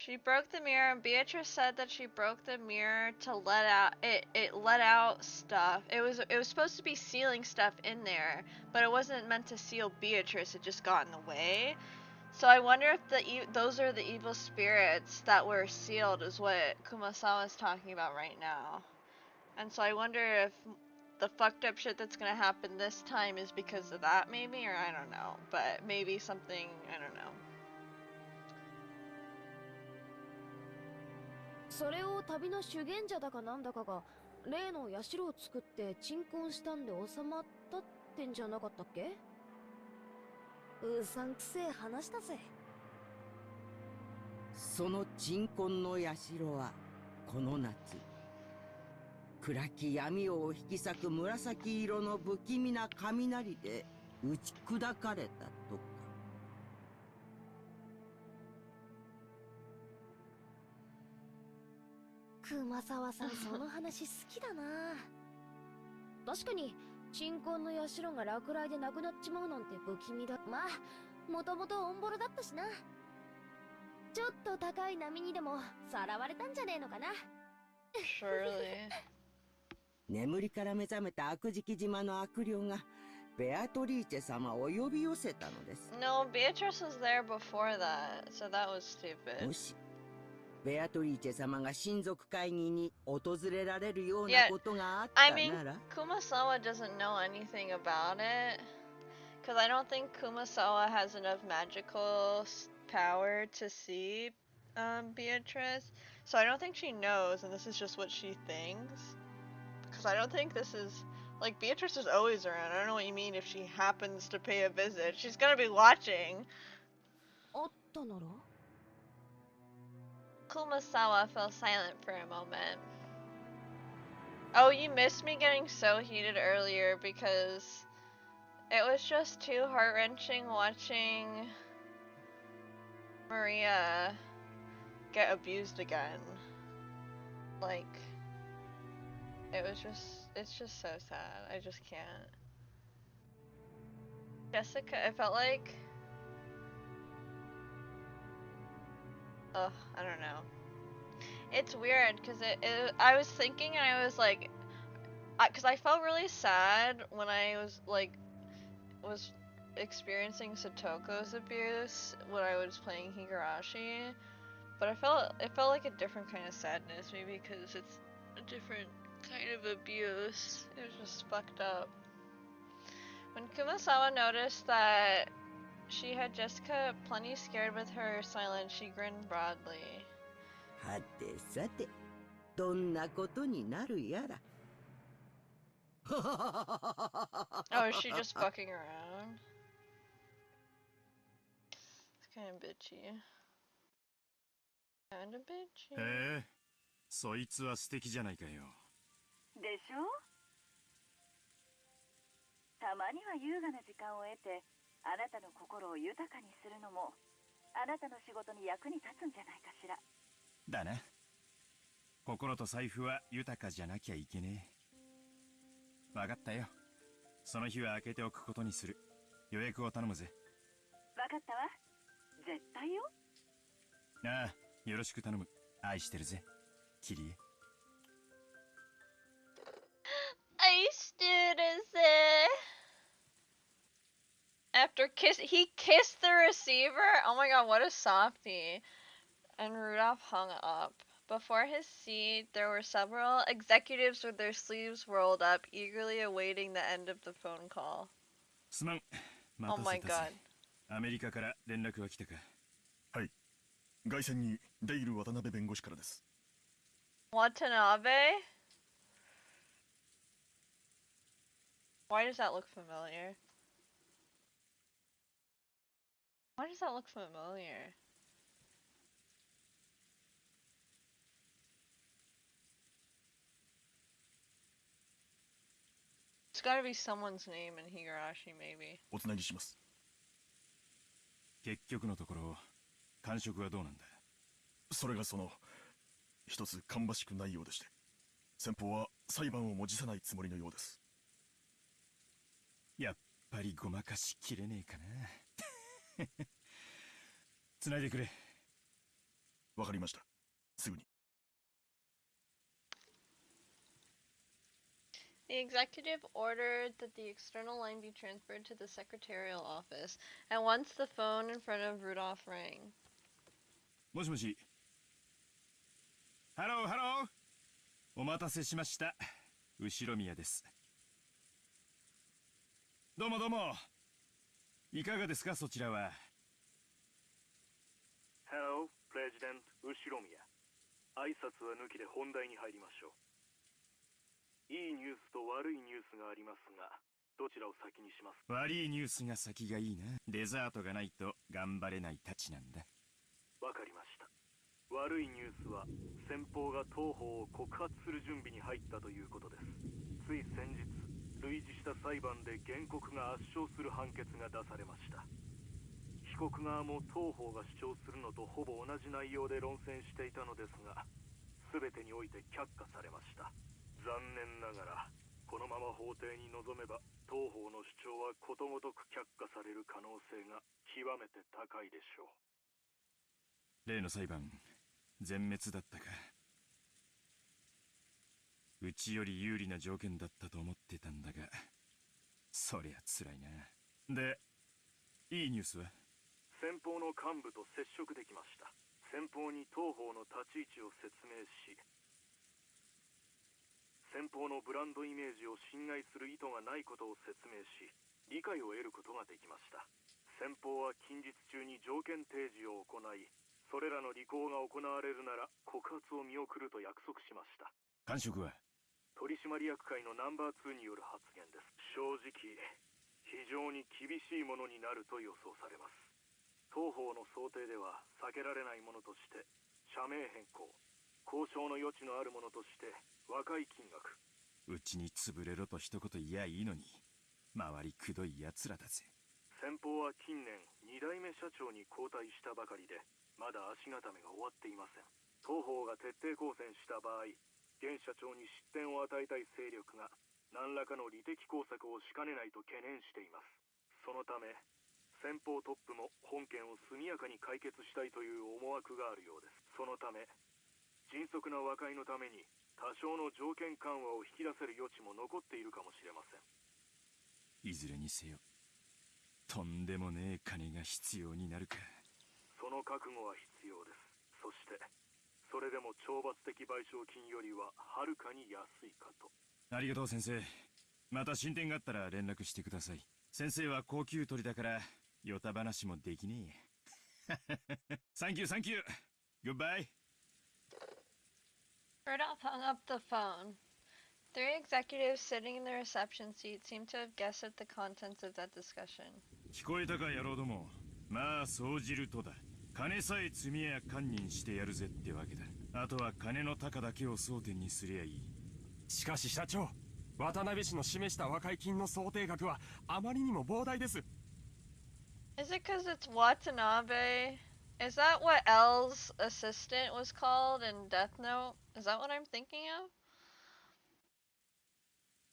She broke the mirror, and Beatrice said that she broke the mirror to let out it let out stuff. It was supposed to be sealing stuff in there, but it wasn't meant to seal Beatrice. It just got in the way. So I wonder if those are the evil spirits that were sealed, is what Kumasawa is talking about right now. And so I wonder if the fucked up shit that's gonna happen this time is because of that, maybe, or I don't know. But maybe something, I don't know. それを旅の修験者だかなんだかが例の社を作って鎮魂したんで収まったってんじゃなかったっけ？うさんくせえ話だぜ。その鎮魂の社はこの夏、暗き闇を引き裂く紫色の不気味な雷で打ち砕かれたとか。熊沢さん、その話好きだな。確かに鎮魂の社が落雷でなくなっちまうなんて不気味だ。まあもともとオンボロだったしな。ちょっと高い波にでもさらわれたんじゃねえのかな。Surely. 眠りから目覚めた悪食島の悪霊がベアトリーチェ様を呼び寄せたのです。No, Beatrice was there before that, so that was stupid. もしベアトリーチェ様が親族会議に訪れられるようなことがあったなら、I mean, Kumasawa doesn't know anything about it, because I don't think Kumasawa has enough magical power to see Beatrice, so I don't think she knows, and this is just what she thinks, because I don't think this is, like, Beatrice is always around. I don't know what you mean if she happens to pay a visit. She's gonna be watching. あったならKumasawa fell silent for a moment. Oh, you missed me getting so heated earlier because it was just too heart-wrenching watching Maria get abused again. Like, it's just so sad. I just can't. Jessica, it felt like, ugh, I don't know. It's weird because I was thinking and I was like, because I felt really sad when I was experiencing Satoko's abuse when I was playing Higurashi, but it felt like a different kind of sadness, maybe because it's a different kind of abuse. It was just fucked up. When Kumasawa noticed that she had Jessica plenty scared with her silence, she grinned broadly. はてさて、どんなことになるやら。Oh, is she just fucking around? It's kind of bitchy. Kind of bitchy. へえ、そいつは素敵じゃないかよ。でしょ？たまには優雅な時間を得て、あなたの心を豊かにするのも、あなたの仕事に役に立つんじゃないかしら。だな。心と財布は豊かじゃなきゃいけねえ。わかったよ。その日は開けておくことにする。予約を頼むぜ。わかったわ。絶対よ。ああ、よろしく頼む。愛してるぜ。キリエ。愛してるぜ。After he kissed the receiver? Oh my god, what a softie. And Rudolph hung up. Before his seat, there were several executives with their sleeves rolled up, eagerly awaiting the end of the phone call. すまん。 Oh my god. アメリカから連絡は来たか。はい。外線にデイル渡辺弁護士からです。Watanabe? Why does that look familiar? Why does that look familiar? It's gotta be someone's name in Higurashi, maybe. おつなぎします。結局のところ、感触はどうなんだ？それが一つ芳しくないようでして、先方は裁判をも辞さないつもりのようです。やっぱりごまかしきれねえかな。繋いでくれ。わかりました。すぐに。The executive ordered that the external line be transferred to the secretarial office, and once the phone in front of Rudolph rang. もしもし。ハローハロー。お待たせしました。後ろ宮です。どうもどうも。いかがですかそちらは。Hello, President 後ろ宮。挨拶は抜きで本題に入りましょう。いいニュースと悪いニュースがありますが、どちらを先にしますか？悪いニュースが先がいいな。デザートがないと頑張れないたちなんだ。わかりました。悪いニュースは先方が当方を告発する準備に入ったということです。つい先日、類似した裁判で原告が圧勝する判決が出されました。被告側も当方が主張するのとほぼ同じ内容で論戦していたのですが、全てにおいて却下されました。残念ながらこのまま法廷に臨めば当方の主張はことごとく却下される可能性が極めて高いでしょう。例の裁判全滅だったか。うちより有利な条件だったと思ってたんだが、そりゃ辛いな。で、いいニュースは？先方の幹部と接触できました。先方に当方の立ち位置を説明し、先方のブランドイメージを侵害する意図がないことを説明し、理解を得ることができました。先方は近日中に条件提示を行い、それらの履行が行われるなら告発を見送ると約束しました。感触は？取締役会のナンバー2による発言です。正直、非常に厳しいものになると予想されます。当方の想定では避けられないものとして、社名変更、交渉の余地のあるものとして若い金額。うちに潰れろと一言言やいいのに、周りくどい奴らだぜ。先方は近年2代目社長に交代したばかりで、まだ足固めが終わっていません。当方が徹底抗戦した場合、現社長に失点を与えたい勢力が何らかの利的工作をしかねないと懸念しています。そのため先方トップも本件を速やかに解決したいという思惑があるようです。そのため迅速な和解のために多少の条件緩和を引き出せる余地も残っているかもしれません。いずれにせよ、とんでもねえ金が必要になるか。その覚悟は必要です。そしてそれでも懲罰的賠償金よりははるかに安いかと。ありがとう先生。また進展があったら連絡してください。先生は高級鳥だからヨタ話もできねえ。サンキューサンキュー。グッバイ。Rudolph hung up the phone. Three executives sitting in the reception seat seemed to have guessed at the contents of that discussion. 聞こえたか野郎ども。まあそうじるとだ。金さえ積みや堪忍してやるぜってわけだ。あとは金の高だけを争点にすりゃいい。しかし社長、渡辺氏の示した和解金の想定額はあまりにも膨大です。Is it because it's Watanabe? Is that what L's assistant was called in Death Note? Is that what I'm thinking of?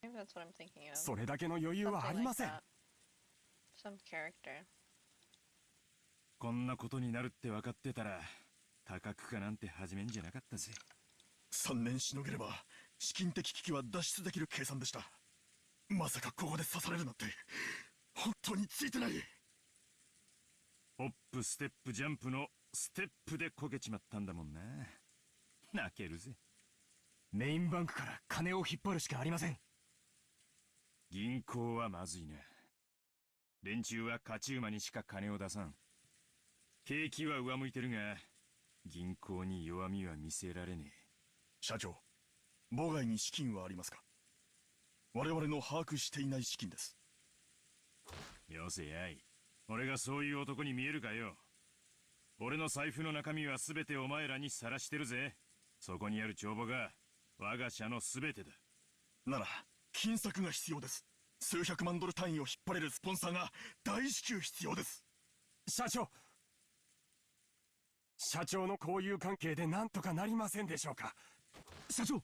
Maybe that's what I'm thinking of. それだけの余裕はありません。Some character. こんなことになるって分かってたら高くかなんて始めんじゃなかったぜ。3年しのげれば資金的危機は脱出できる計算でした。まさかここで刺されるなんて本当についてない。ホップステップジャンプのステップでこけちまったんだもんな。泣けるぜ。メインバンクから金を引っ張るしかありません。銀行はまずいな。連中は勝ち馬にしか金を出さん。景気は上向いてるが銀行に弱みは見せられねえ。社長、母外に資金はありますか？我々の把握していない資金です。よせやい。俺がそういう男に見えるかよ。俺の財布の中身は全てお前らにさらしてるぜ。そこにある帳簿が我が社の全てだ。なら金策が必要です。数百万ドル単位を引っ張れるスポンサーが大至急必要です。社長の交友関係で何とかなりませんでしょうか？社長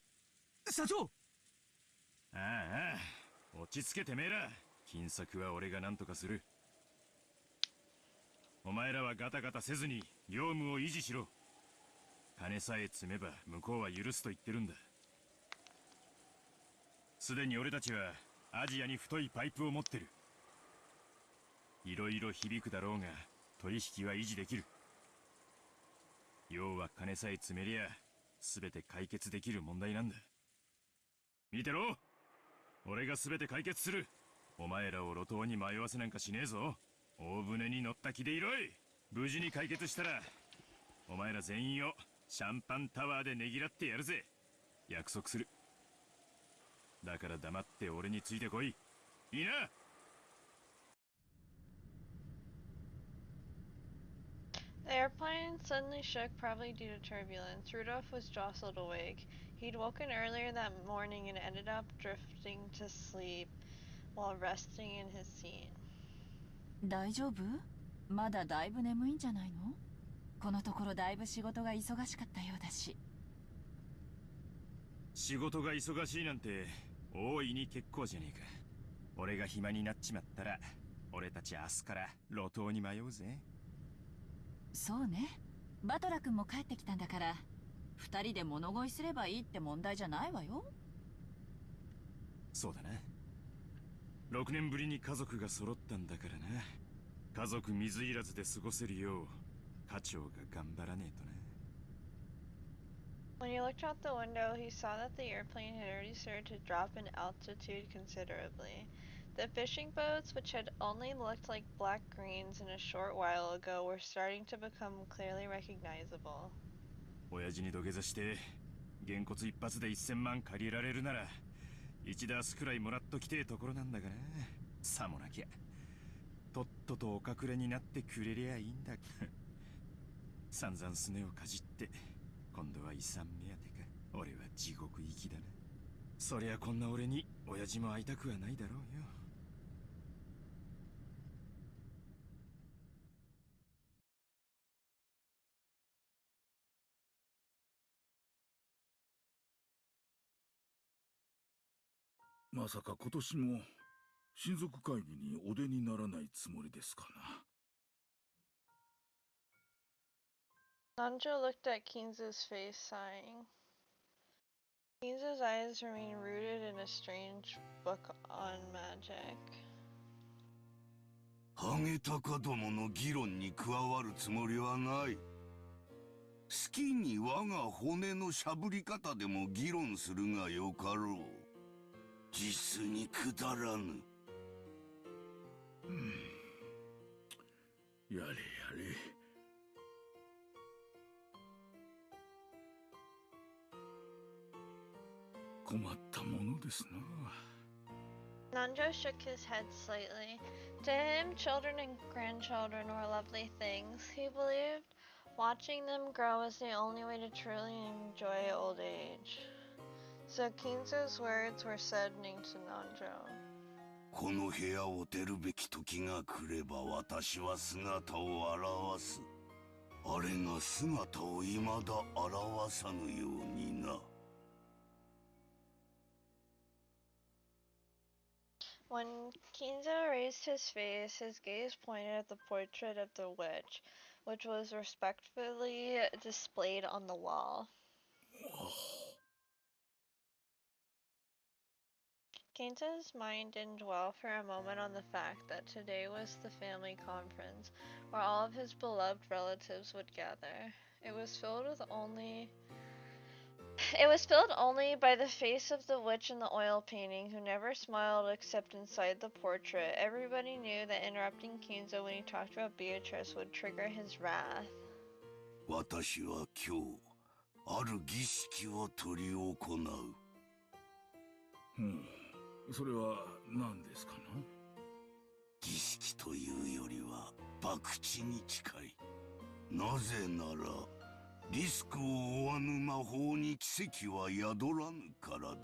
ああ、落ち着けてめえら。金策は俺が何とかする。お前らはガタガタせずに業務を維持しろ。金さえ積めば向こうは許すと言ってるんだ。すでに俺たちはアジアに太いパイプを持ってる。いろいろ響くだろうが取引は維持できる。要は金さえ積めりゃ全て解決できる問題なんだ。見てろ、俺が全て解決する。お前らを路頭に迷わせなんかしねえぞ。大船に乗った気でいろい。無事に解決したらお前ら全員をシャンパンタワーでねぎらってやるぜ。約束する。だから黙って俺についてこい。いいな。The airplane suddenly shook, probably due to turbulence. Rudolph was jostled awake. He'd woken earlier that morning and ended up drifting to sleep while resting in his seat. 大丈夫？まだだいぶ眠いんじゃないの？このところだいぶ仕事が忙しかったようだし。仕事が忙しいなんて大いに結構じゃねえか。俺が暇になっちまったら俺たち明日から路頭に迷うぜ。そうね。バトラ君も帰ってきたんだから二人で物乞いすればいいって問題じゃないわよ。そうだな。6年ぶりに家族が揃ったんだからな。家族水入らずで過ごせるよう課長が頑張らねえとな。When he looked out the window, he saw that the airplane had already started to drop in altitude considerably. The fishing boats, which had only looked like black greens in a short while ago, were starting to become clearly recognizable. 親父に土下座してげんこつ一発で1000万借りられるなら1ダースくらいもらっときてえところなんだがな。さもなきゃとっととお隠れになってくれりゃいいんだ。散々すねをかじって今度は遺産目当てか。俺は地獄行きだな。そりゃこんな俺に親父も会いたくはないだろうよ。まさか今年も親族会議にお出にならないつもりですかな。Nanjo looked at Kinza's face, sighing. Kinza's eyes remained rooted in a strange book on magic. ハゲタカどもの議論に加わるつもりはない。好きに我が骨のしゃぶり方でも議論するがよかろう。実にくだらぬ。やれやれ。困ったものですな。Nanjo shook his head slightly. To him, children and grandchildren were lovely things. He believed watching them grow was the only way to truly enjoy old age. So Kinza's words were saddening to Nanjo. この部屋を出るべき時が来れば私は姿を現す。あれが姿を未だ現さぬようにな。When Kinzo raised his face, his gaze pointed at the portrait of the witch, which was respectfully displayed on the wall. Kinzo's mind didn't dwell for a moment on the fact that today was the family conference, where all of his beloved relatives would gather. It was filled only by the face of the witch in the oil painting, who never smiled except inside the portrait. Everybody knew that interrupting Kinzo when he talked about Beatrice would trigger his wrath. 私は今日、ある儀式を執り行う。それは何ですかな？儀式というよりは、博打に近い。なぜなら、リスクを負わぬ魔法に奇跡は宿らぬからだ。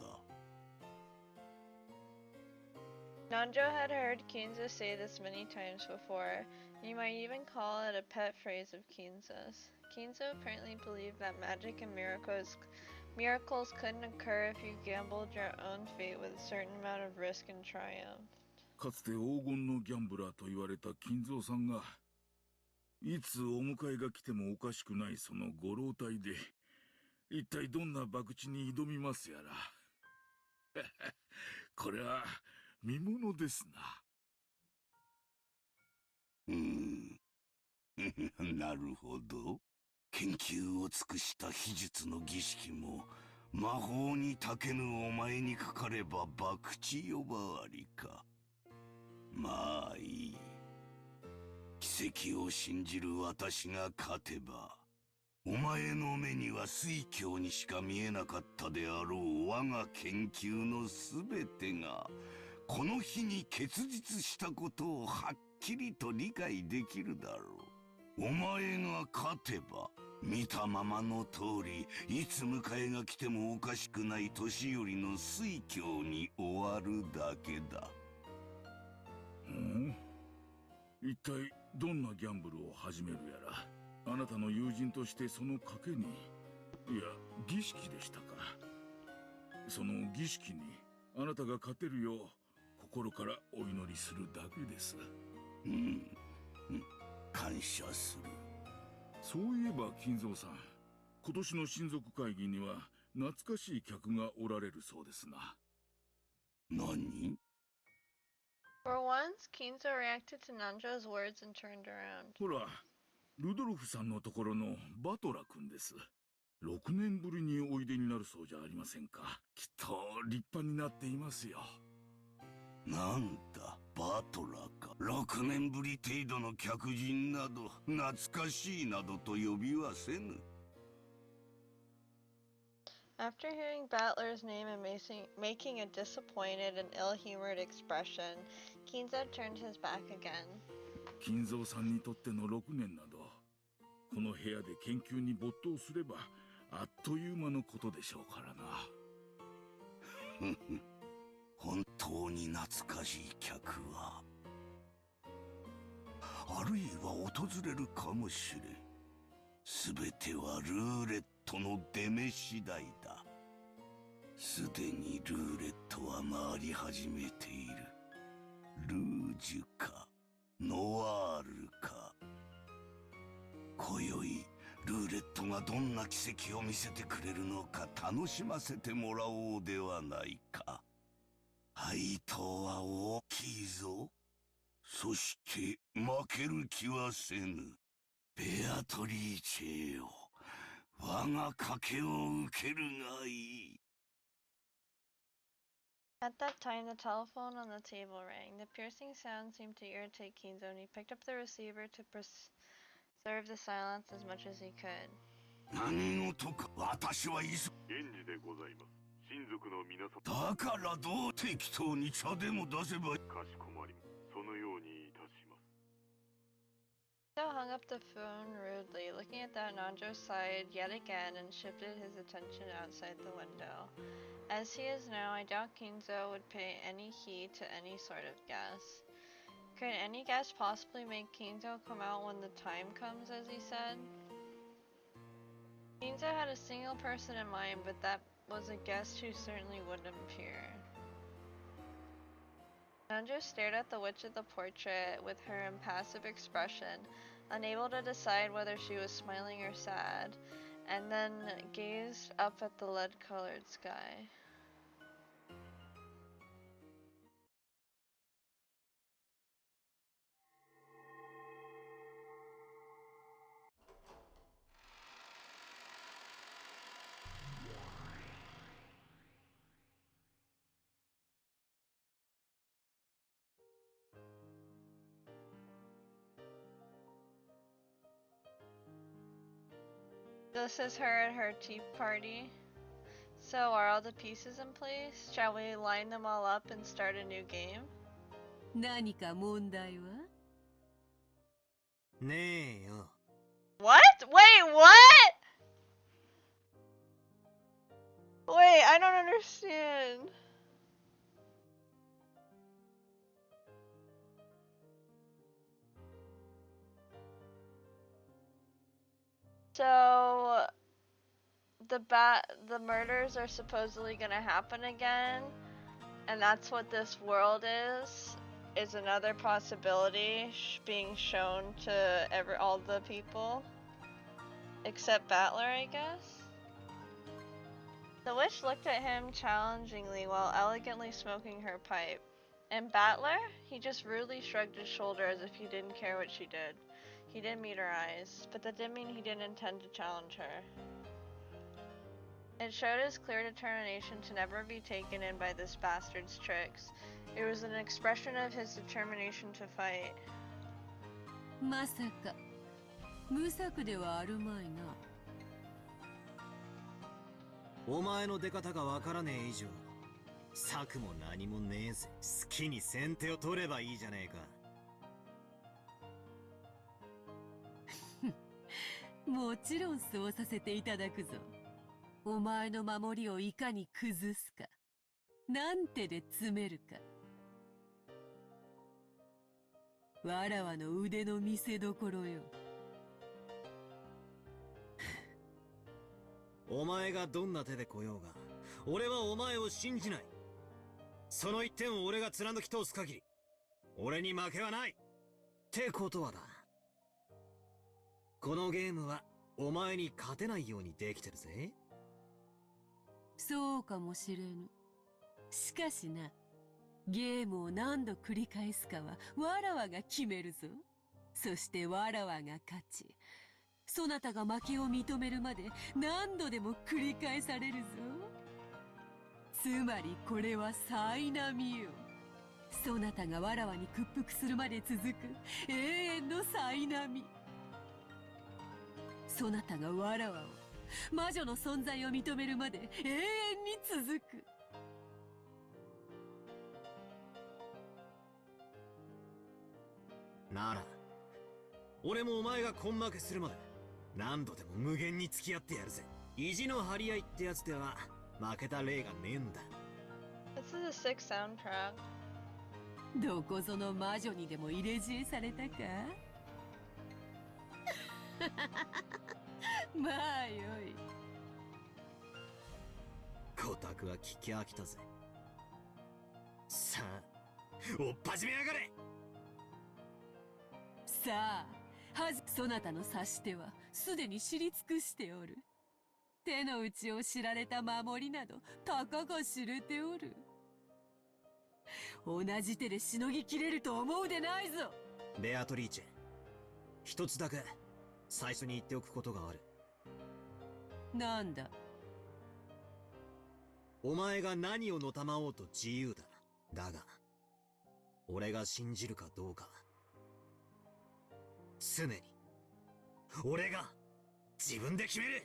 Nanjo had heard Kinzo say this many times before. You might even call it a pet phrase of Kinzo's. Kinzo apparently believed that magic and miracles couldn't occur if you gambled your own fate with a certain amount of risk and triumph. かつて黄金のギャンブラーと言われた金蔵さんが、いつお迎えが来てもおかしくないそのご老体で、一体どんな博打に挑みますやら。これは見ものですな。なるほど。研究を尽くした秘術の儀式も、魔法に長けぬお前にかかれば博打呼ばわりか。まあいい。奇跡を信じる私が勝てば、お前の目には水郷にしか見えなかったであろう我が研究のすべてが、この日に結実したことをはっきりと理解できるだろう。お前が勝てば、見たままの通り、いつ迎えが来てもおかしくない年寄りの水郷に終わるだけだ。一体どんなギャンブルを始めるやら。あなたの友人としてその賭けに、いや儀式でしたか。その儀式にあなたが勝てるよう心からお祈りするだけです。感謝する。そういえば金蔵さん、今年の親族会議には懐かしい客がおられるそうですな。何？ For once, Kinzo reacted to Nanjo's words and turned around. ほら、ルドルフさんのところのバトラ君です。6年ぶりにおいでになるそうじゃありませんか。きっと立派になっていますよ。なんだ、バトラか。6年ぶり程度の客人など、懐かしいなどと呼びはせぬ。After hearing Battler's name and making a disappointed and ill-humored expression, Kinzo turned his back again. 金蔵さんにとっての6年など、この部屋で研究に没頭すればあっという間のことでしょうからな。本当に懐かしい客は、あるいは訪れるかもしれん。すべてはルーレットの出目次第だ。すでにルーレットは回り始めている。ルージュかノワールか。今宵ルルーレットがどんな奇跡を見せてくれるのか楽しませてもらおうではないか。配当は大きいぞ。そして負ける気はせぬ。ベアトリーチェよ、我が賭けを受けるがいい。At that time, the telephone on the table rang. The piercing sound seemed to irritate Kinzo, and he picked up the receiver to preserve the silence as much as he could. 何事か、私は現時でございます。親族の皆様。だからどう適当に茶でも出せば。かしこまります。そのようにいたします。Kinzo hung up the phone rudely, looking at that Nanjo sighed yet again and shifted his attention outside the window. As he is now, I doubt Kinzo would pay any heed to any sort of guess. Could any guess possibly make Kinzo come out when the time comes, as he said? Kinzo had a single person in mind, but that was a guest who certainly wouldn't appear. Nanjo stared at the witch of the portrait with her impassive expression, unable to decide whether she was smiling or sad, and then gazed up at the lead-colored sky. This is her at her tea party. So, are all the pieces in place? Shall we line them all up and start a new game? 何か問題は？ねえよ。What? Wait, what? Wait, I don't understand. So the murders are supposedly gonna happen again, and that's what this world is another possibility being shown to all the people except Battler, I guess. The witch looked at him challengingly while elegantly smoking her pipe. And Battler? He just rudely shrugged his shoulder as if he didn't care what she did. He didn't meet her eyes, but that didn't mean he didn't intend to challenge her. It showed his clear determination to never be taken in by this bastard's tricks. It was an expression of his determination to fight. まさか無策ではあるまいな。お前の出方がわからねえ以上、策も何もねえぜ。好きに先手を取ればいいじゃねえか。もちろんそうさせていただくぞ。お前の守りをいかに崩すか、なんてで詰めるか。わらわの腕の見せ所よ。お前がどんな手で来ようが、俺はお前を信じない。その一点を俺が貫き通す限り、俺に負けはない。ってことはだ。このゲームはお前に勝てないようにできてるぜ。そうかもしれぬ。しかしな、ゲームを何度繰り返すかはわらわが決めるぞ。そしてわらわが勝ち、そなたが負けを認めるまで何度でも繰り返されるぞ。つまりこれは災難よ。そなたがわらわに屈服するまで続く永遠の災難。そなたがわらわを魔女の存在を認めるまで永遠に続く。なら俺もお前が根負けするまで何度でも無限に付き合ってやるぜ。意地の張り合いってやつでは負けた例がねえんだ。 This is a sick soundtrack. どこぞの魔女にでも入れ知恵されたか？まあよい。コタクは聞き飽きたぜ。さあ、おっ始めやがれ。さあ、そなたの指し手はすでに知り尽くしておる。手の内を知られた守りなどたかが知れておる。同じ手でしのぎきれると思うでないぞ。ベアトリーチェ、一つだけ最初に言っておくことがある。なんだ。お前が何をのたまおうと自由だ。だが俺が信じるかどうか常に俺が自分で決める。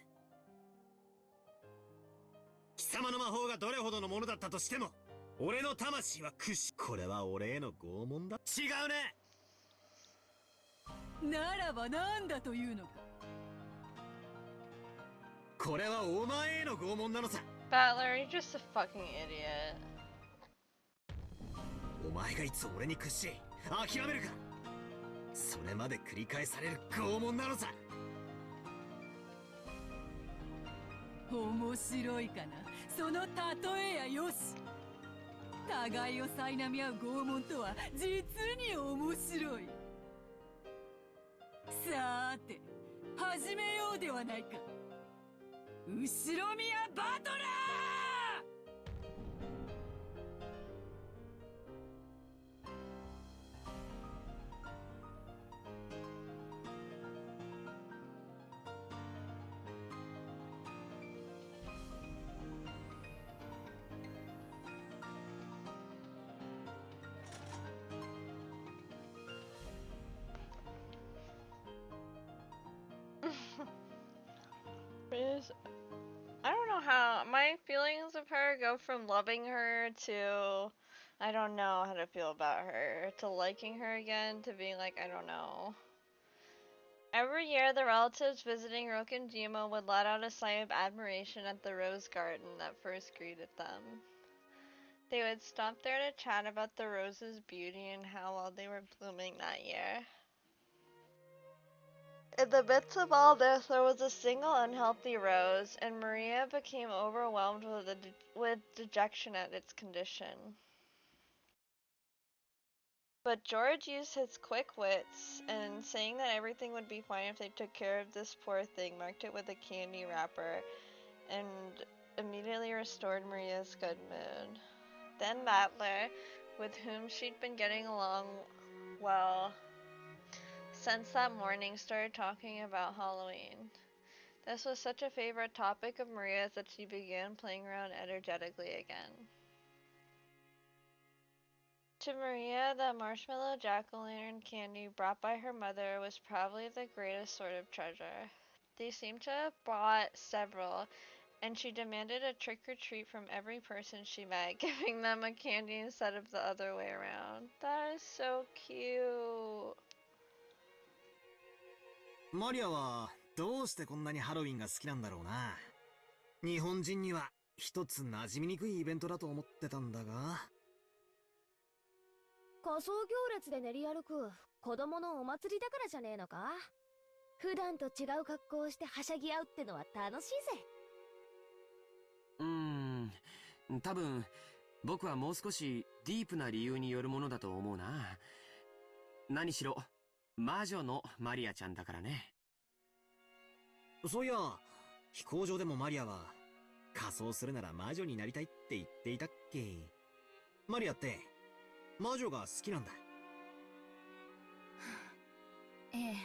貴様の魔法がどれほどのものだったとしても俺の魂はこれは俺への拷問だ。違うね。ならばなんだというのか。これはお前への拷問なのさ。Battler, you're just a fucking idiot. お前がいつ俺に屈し諦めるか。それまで繰り返される拷問なのさ。面白いかな、その例えやよし。互いを苛み合う拷問とは実に面白い。さーて始めようではないか。後ろ宮バトラー。I don't know how my feelings of her go from loving her to I don't know how to feel about her to liking her again to being like I don't know. Every year the relatives visiting Rokkenjima would let out a sigh of admiration at the rose garden that first greeted them. They would stop there to chat about the rose's beauty and how well they were blooming that year. In the midst of all this, there was a single unhealthy rose, and Maria became overwhelmed with dejection at its condition. But George used his quick wits, and saying that everything would be fine if they took care of this poor thing, marked it with a candy wrapper, and immediately restored Maria's good mood. Then Matler, with whom she'd been getting along well since that morning, started talking about Halloween. This was such a favorite topic of Maria's that she began playing around energetically again. To Maria, the marshmallow jack-o'-lantern candy brought by her mother was probably the greatest sort of treasure. They seemed to have bought several, and she demanded a trick-or-treat from every person she met, giving them a candy instead of the other way around. That is so cute. マリアはどうしてこんなにハロウィンが好きなんだろうな。日本人には一つ馴染みにくいイベントだと思ってたんだが。仮装行列で練り歩く子供のお祭りだからじゃねえのか。普段と違う格好をしてはしゃぎ合うってのは楽しいぜ。多分僕はもう少しディープな理由によるものだと思うな。何しろ魔女のマリアちゃんだからね。そういや飛行場でもマリアは仮装するなら魔女になりたいって言っていたっけ。マリアって魔女が好きなんだ。ええ、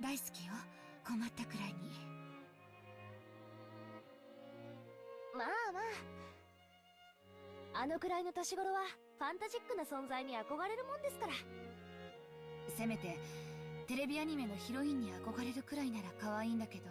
大好きよ。困ったくらいに。まあまあ、あのくらいの年頃はファンタジックな存在に憧れるもんですから。せめてテレビアニメのヒロインに憧れるくらいなら可愛いんだけど。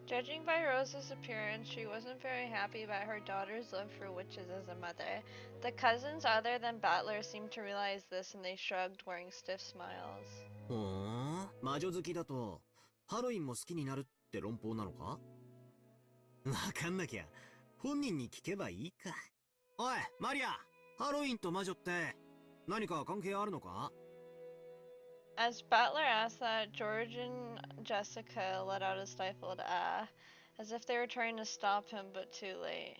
Judging by Rose's appearance, she wasn't very happy about her daughter's love for witches as a mother. The cousins other than Battler seemed to realize this, and they shrugged, wearing stiff smiles. ほー、魔女好きだとハロウィンも好きになるって論法なのか。わかんなきゃ本人に聞けばいいか。おいマリア、ハロウィンと魔女って何か関係あるのか。As Battler asked that, George and Jessica let out a stifled ah, as if they were trying to stop him, but too late.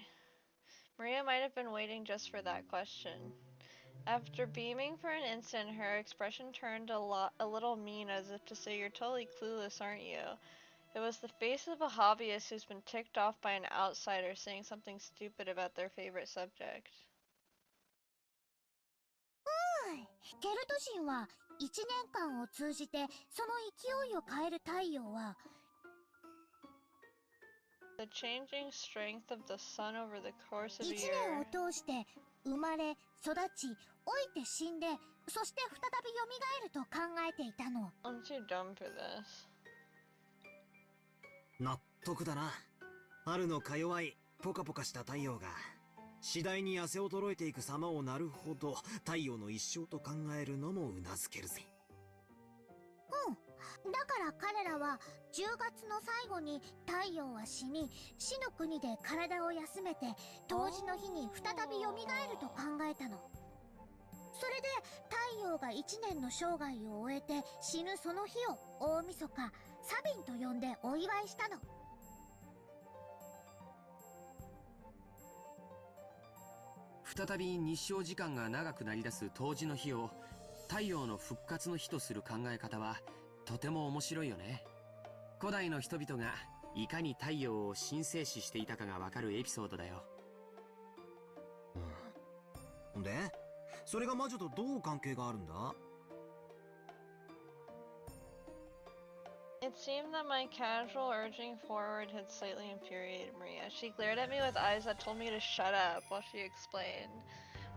Maria might have been waiting just for that question. After beaming for an instant, her expression turned a little mean, as if to say, "You're totally clueless, aren't you?" It was the face of a hobbyist who's been ticked off by an outsider saying something stupid about their favorite subject. ケルト人は1年間を通じてその勢いを変える太陽は The changing strength of the sun over the course of a 1 year. 年を通して生まれ、育ち、老いて死んで、そして再び蘇ると考えていたの。I'm too dumb for this. 納得だな。春のか弱いポカポカした太陽が次第に痩せ衰えていく様をなるほど太陽の一生と考えるのもうなずけるぜ。うん。だから彼らは10月の最後に太陽は死に、死の国で体を休めて冬至の日に再び蘇ると考えたの。それで太陽が1年の生涯を終えて死ぬその日を大晦日サビンと呼んでお祝いしたの。再び日照時間が長くなりだす冬至の日を太陽の復活の日とする考え方はとても面白いよね。古代の人々がいかに太陽を神聖視していたかがわかるエピソードだよ。で、それが魔女とどう関係があるんだ？ It seemed that my casual urging forward had slightly infuriated Maria. She glared at me with eyes that told me to shut up while she explained.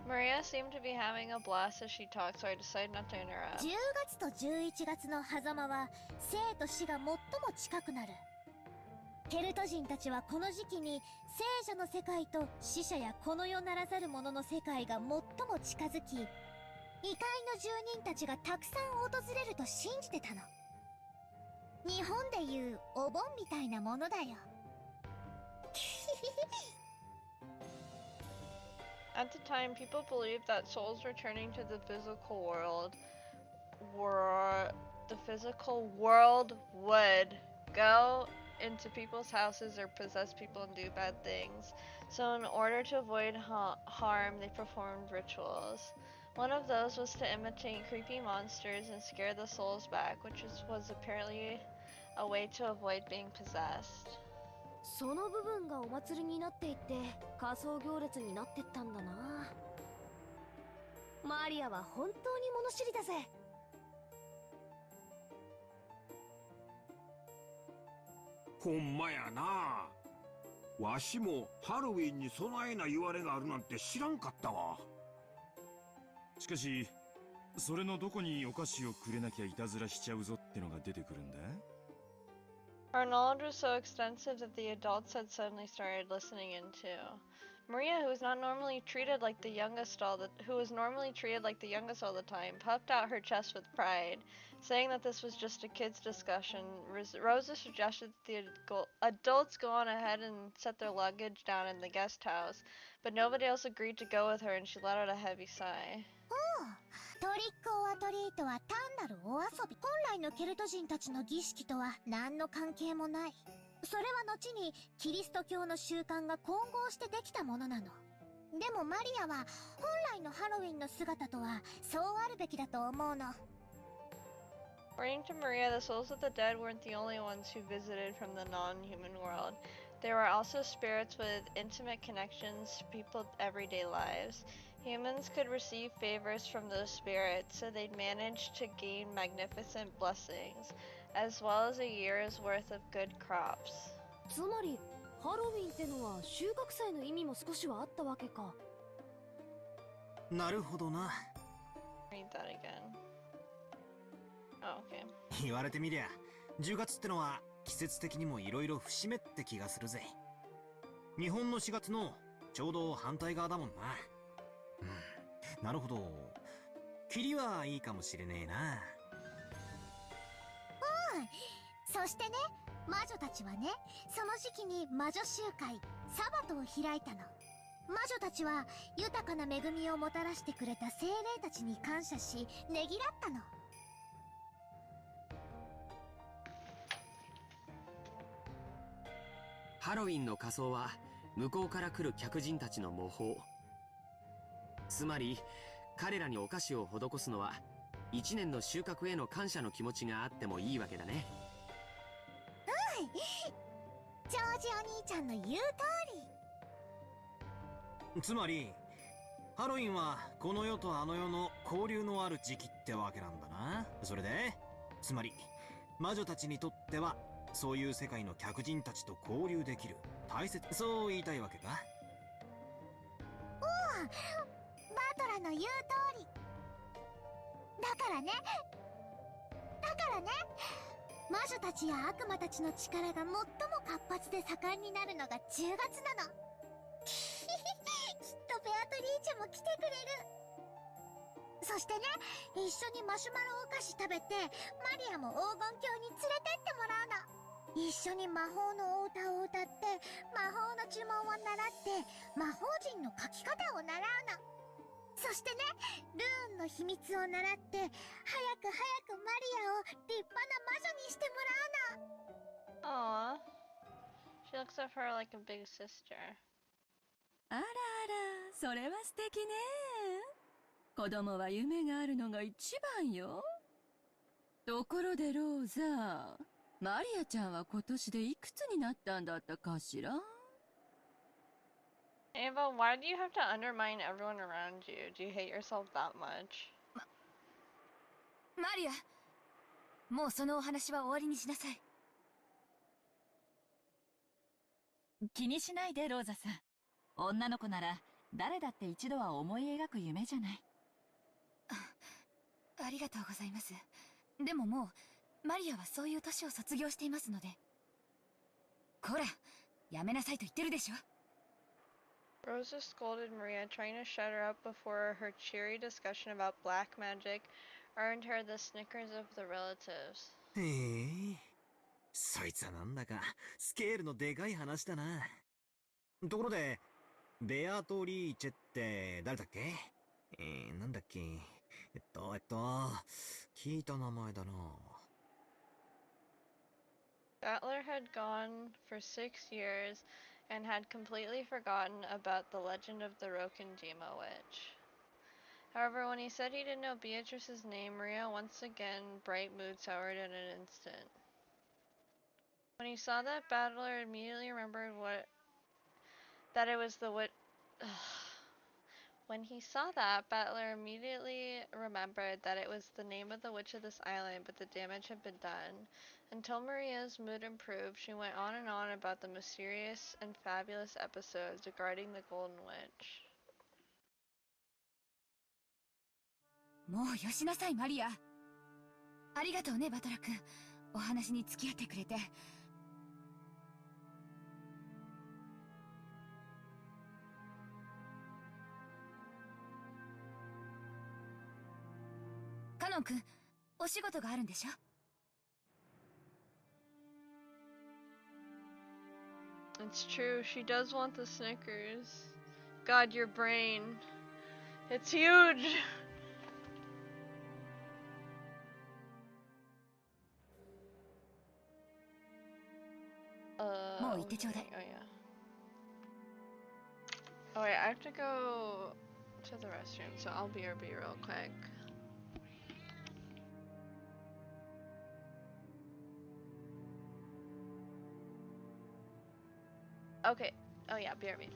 Maria seemed to be having a blast as she talked, so I decided not to interrupt. 10月と11月の狭間は生と死が最も近くなる。ケルト人たちはこの時期に聖者の世界と死者やこの世ならざる者の世界が最も近づき、異界の住人たちがたくさん訪れると信じてたの。日本でいうお盆みたいなものだよ。At the time, people believed that souls returning to the physical world would go into people's houses or possess people and do bad things. So in order to avoid harm, they performed rituals. One of those was to imitate creepy monsters and scare the souls back, which was apparently a way to avoid being possessed. その部分がお祭りになっていって仮装行列になってったんだな。マリアは本当に物知りだぜ。ほんまやな。わしもハロウィンに備えな言われがあるなんて知らんかったわ。しかしそれのどこにお菓子をくれなきゃいたずらしちゃうぞってのが出てくるんだ？ Our knowledge was so extensive that the adults had suddenly started listening in too. Maria, who was normally treated like the youngest all the time, puffed out her chest with pride, saying that this was just a kids' discussion. Rosa suggested that the adults go on ahead and set their luggage down in the guest house, but nobody else agreed to go with her, and she let out a heavy sigh. トリックオアトリートは単なるお遊び。本来のケルト人たちの儀式とは何の関係もない。それは後にキリスト教の習慣が混合してできたものなの。でもマリアは本来のハロウィンの姿とはそうあるべきだと思うの。According to Maria, the souls of the dead weren't the only ones who visited from the non-human world. There were also spirits with intimate connections to people's everyday lives. Humans could receive favors from those spirits, so they'd manage to gain magnificent blessings, as well as a year's worth of good crops. つまりハロウィンってのは収穫祭の意味も少しはあったわけか。なるほどな。Read that again. Oh, okay. 言われてみりゃ10月ってのは季節的にもいろいろ節目って気がするぜ。日本の4月のちょうど反対側だもんな。なるほど。キリはいいかもしれねえな。そしてね、魔女たちはね、その時期に魔女集会サバトを開いたの。魔女たちは豊かな恵みをもたらしてくれた精霊たちに感謝しねぎらったの。ハロウィンの仮装は向こうから来る客人たちの模倣。つまり彼らにお菓子を施すのは1年の収穫への感謝の気持ちがあってもいいわけだね。うん、ジョージお兄ちゃんの言う通り。つまりハロウィンはこの世とあの世の交流のある時期ってわけなんだな。それでつまり魔女たちにとってはそういう世界の客人たちと交流できる大切、そう言いたいわけか。おお、バートラの言う通りだからね。魔女たちや悪魔たちの力が最も活発で盛んになるのが10月なの。きっとベアトリーチェも来てくれる。そしてね、一緒にマシュマロお菓子食べてマリアも黄金鏡に連れてってもらうの。一緒に魔法のお歌を歌って魔法の呪文を習って魔法陣の書き方を習うの。そしてね、ルーンの秘密を習って早くマリアを立派な魔女にしてもらうの。Aww. She looks at her like a big sister. あらあら、それは素敵ね。子供は夢があるのが一番よ。ところでローザ、マリアちゃんは今年でいくつになったんだったかしら？ Ava, why do you have to undermine everyone around you? Do you hate yourself that much? マリア、もうそのお話は終わりにしなさい。気にしないでローザさん。女の子なら誰だって一度は思い描く夢じゃない。ありがとうございます。でももうマリアはそういう年を卒業していますので。こら、やめなさいと言ってるでしょ。Rosa scolded Maria, trying to shut her up before her cheery discussion about black magic earned her the snickers of the relatives. へえ、そいつはなんだかスケールのでかい話だな。ところでベアトリーチェって誰だっけ？なんだっけ？聞いた名前だな。Battler had gone for 6 years and had completely forgotten about the legend of the Rokindima witch. However, when he said he didn't know Beatrice's name, Maria once again bright mood soured in an instant. When he saw that, Battler immediately remembered that it was the witch. When he saw that, Battler immediately remembered that it was the name of the witch of this island, but the damage had been done. Until Maria's mood improved, she went on and on about the mysterious and fabulous episodes regarding the Golden Witch. もうよしなさい、マリア。ありがとうね、バトラ君。お話に付き合ってくれて。カノン君、お仕事があるんでしょ？ It's true, she does want the Snickers. God, your brain. It's huge! Oh yeah. Oh wait, I have to go to the restroom, so I'll BRB real quick. Okay. Oh yeah, BRB.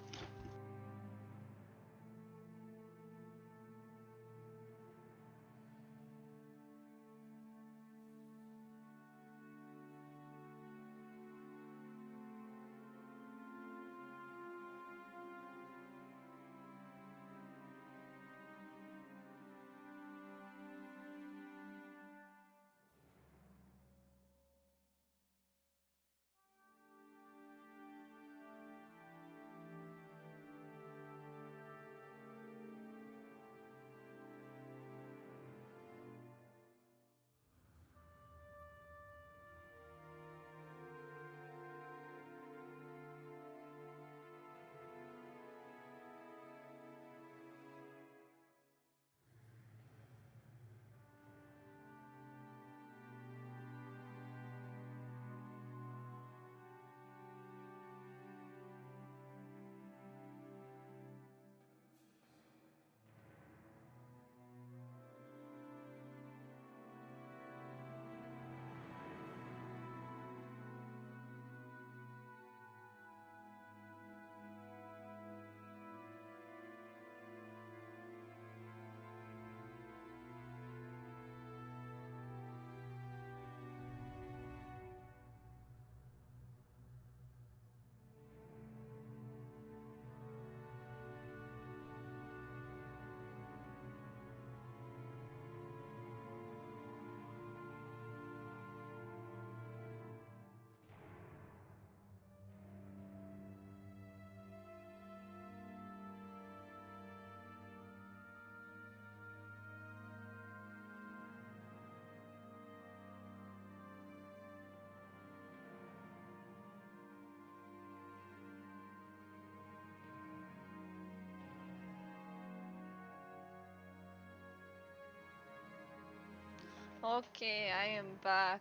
Okay, I am back.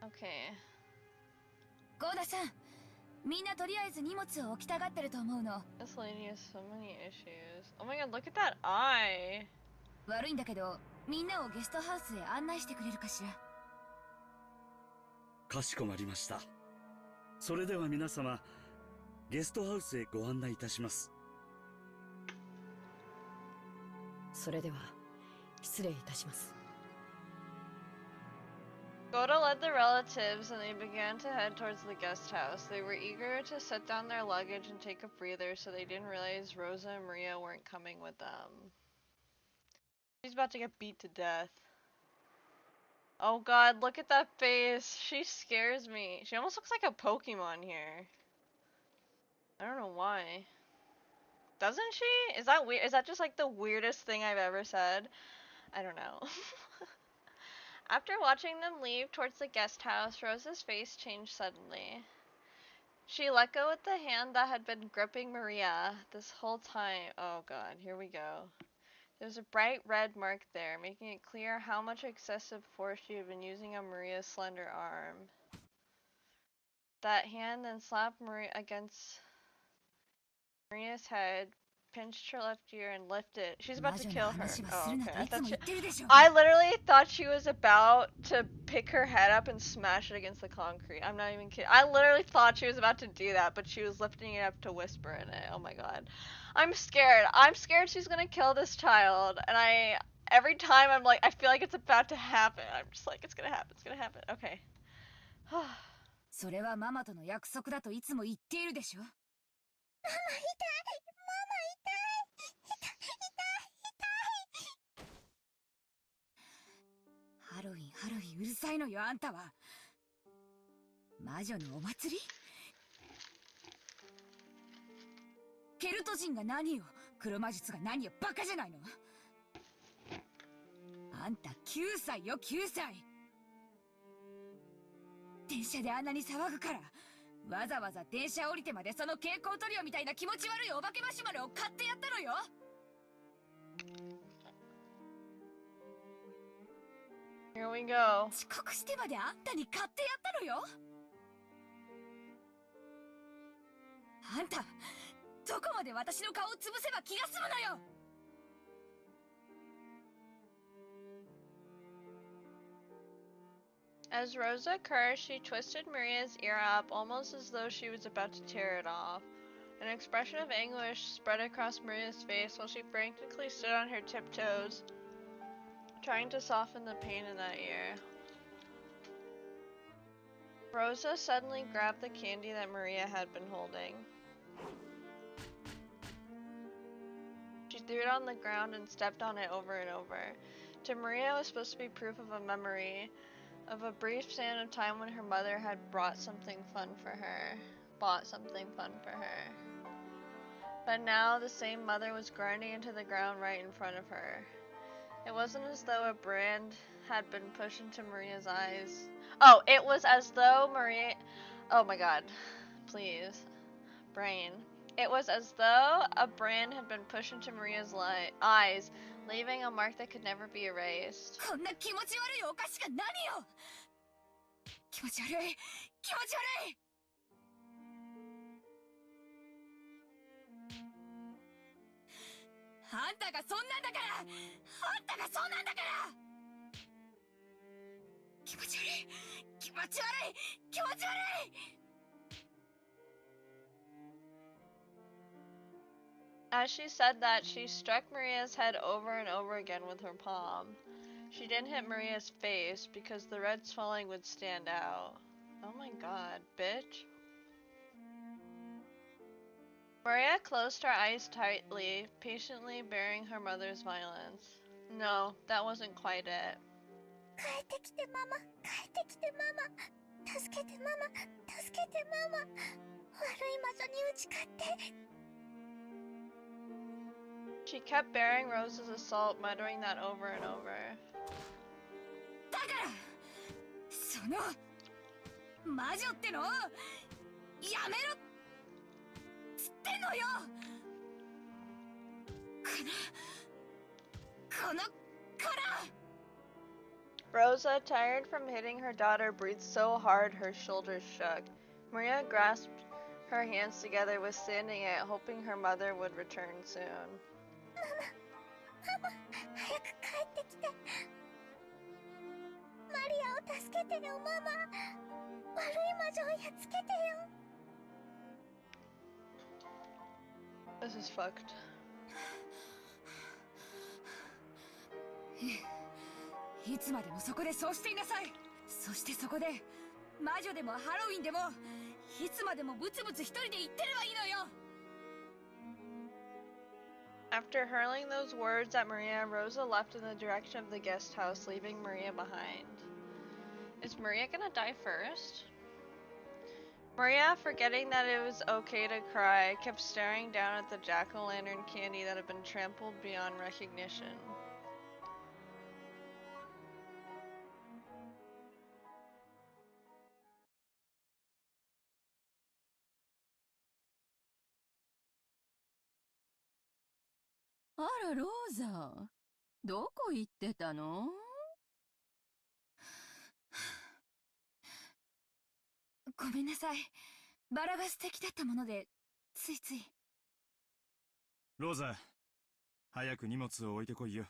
Okay. ゴーダさん、みんなとりあえず荷物を置きたがってると思うの。 This lady has so many issues. Oh my god, look at that eye! 悪いんだけど、みんなをゲストハウスへ案内してくれるかしら。かしこまりました。それでは皆様、ゲストハウスへご案内いたします。それでは失礼いたします。 Goda led the relatives and they began to head towards the guest house. They were eager to set down their luggage and take a breather, so they didn't realize Rosa and Maria weren't coming with them. She's about to get beat to death. Oh god, look at that face. She scares me. She almost looks like a Pokemon here. I don't know why. Doesn't she? Is that weird? Is that just like the weirdest thing I've ever said? I don't know. After watching them leave towards the guest house, Rosa's face changed suddenly. She let go with the hand that had been gripping Maria this whole time. Oh god, here we go. There's a bright red mark there, making it clear how much excessive force she had been using on Maria's slender arm. That hand then slapped Maria against Maria's head, pinched her left ear, and lifted. She's about to kill her. Oh, okay. I literally thought she was about to pick her head up and smash it against the concrete. I'm not even kidding. I literally thought she was about to do that, but she was lifting it up to whisper in it. Oh my god. I'm scared. I'm scared she's gonna kill this child, and every time I'm like, I feel like it's about to happen. I'm just like, it's gonna happen, it's gonna happen. Okay. それはママとの約束だといつも言っているでしょ。ママ痛い、ママ痛い、痛い、痛い、痛い。ハロウィン、ハロウィン、うるさいのよあんたは。魔女のお祭り？ケルト人が何よ、黒魔術が何よ、バカじゃないの。あんた9歳よ、9歳。電車であんなに騒ぐから、わざわざ電車降りてまでその蛍光塗料みたいな気持ち悪いお化けマシュマロを買ってやったのよ。Here we go. 遅刻してまであんたに買ってやったのよ。あんた、どこまで私の顔を潰せば気が済むのよ。As Rosa cursed, she twisted Maria's ear up almost as though she was about to tear it off. An expression of anguish spread across Maria's face while she frantically stood on her tiptoes, trying to soften the pain in that ear. Rosa suddenly grabbed the candy that Maria had been holding. She threw it on the ground and stepped on it over and over. To Maria, it was supposed to be proof of a memory, of a brief span of time when her mother had bought something fun for her. But now the same mother was grinding into the ground right in front of her. It wasn't as though a brand had been pushed into Maria's eyes. Oh, it was as though Maria... Oh my god. Please. Brain. It was as though a brand had been pushed into Maria's eyes, leaving a mark that could never be erased. こんな気持ち悪いお菓子が何よ。気持ち悪い、気持ち悪い。あんたがそんなんだから、あんたがそうなんだから。気持ち悪い、気持ち悪い、気持ち悪い。As she said that, she struck Maria's head over and over again with her palm. She didn't hit Maria's face because the red swelling would stand out. Oh my god, bitch. Maria closed her eyes tightly, patiently bearing her mother's violence. No, that wasn't quite it. 帰ってきてママ、帰ってきてママ、助けてママ、助けてママ、悪い魔女に打ち勝って。She kept bearing Rose's assault, muttering that over and over. だから、その魔女ってのをやめろっつってんのよ。Rosa, tired from hitting her daughter, breathed so hard her shoulders shook. Maria grasped her hands together, withstanding it, hoping her mother would return soon. ママ、早く帰ってきて。マリアを助けてよ、ママ。悪い魔女をやっつけてよ。This is fucked. いつまでもそこでそうしていなさい。そしてそこで魔女でもハロウィンでもいつまでもブツブツ一人で言ってればいいのよ。 After hurling those words at Maria, Rosa left in the direction of the guest house, leaving Maria behind. Is Maria gonna die first? Maria, forgetting that it was okay to cry, kept staring down at the jack-o'-lantern candy that had been trampled beyond recognition. Ah, あら、ローザ。どこ行ってたの？ごめんなさい。バラが素敵だったもので、ついつい。ローザ、早く荷物を置いてこいよ。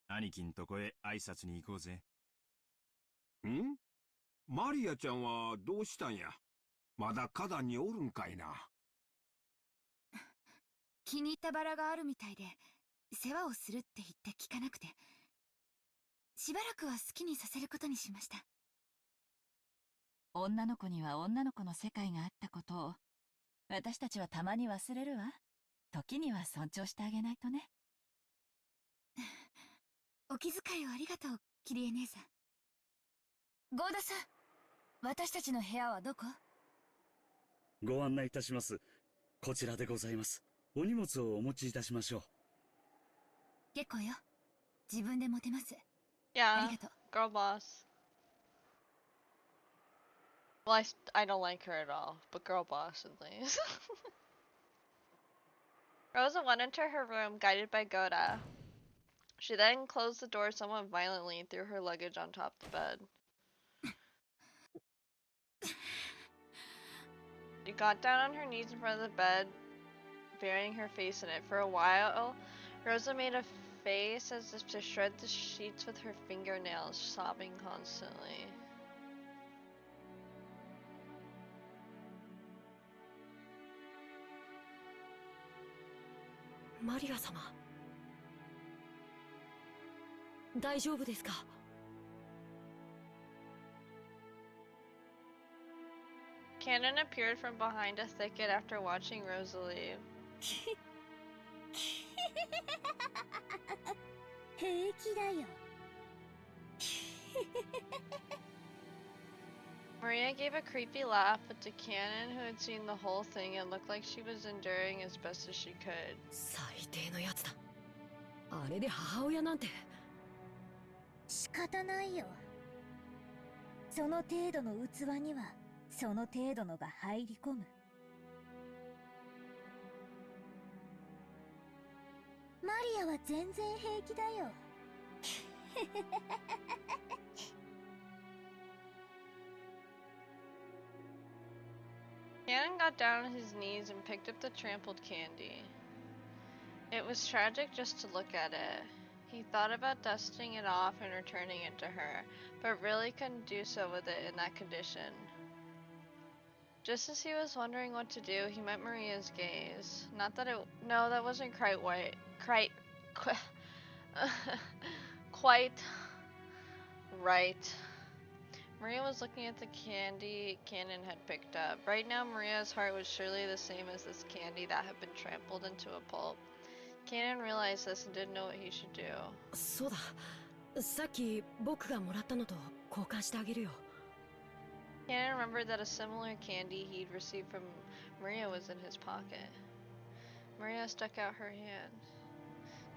兄貴んとこへ挨拶に行こうぜ。ん？マリアちゃんはどうしたんや？まだ花壇におるんかいな。気に入ったバラがあるみたいで、世話をするって言って聞かなくて、しばらくは好きにさせることにしました。女の子には女の子の世界があったことを、私たちはたまに忘れるわ。時には尊重してあげないとね。お気遣いをありがとう、キリエ姉さん。ゴーダさん、私たちの部屋はどこ？ご案内いたします。こちらでございます。お荷物をお持ちいたしましょう。結構よ。自分で持てます。Yeah, ありがとう。 girl boss. Well, I don't like her at all, but girl boss at least. Rosa went into her room, guided by Goda. She then closed the door somewhat violently and threw her luggage on top of the bed. She got down on her knees in front of the bed, burying her face in it. For a while, Rosa made a face as if to shred the sheets with her fingernails, sobbing constantly. マリア様、大丈夫ですかCannon appeared from behind a thicket after watching Rosa leave. 平気だよ。 Maria gave a creepy laugh, but to Cannon, who had seen the whole thing, it looked like she was enduring as best as she could. 最低のやつだ。あれで母親なんて。仕方ないよ。その程度の器にはその程度のが入り込む。マリアは全然平気だよ。Cannon got down on his knees and picked up the trampled candy. It was tragic just to look at it. He thought about dusting it off and returning it to her, but really couldn't do so with it in that condition. Just as he was wondering what to do, he met Maria's gaze. No, that wasn't quite right. Maria was looking at the candy Cannon had picked up. Right now, Maria's heart was surely the same as this candy that had been trampled into a pulp. Cannon realized this and didn't know what he should do. そうだ。さっき僕がもらったのと交換してあげるよ。Cannon remembered that a similar candy he'd received from Maria was in his pocket. Maria stuck out her hand.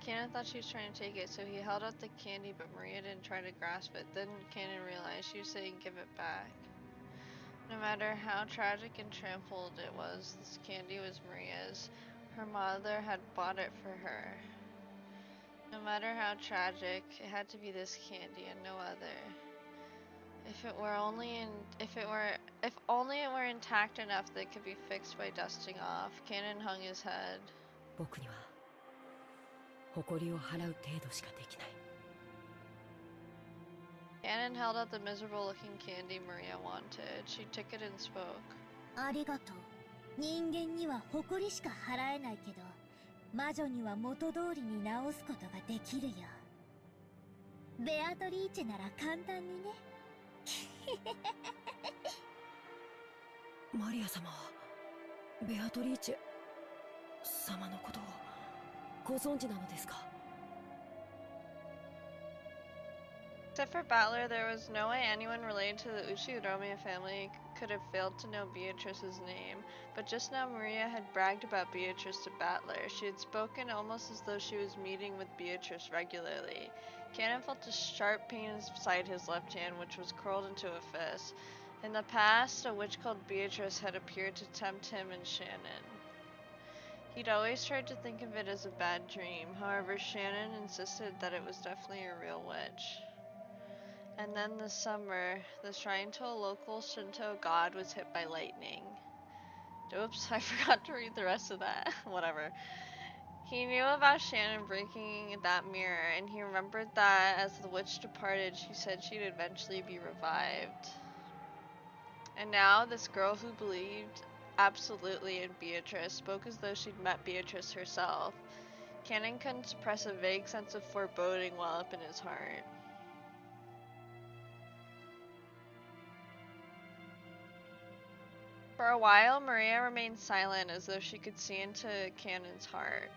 Cannon thought she was trying to take it, so he held out the candy, but Maria didn't try to grasp it. Then Cannon realized she was saying, "Give it back." No matter how tragic and trampled it was, this candy was Maria's. Her mother had bought it for her. No matter how tragic, it had to be this candy and no other. If only it were intact enough that it could be fixed by dusting off. Cannon hung his head. 僕には誇りを払う程度しかできない。 Cannon held out the miserable-looking candy Maria wanted. She took it and spoke. ありがとう。人間には誇りしか払えないけど、魔女には元通りに直すことができるよ。ベアトリーチェなら簡単にね。マリア様はベアトリーチェ様のことをご存知なのですか？ Except for Battler, there was no way anyone related to the Uchiurome family could have failed to know Beatrice's name. But just now Maria had bragged about Beatrice to Battler. She had spoken almost as though she was meeting with Beatrice regularly. Cannon felt a sharp pain inside his left hand, which was curled into a fist. In the past, a witch called Beatrice had appeared to tempt him and Shannon. He'd always tried to think of it as a bad dream. However, Shannon insisted that it was definitely a real witch. And then this summer, the shrine to a local Shinto god was hit by lightning. Oops, I forgot to read the rest of that. Whatever. He knew about Shannon breaking that mirror, and he remembered that as the witch departed, she said she'd eventually be revived. And now, this girl who believed absolutely in Beatrice spoke as though she'd met Beatrice herself. Cannon couldn't suppress a vague sense of foreboding well up in his heart. For a while, Maria remained silent as though she could see into Cannon's heart.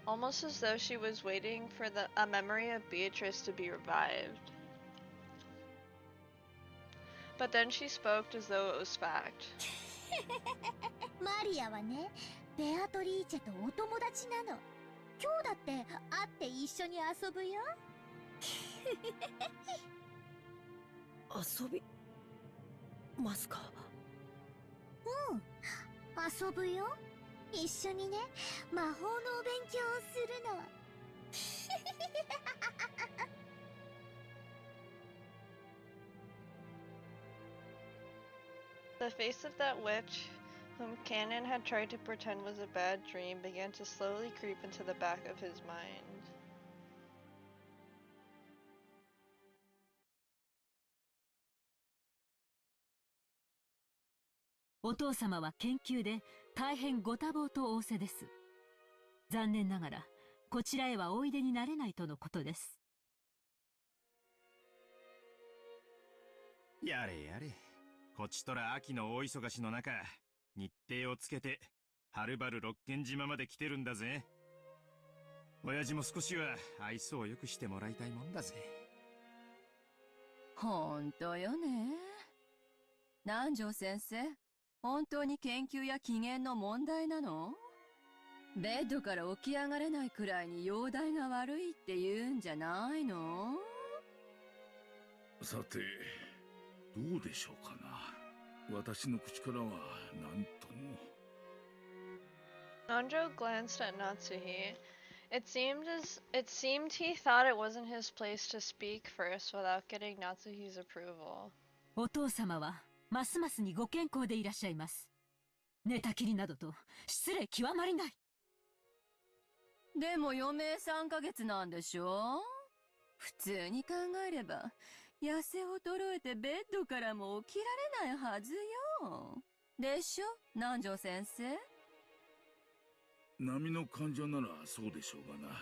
Almost as though she was waiting for a memory of Beatrice to be revived. But then she spoke as though it was fact. マリアはね、ベアトリーチェとお友達なの。今日だって会って一緒に遊ぶよ。遊びますか？うん、遊ぶよ。一緒にね、魔法のお勉強をするの。The face of that witch, whom Cannon had tried to pretend was a bad dream, began to slowly creep into the back of his mind. お父様は研究で大変ご多忙と仰せです。残念ながらこちらへはおいでになれないとのことです。やれやれ、こちとら秋の大忙しの中、日程をつけてはるばる六軒島まで来てるんだぜ。親父も少しは愛想をよくしてもらいたいもんだぜ。ほんとよね。南條先生、本当に研究や機嫌の問題なの？ベッドから起き上がれないくらいに容体が悪いって言うんじゃないの？さて、どうでしょうかな。私の口からは何とも。Nanjo glanced at Natsuhi. It seemed he thought it wasn't his place to speak first without getting Natsuhi's approval. お父様はますますにご健康でいらっしゃいます。寝たきりなどと失礼極まりない。でも余命3ヶ月なんでしょ？普通に考えれば痩せ衰えてベッドからも起きられないはずよ。でしょ、南條先生？波の患者ならそうでしょうがな。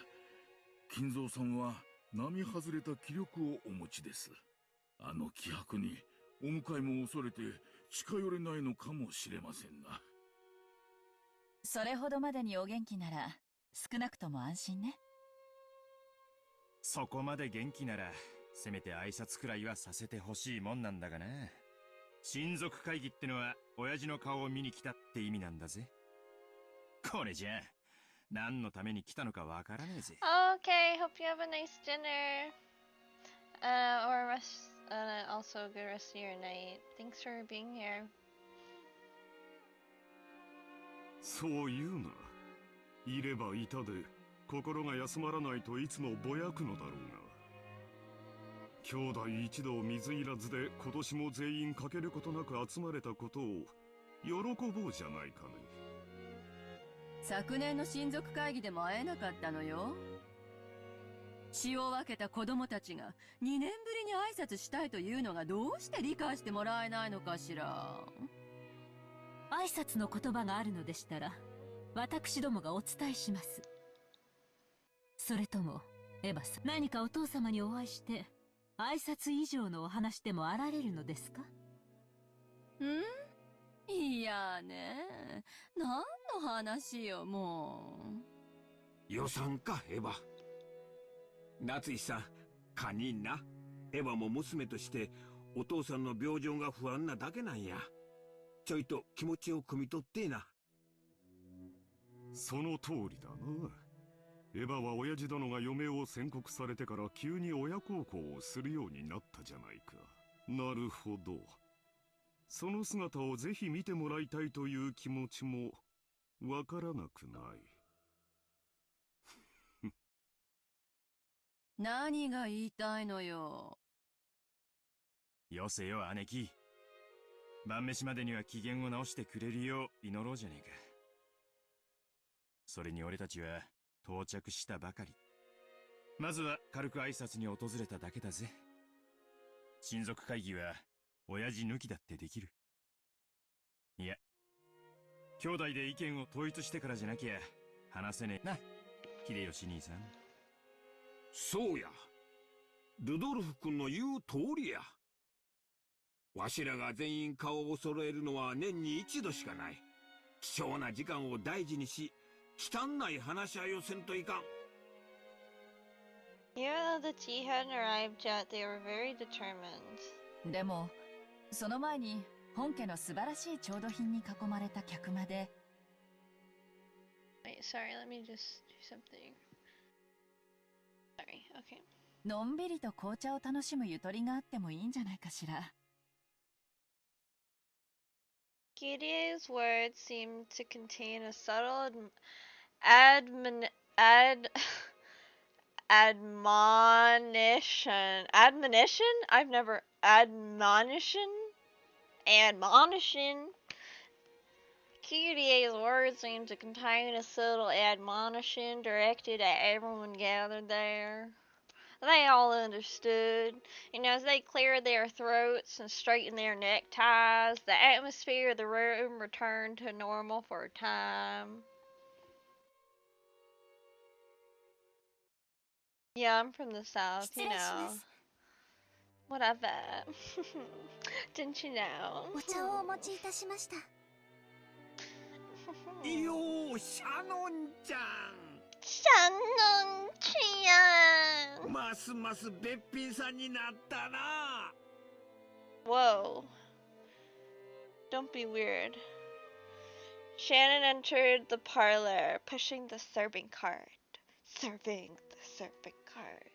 金蔵さんは並外れた気力をお持ちです。あの気迫にお迎えも恐れて近寄れないのかもしれませんな。それほどまでにお元気なら少なくとも安心ね。そこまで元気ならせめて挨拶くらいはさせてほしいもんなんだがな。親族会議ってのは親父の顔を見に来たって意味なんだぜ。これじゃ何のために来たのかわからねえぜ。Okay, hope you have a nice dinner. Or rest, also a good rest of your night. Thanks for being here. そう言うな。いればいたで心が休まらないといつもぼやくのだろうが、兄弟一同水入らずで今年も全員欠けることなく集まれたことを喜ぼうじゃないかね。昨年の親族会議でも会えなかったのよ。血を分けた子供たちが2年ぶりに挨拶したいというのがどうして理解してもらえないのかしら。挨拶の言葉があるのでしたら、私どもがお伝えします。それとも、エヴァさん、何かお父様にお会いして、挨拶以上のお話でもあられるのですか？いやね、何の話よ、もう。予算か、エヴァ。夏井さん、堪忍な。エヴァも娘としてお父さんの病状が不安なだけなんや。ちょいと気持ちを汲み取ってな。その通りだな。エヴァは親父殿が嫁を宣告されてから急に親孝行をするようになったじゃないか。なるほど。その姿をぜひ見てもらいたいという気持ちもわからなくない。何が言いたいのよ。よせよ、姉貴。晩飯までには機嫌を直してくれるよう祈ろうじゃねえか。それに俺たちは到着したばかり。まずは軽く挨拶に訪れただけだぜ。親族会議は親父抜きだってできる。いや、兄弟で意見を統一してからじゃなきゃ話せねえな、秀吉兄さん。そうや。ルドルフ君の言う通りや。わしらが全員顔を揃えるのは年に一度しかない。貴重な時間を大事にし、汚い話し合いをせんといかん。Even though the tea hadn't arrived yet, they were very determined. でも、その前に本家の素晴らしい調度品に囲まれた客間で。Wait, sorry, let me just do something. Sorry, okay. のんびりと紅茶を楽しむゆとりがあってもいいんじゃないかしら。Kirie's words seemed to contain a subtle admonition. Admonition? I've never... Admonition? Kirie's words seemed to contain a subtle admonition directed at everyone gathered there. They all understood, and as they cleared their throats and straightened their neckties, the atmosphere of the room returned to normal for a time. Yeah, I'm from the South, you know. Whatever. Didn't you know? お茶をお持ちいたしました。よー、シャノンちゃん。シャノンちゃん。ますますべっぴんさんになったな。Whoa. Don't be weird. Shannon entered the parlor, pushing the serving cart. Serving the serving cart.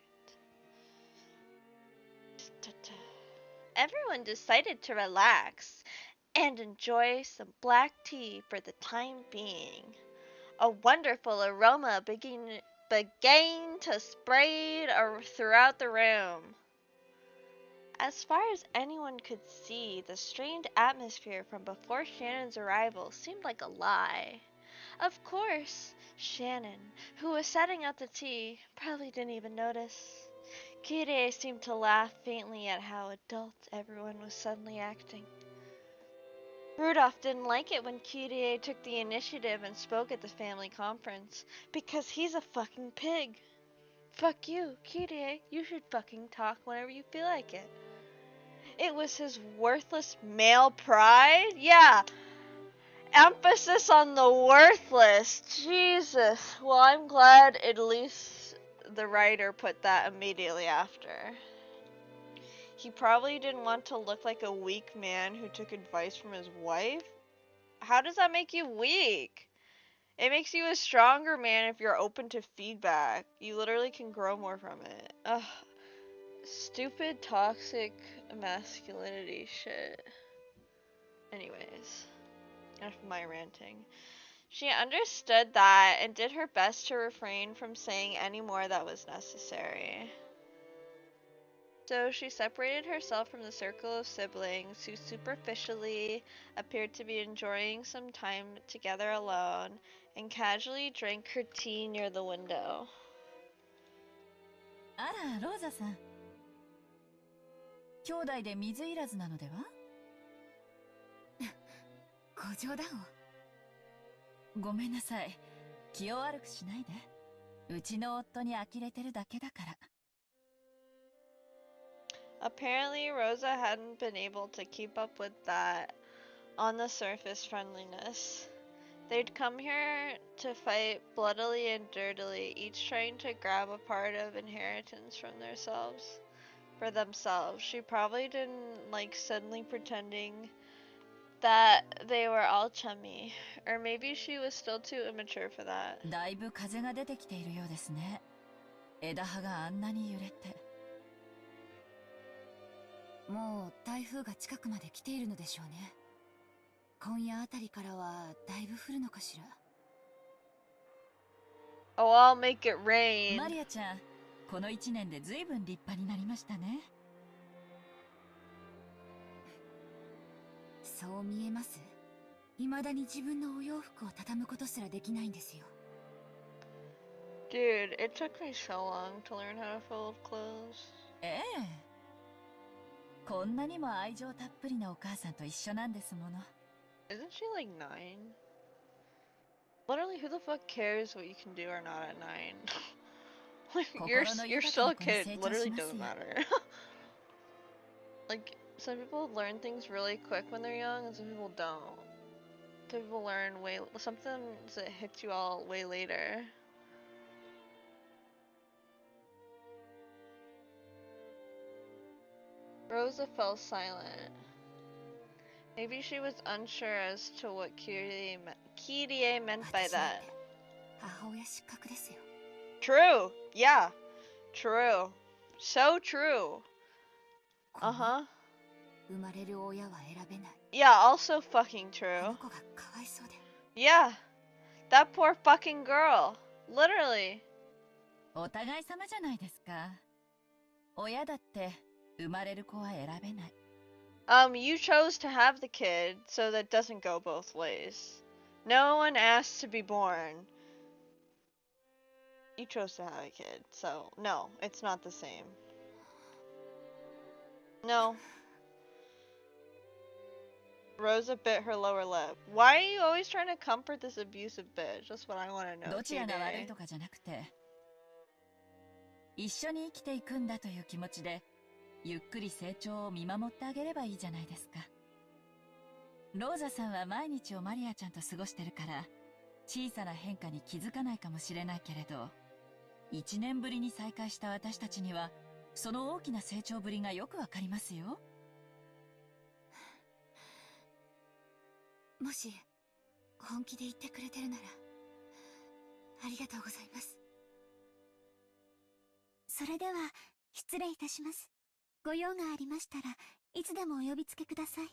Everyone decided to relax and enjoy some black tea for the time being. A wonderful aroma began to spread throughout the room. As far as anyone could see, the strained atmosphere from before Shannon's arrival seemed like a lie. Of course, Shannon, who was setting out the tea, probably didn't even notice. Kirie seemed to laugh faintly at how adult everyone was suddenly acting. Rudolph didn't like it when Kirie took the initiative and spoke at the family conference, because he's a fucking pig. Fuck you, Kirie, you should fucking talk whenever you feel like it. It was his worthless male pride? Yeah. Emphasis on the worthless. Jesus. Well, I'm glad at least the writer put that immediately after. He probably didn't want to look like a weak man who took advice from his wife. How does that make you weak? It makes you a stronger man if you're open to feedback. You literally can grow more from it. Ugh. Stupid, toxic masculinity shit. Anyways, enough of my ranting. She understood that and did her best to refrain from saying any more that was necessary. So she separated herself from the circle of siblings who superficially appeared to be enjoying some time together alone and casually drank her tea near the window. あら、ローザさん。兄弟で水いらずなのでは？ご冗談を。ごめんなさい。気を悪くしないで。うちの夫に呆れてるだけだから。Apparently, Rosa hadn't been able to keep up with that on the surface friendliness. They'd come here to fight bloodily and dirtily, each trying to grab a part of inheritance for themselves. She probably didn't like suddenly pretending that they were all chummy, or maybe she was still too immature for that. だいぶ風が出てきているようですね。枝葉があんなに揺れて。もう台風が近くまで来ているのでしょうね。今夜あたりからはだいぶ降るのかしら。Oh, I'll make it rain. マリアちゃん、この1年で随分立派になりましたね。そう見えます？未だに自分のお洋服を畳むことすらできないんですよ。Dude, it took me so long to learn how to fold clothes. ええ。こんなにも愛情たっぷりなお母さんと一緒なんですもの。Isn't she like 9? Literally, who the fuck cares what you can do or not at 9? Like, you're still a kid. Literally doesn't matter. Like, some people learn things really quick when they're young, and some people don't. Some people learn something that hits you all way later. Rosa fell silent. Maybe she was unsure as to what Kyrie meant by that. True! Yeah! True. So true. Uh-huh. Yeah, also fucking true. Yeah. That poor fucking girl. Literally. お互い様じゃないですか。親だって生まれる子は選べない。You chose to have the kid, so that doesn't go both ways. No one asked to be born. You chose to have a kid, so no, it's not the same. No. Rosa bit her lower lip. Why are you always trying to comfort this abusive bitch? That's what I want to know. どちらが悪いとかじゃなくて、一緒に生きていくんだという気持ちで、ゆっくり成長を見守ってあげればいいじゃないですか。ローザさんは毎日をマリアちゃんと過ごしてるから、小さな変化に気づかないかもしれないけれど、1年ぶりに再会した私たちには、その大きな成長ぶりがよくわかりますよ。もし本気で言ってくれてるならありがとうございます。それでは失礼いたします。ご用がありましたらいつでもお呼びつけください。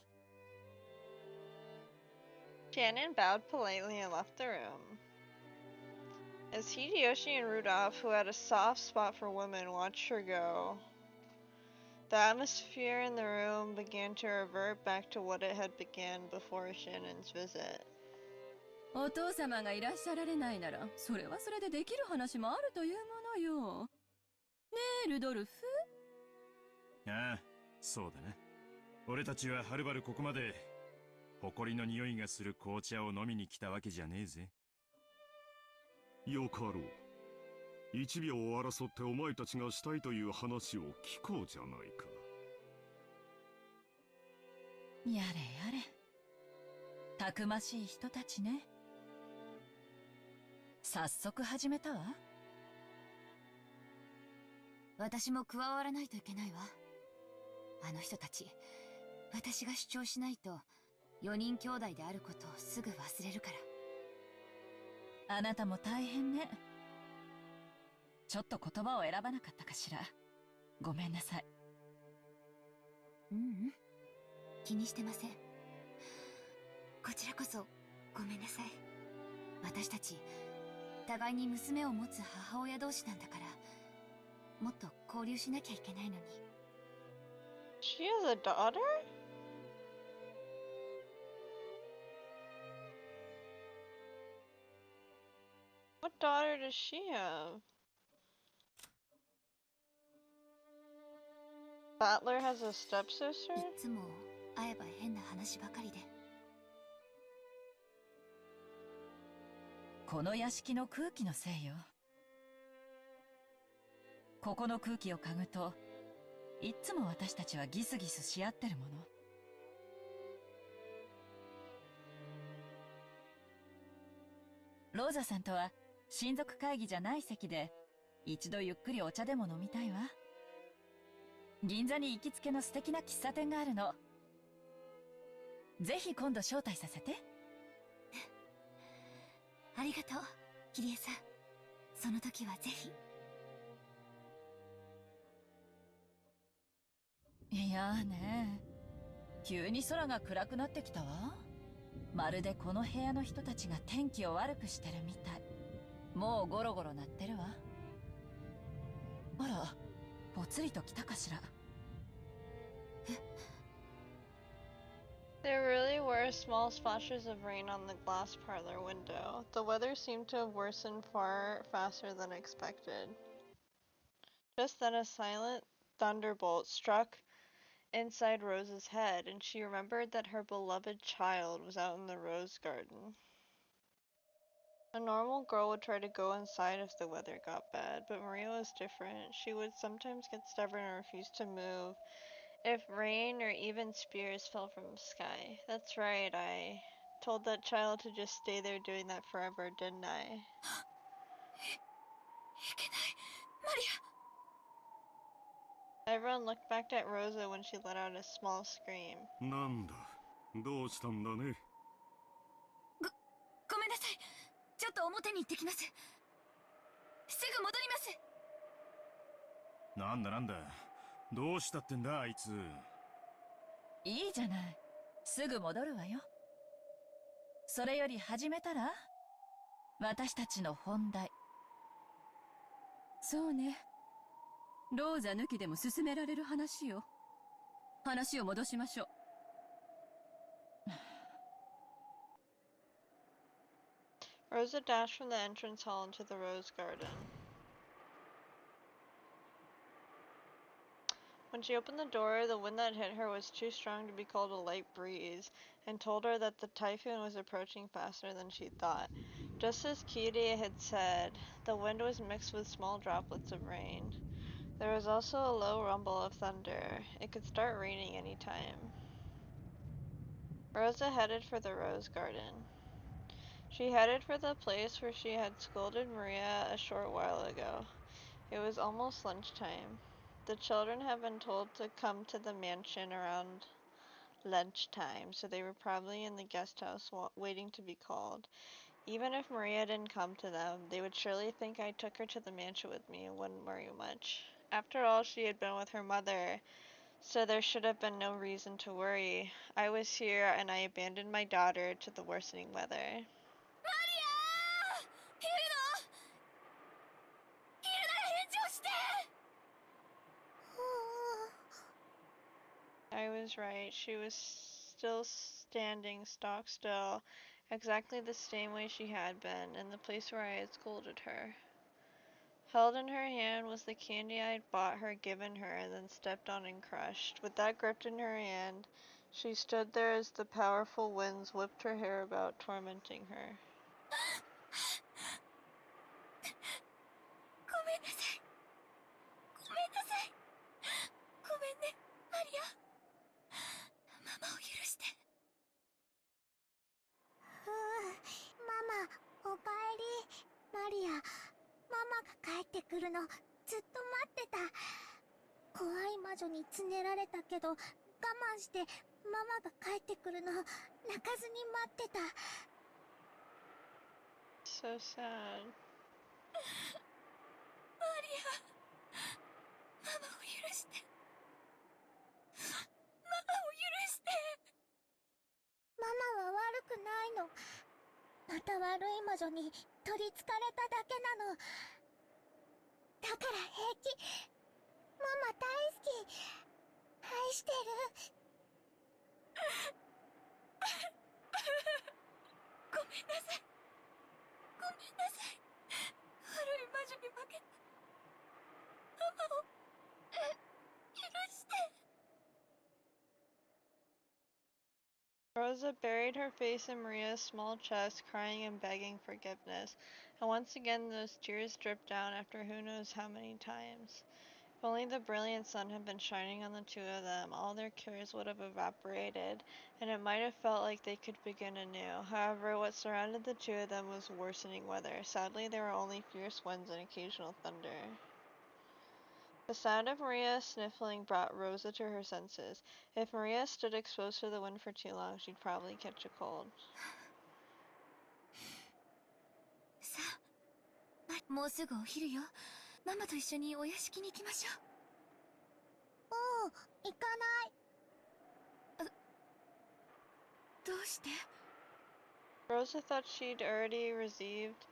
Shannon bowed politely and left the room. As Hideyoshi and Rudolph, who had a soft spot for women, watched her go, the atmosphere in the room began to revert back to what it had begun before Shannon's visit. お父様がいらっしゃられないなら、それはそれでできる話もあるというものよ。ねえ、ルドルフ。ああ、そうだな。俺たちははるばるここまで、埃の匂いがする紅茶を飲みに来たわけじゃねえぜ。よかろう。一秒を争ってお前たちがしたいという話を聞こうじゃないか。やれやれ。たくましい人たちね。早速始めたわ。私も加わらないといけないわ。あの人たち、私が主張しないと4人兄弟であることをすぐ忘れるから。あなたも大変ね。ちょっと言葉を選ばなかったかしら。ごめんなさい。ううん、気にしてません。こちらこそごめんなさい。私たち互いに娘を持つ母親同士なんだから、もっと交流しなきゃいけないのに。She has a daughter? What daughter does she have? Battler has a stepsister? いつも会えば変な話ばかりで。この屋敷の空気のせいよ。ここの空気を嗅ぐといっつも私たちはギスギスし合ってるもの。ローザさんとは親族会議じゃない席で一度ゆっくりお茶でも飲みたいわ。銀座に行きつけの素敵な喫茶店があるの。ぜひ今度招待させて。ありがとう、キリエさん。その時はぜひ。いやーね、急に空が暗くなってきたわ。まるでこの部屋の人たちが天気を悪くしてるみたい。もうゴロゴロ鳴ってるわ。あら、ぽつりと来たかしら。There really were small splashes of rain on the glass parlor window. The weather seemed to have worsened far faster than expected. Just then a silent thunderbolt struck inside Rose's head, and she remembered that her beloved child was out in the rose garden. A normal girl would try to go inside if the weather got bad, but Maria was different. She would sometimes get stubborn and refuse to move if rain or even spears fell from the sky. That's right, I told that child to just stay there doing that forever, didn't I? Everyone looked back at Rosa when she let out a small scream. なんだ、どうしたんだね。ごめんなさい。ちょっと表に行ってきます。すぐ戻ります。なんだなんだ、どうしたってんだあいつ。いいじゃない、すぐ戻るわよ。それより始めたら、私たちの本題。そうね、ローザ抜きでも進められる話よ。話を戻しましょう。Rosa dashed from the entrance hall into the rose garden. When she opened the door, the wind that hit her was too strong to be called a light breeze, and told her that the typhoon was approaching faster than she thought. Just as Kirie had said, the wind was mixed with small droplets of rain. There was also a low rumble of thunder. It could start raining any time. Rosa headed for the rose garden. She headed for the place where she had scolded Maria a short while ago. It was almost lunchtime. The children had been told to come to the mansion around lunchtime, so they were probably in the guest house waiting to be called. Even if Maria didn't come to them, they would surely think I took her to the mansion with me and wouldn't worry much. After all, she had been with her mother, so there should have been no reason to worry. I was here, and I abandoned my daughter to the worsening weather. I was right. She was still standing stock still, exactly the same way she had been, in the place where I had scolded her. Held in her hand was the candy I had bought her, given her, and then stepped on and crushed. With that gripped in her hand, she stood there as the powerful winds whipped her hair about, tormenting her. ごめんなさい。ごめんなさい。ごめんね、マリア。ママを許して。ママ、おかえり。マリア、ママが帰ってくるのずっと待ってた。怖い魔女につねられたけど我慢してママが帰ってくるの泣かずに待ってた。So sad. マリア、ママを許して。ママを許して。ママは悪くないの。また悪い魔女に取りつかれただけなの。だから平気。ママ大好き。愛してる。ごめんなさい。ごめんなさい。悪い魔女に負けた。ママを許して。Rosa buried her face in Maria's small chest, crying and begging forgiveness. And once again those tears dripped down after who knows how many times. If only the brilliant sun had been shining on the two of them, all their cares would have evaporated, and it might have felt like they could begin anew. However, what surrounded the two of them was worsening weather. Sadly, there were only fierce winds and occasional thunder. The sound of Maria sniffling brought Rosa to her senses. If Maria stood exposed to the wind for too long, she'd probably catch a cold. さあ、もうすぐお昼よ。ママと一緒にお屋敷に行きましょう。行かない。どうして？ Rosa thought she'd already received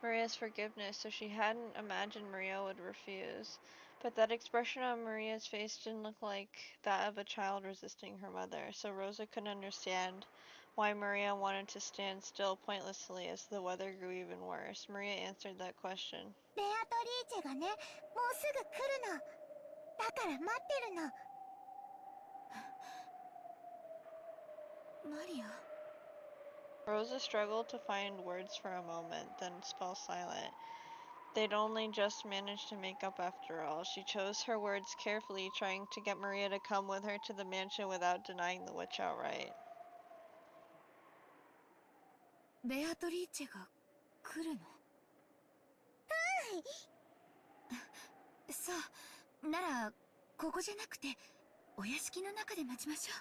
Maria's forgiveness, so she hadn't imagined Maria would refuse. But that expression on Maria's face didn't look like that of a child resisting her mother, so Rosa couldn't understand why Maria wanted to stand still pointlessly as the weather grew even worse. Maria answered that question. ベアトリーチェがね、もうすぐ来るの。だから待ってるの。マリア。Rosa struggled to find words for a moment, then fell silent. They'd only just managed to make up after all. She chose her words carefully, trying to get Maria to come with her to the mansion without denying the witch outright. ベアトリーチェが来るの？そう、ならここじゃなくてお屋敷の中で待ちましょ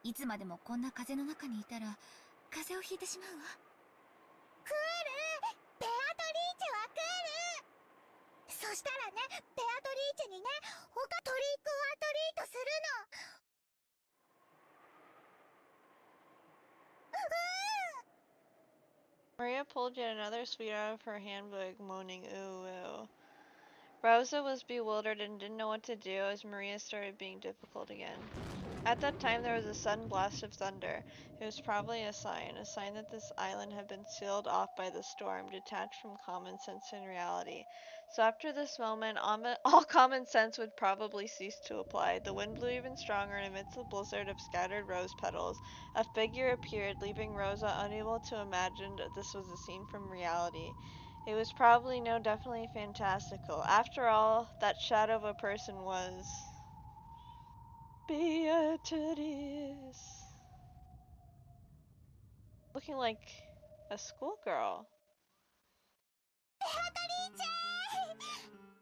う。いつまでもこんな風の中にいたら風邪をひいてしまうわ。来る！ベアトリーチェは来る！そしたらね、ベアトリーチェにね、他トリックオアトリートするの。Maria pulled yet another sweet out of her handbag, moaning, ooh, ooh. Rosa was bewildered and didn't know what to do as Maria started being difficult again. At that time, there was a sudden blast of thunder. It was probably a sign that this island had been sealed off by the storm, detached from common sense and reality. So after this moment, all common sense would probably cease to apply. The wind blew even stronger, and amidst the blizzard of scattered rose petals, a figure appeared, leaving Rosa unable to imagine that this was a scene from reality. It was probably, no, definitely fantastical. After all, that shadow of a person was... Beatrice. Looking like a schoolgirl.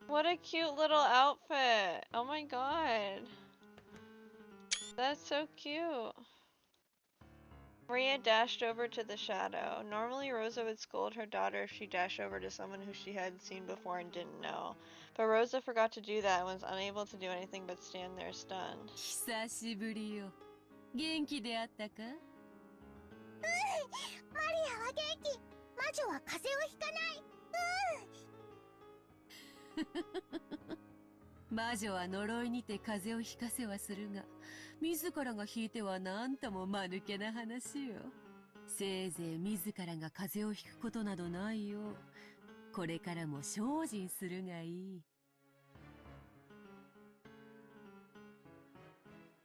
What a cute little outfit. Oh my god. That's so cute. Maria dashed over to the shadow. Normally Rosa would scold her daughter if she dashed over to someone who she hadn't seen before and didn't know. But Rosa forgot to do that and was unable to do anything but stand there stunned. 久しぶりよ。元気であったか？マリアは元気。魔女は風邪をひかない。魔女は呪いにて風邪をひかせはするが、自らがひいてはなんとも間抜けな話よ。せいぜい自らが風邪をひくことなどないよ。これからも精進するがいい。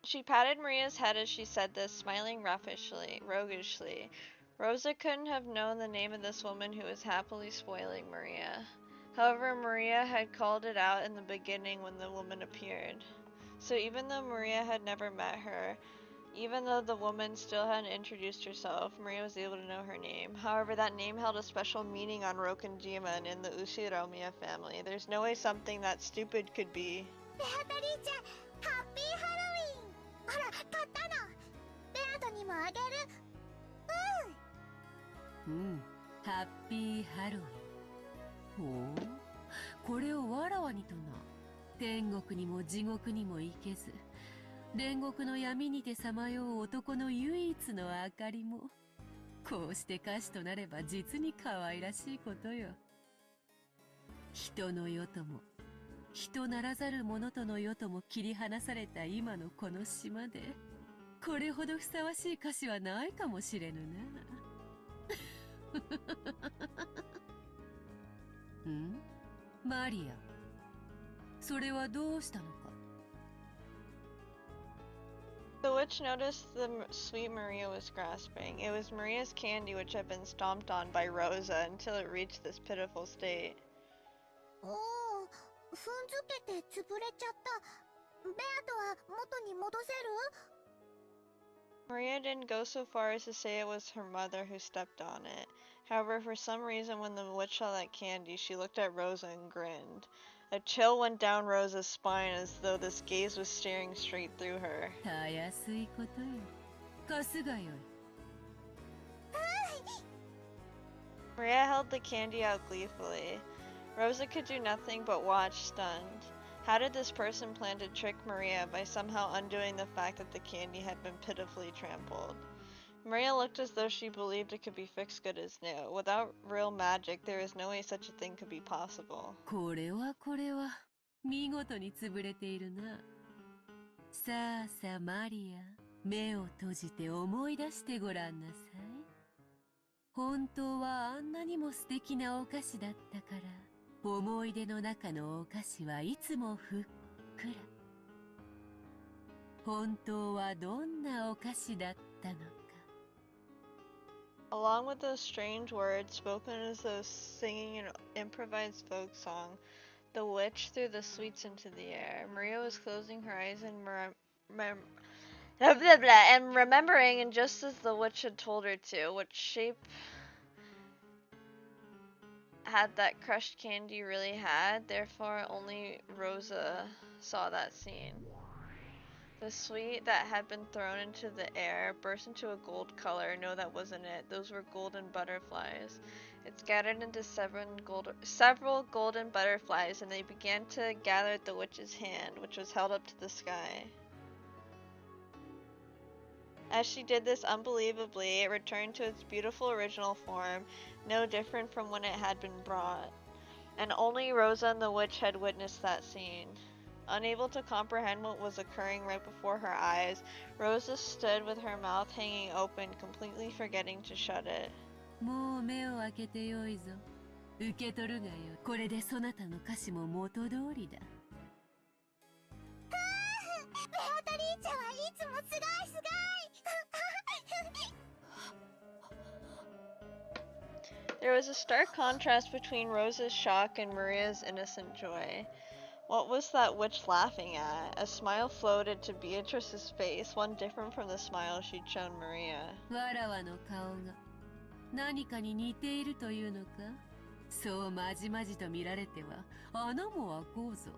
She patted Maria's head as she said this, smiling roguishly. Rosa couldn't have known the name of this woman who was happily spoiling Maria. However, Maria had called it out in the beginning when the woman appeared. So even though Maria had never met her, even though the woman still hadn't introduced herself, Maria was able to know her name. However, that name held a special meaning on Rokkenjima and in the Ushiromiya family. There's no way something that stupid could be. Beatrice, Happy Halloween! ほら、買ったの。ベアトにもあげる。ハッピーハロウィン。ほう、これをわらわにとな。天国にも地獄にも行けず、煉獄の闇にてさまよう男の唯一の明かりも。こうして歌手となれば実に可愛らしいことよ。人の世とも人ならざる者との世とも切り離された今のこの島で、これほどふさわしい歌詞はないかもしれぬな。ん？マリア、それはどうしたのか？ The witch noticed the sweet Maria was grasping. It was Maria's candy which had been stomped on by Rosa until it reached this pitiful state. おお、踏んづけて潰れちゃった。ベアとは元に戻せる？ Maria didn't go so far as to say it was her mother who stepped on it. However, for some reason when the witch saw that candy, she looked at Rosa and grinned. A chill went down Rosa's spine as though this gaze was staring straight through her. Maria held the candy out gleefully. Rosa could do nothing but watch, stunned. How did this person plan to trick Maria by somehow undoing the fact that the candy had been pitifully trampled? Maria looked as though she believed it could be fixed good as new. Without real magic, there is no way such a thing could be possible. これは見事に潰れているな。さあさあマリア、目を閉じて思い出してごらんなさい。本当はあんなにも素敵なお菓子だったから、思い出の中のお菓子はいつもふっくら。本当はどんなお菓子だったのか。Along with those strange words spoken as though singing an improvised folk song, the witch threw the sweets into the air. Maria was closing her eyes and remembering, and just as the witch had told her to, what shape had that crushed candy really had. Therefore, only Rosa saw that scene. The sweet that had been thrown into the air burst into a gold color. No, that wasn't it. Those were golden butterflies. It scattered into several golden butterflies, and they began to gather at the witch's hand, which was held up to the sky. As she did this unbelievably, it returned to its beautiful original form, no different from when it had been brought. And only Rosa and the witch had witnessed that scene. Unable to comprehend what was occurring right before her eyes, Rosa stood with her mouth hanging open, completely forgetting to shut it. もう目を開けてよいぞ。受け取るがよ。これでそなたの歌詞も元通りだ。ベアトリーチェはいつもすごいすごい。There was a stark contrast between Rosa's shock and Maria's innocent joy. What was that witch laughing at? A smile floated to Beatrice's face, one different from the smile she'd shown Maria. わらわの顔が何かに似ているというのか？そうまじまじと見られては穴も開こうぞ。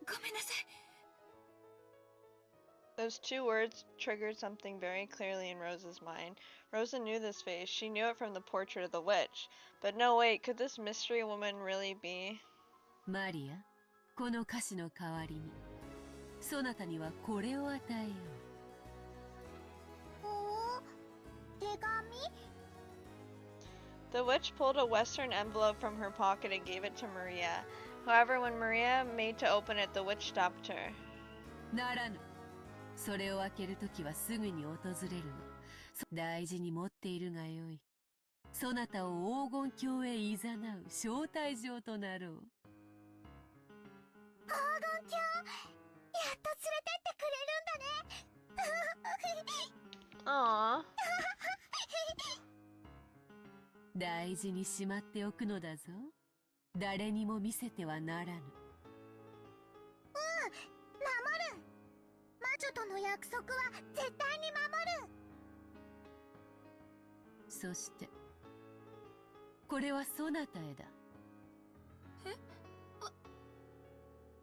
ごめんなさい。 Those two words triggered something very clearly in Rosa's mind. Rosa knew this face. She knew it from the portrait of the witch. But no, wait, could this mystery woman really be? マリア、この歌詞の代わりに、そなたにはこれを与えよう。おお、手紙？ The witch pulled a western envelope from her pocket and gave it to Maria. However, when Maria made to open it, the witch stopped her. ならぬ。それを開けるときはすぐに訪れるの。大事に持っているがよい。そなたを黄金鏡へいざなう招待状となろう。黄金鏡、やっと連れてってくれるんだね。Aww. 大事にしまっておくのだぞ。誰にも見せてはならぬ。守る。魔女との約束は絶対に守る。そしてこれはそなたへだ。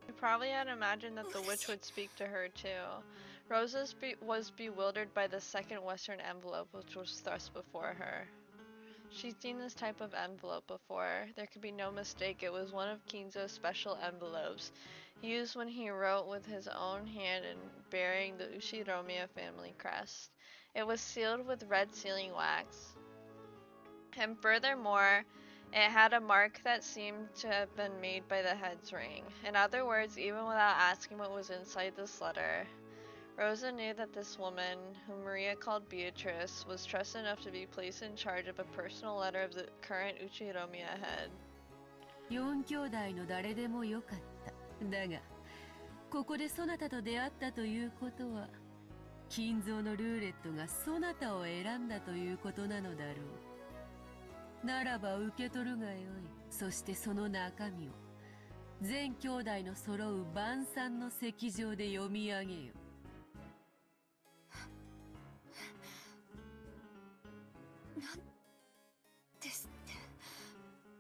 You probably had imagined that the witch would speak to her too. Rosa was bewildered by the second western envelope which was thrust before her. She'd seen this type of envelope before. There could be no mistake, it was one of Kinzo's special envelopes, used when he wrote with his own hand and bearing the Ushiromiya family crest. It was sealed with red sealing wax. And furthermore, it had a mark that seemed to have been made by the head's ring. In other words, even without asking what was inside this letter, Rosa knew that this woman, whom Maria called Beatrice, was trusted enough to be placed in charge of a personal letter of the current Uchiromiya head. 4兄弟の誰でもよかった。だが、ここでそなたと出会ったということは、金蔵のルーレットがそなたを選んだということなのだろう。ならば受け取るがよい。そしてその中身を、全兄弟の揃う晩餐の席上で読み上げよ。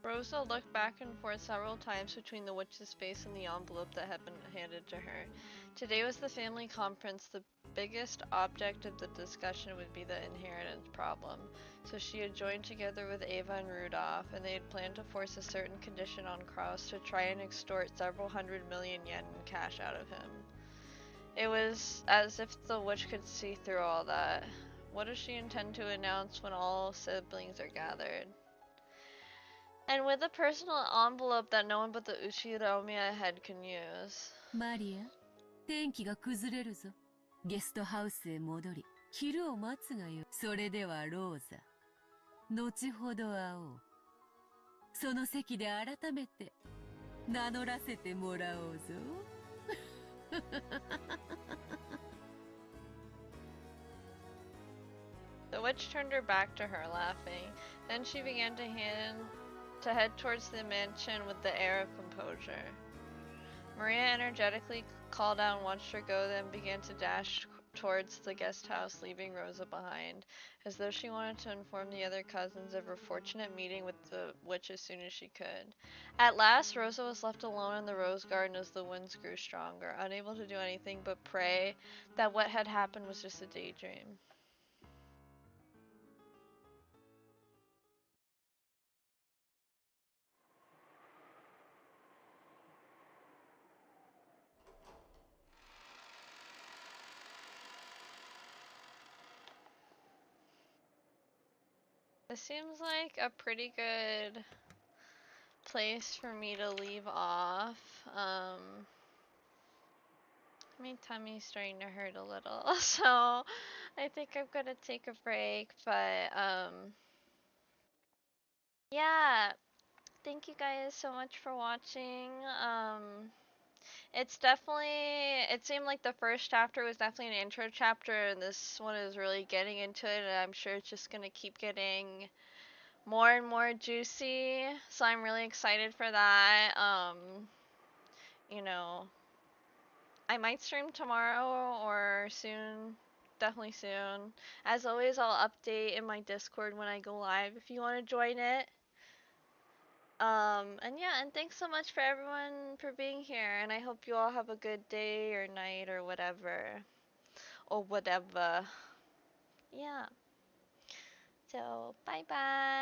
Rosa looked back and forth several times between the witch's face and the envelope that had been handed to her. Today was the family conference. The biggest object of the discussion would be the inheritance problem. So she had joined together with Ava and Rudolph, and they had planned to force a certain condition on Kraus to try and extort several 100 million yen in cash out of him. It was as if the witch could see through all that. What does she intend to announce when all siblings are gathered? And with a personal envelope that no one but the Ushiromiya head can use. マリア、天気が崩れるぞ。ゲストハウスへ戻り、昼を待つがよ。それではローザ、後ほど会おう。その席で改めて名乗らせてもらおうぞ。The witch turned her back to her, laughing. Then she began to head towards the mansion with the air of composure. Maria energetically called out and watched her go, then began to dash towards the guest house, leaving Rosa behind, as though she wanted to inform the other cousins of her fortunate meeting with the witch as soon as she could. At last, Rosa was left alone in the rose garden as the winds grew stronger, unable to do anything but pray that what had happened was just a daydream. This seems like a pretty good place for me to leave off. My tummy's starting to hurt a little, so I think I'm gonna take a break, but yeah, thank you guys so much for watching. It's definitely, it seemed like the first chapter was definitely an intro chapter, and this one is really getting into it, and I'm sure it's just gonna keep getting more and more juicy, so I'm really excited for that. You know, I might stream tomorrow or soon, definitely soon. As always, I'll update in my Discord when I go live if you want to join it. And yeah, and thanks so much for everyone for being here, and I hope you all have a good day or night or whatever. Or whatever. Yeah. So, bye bye.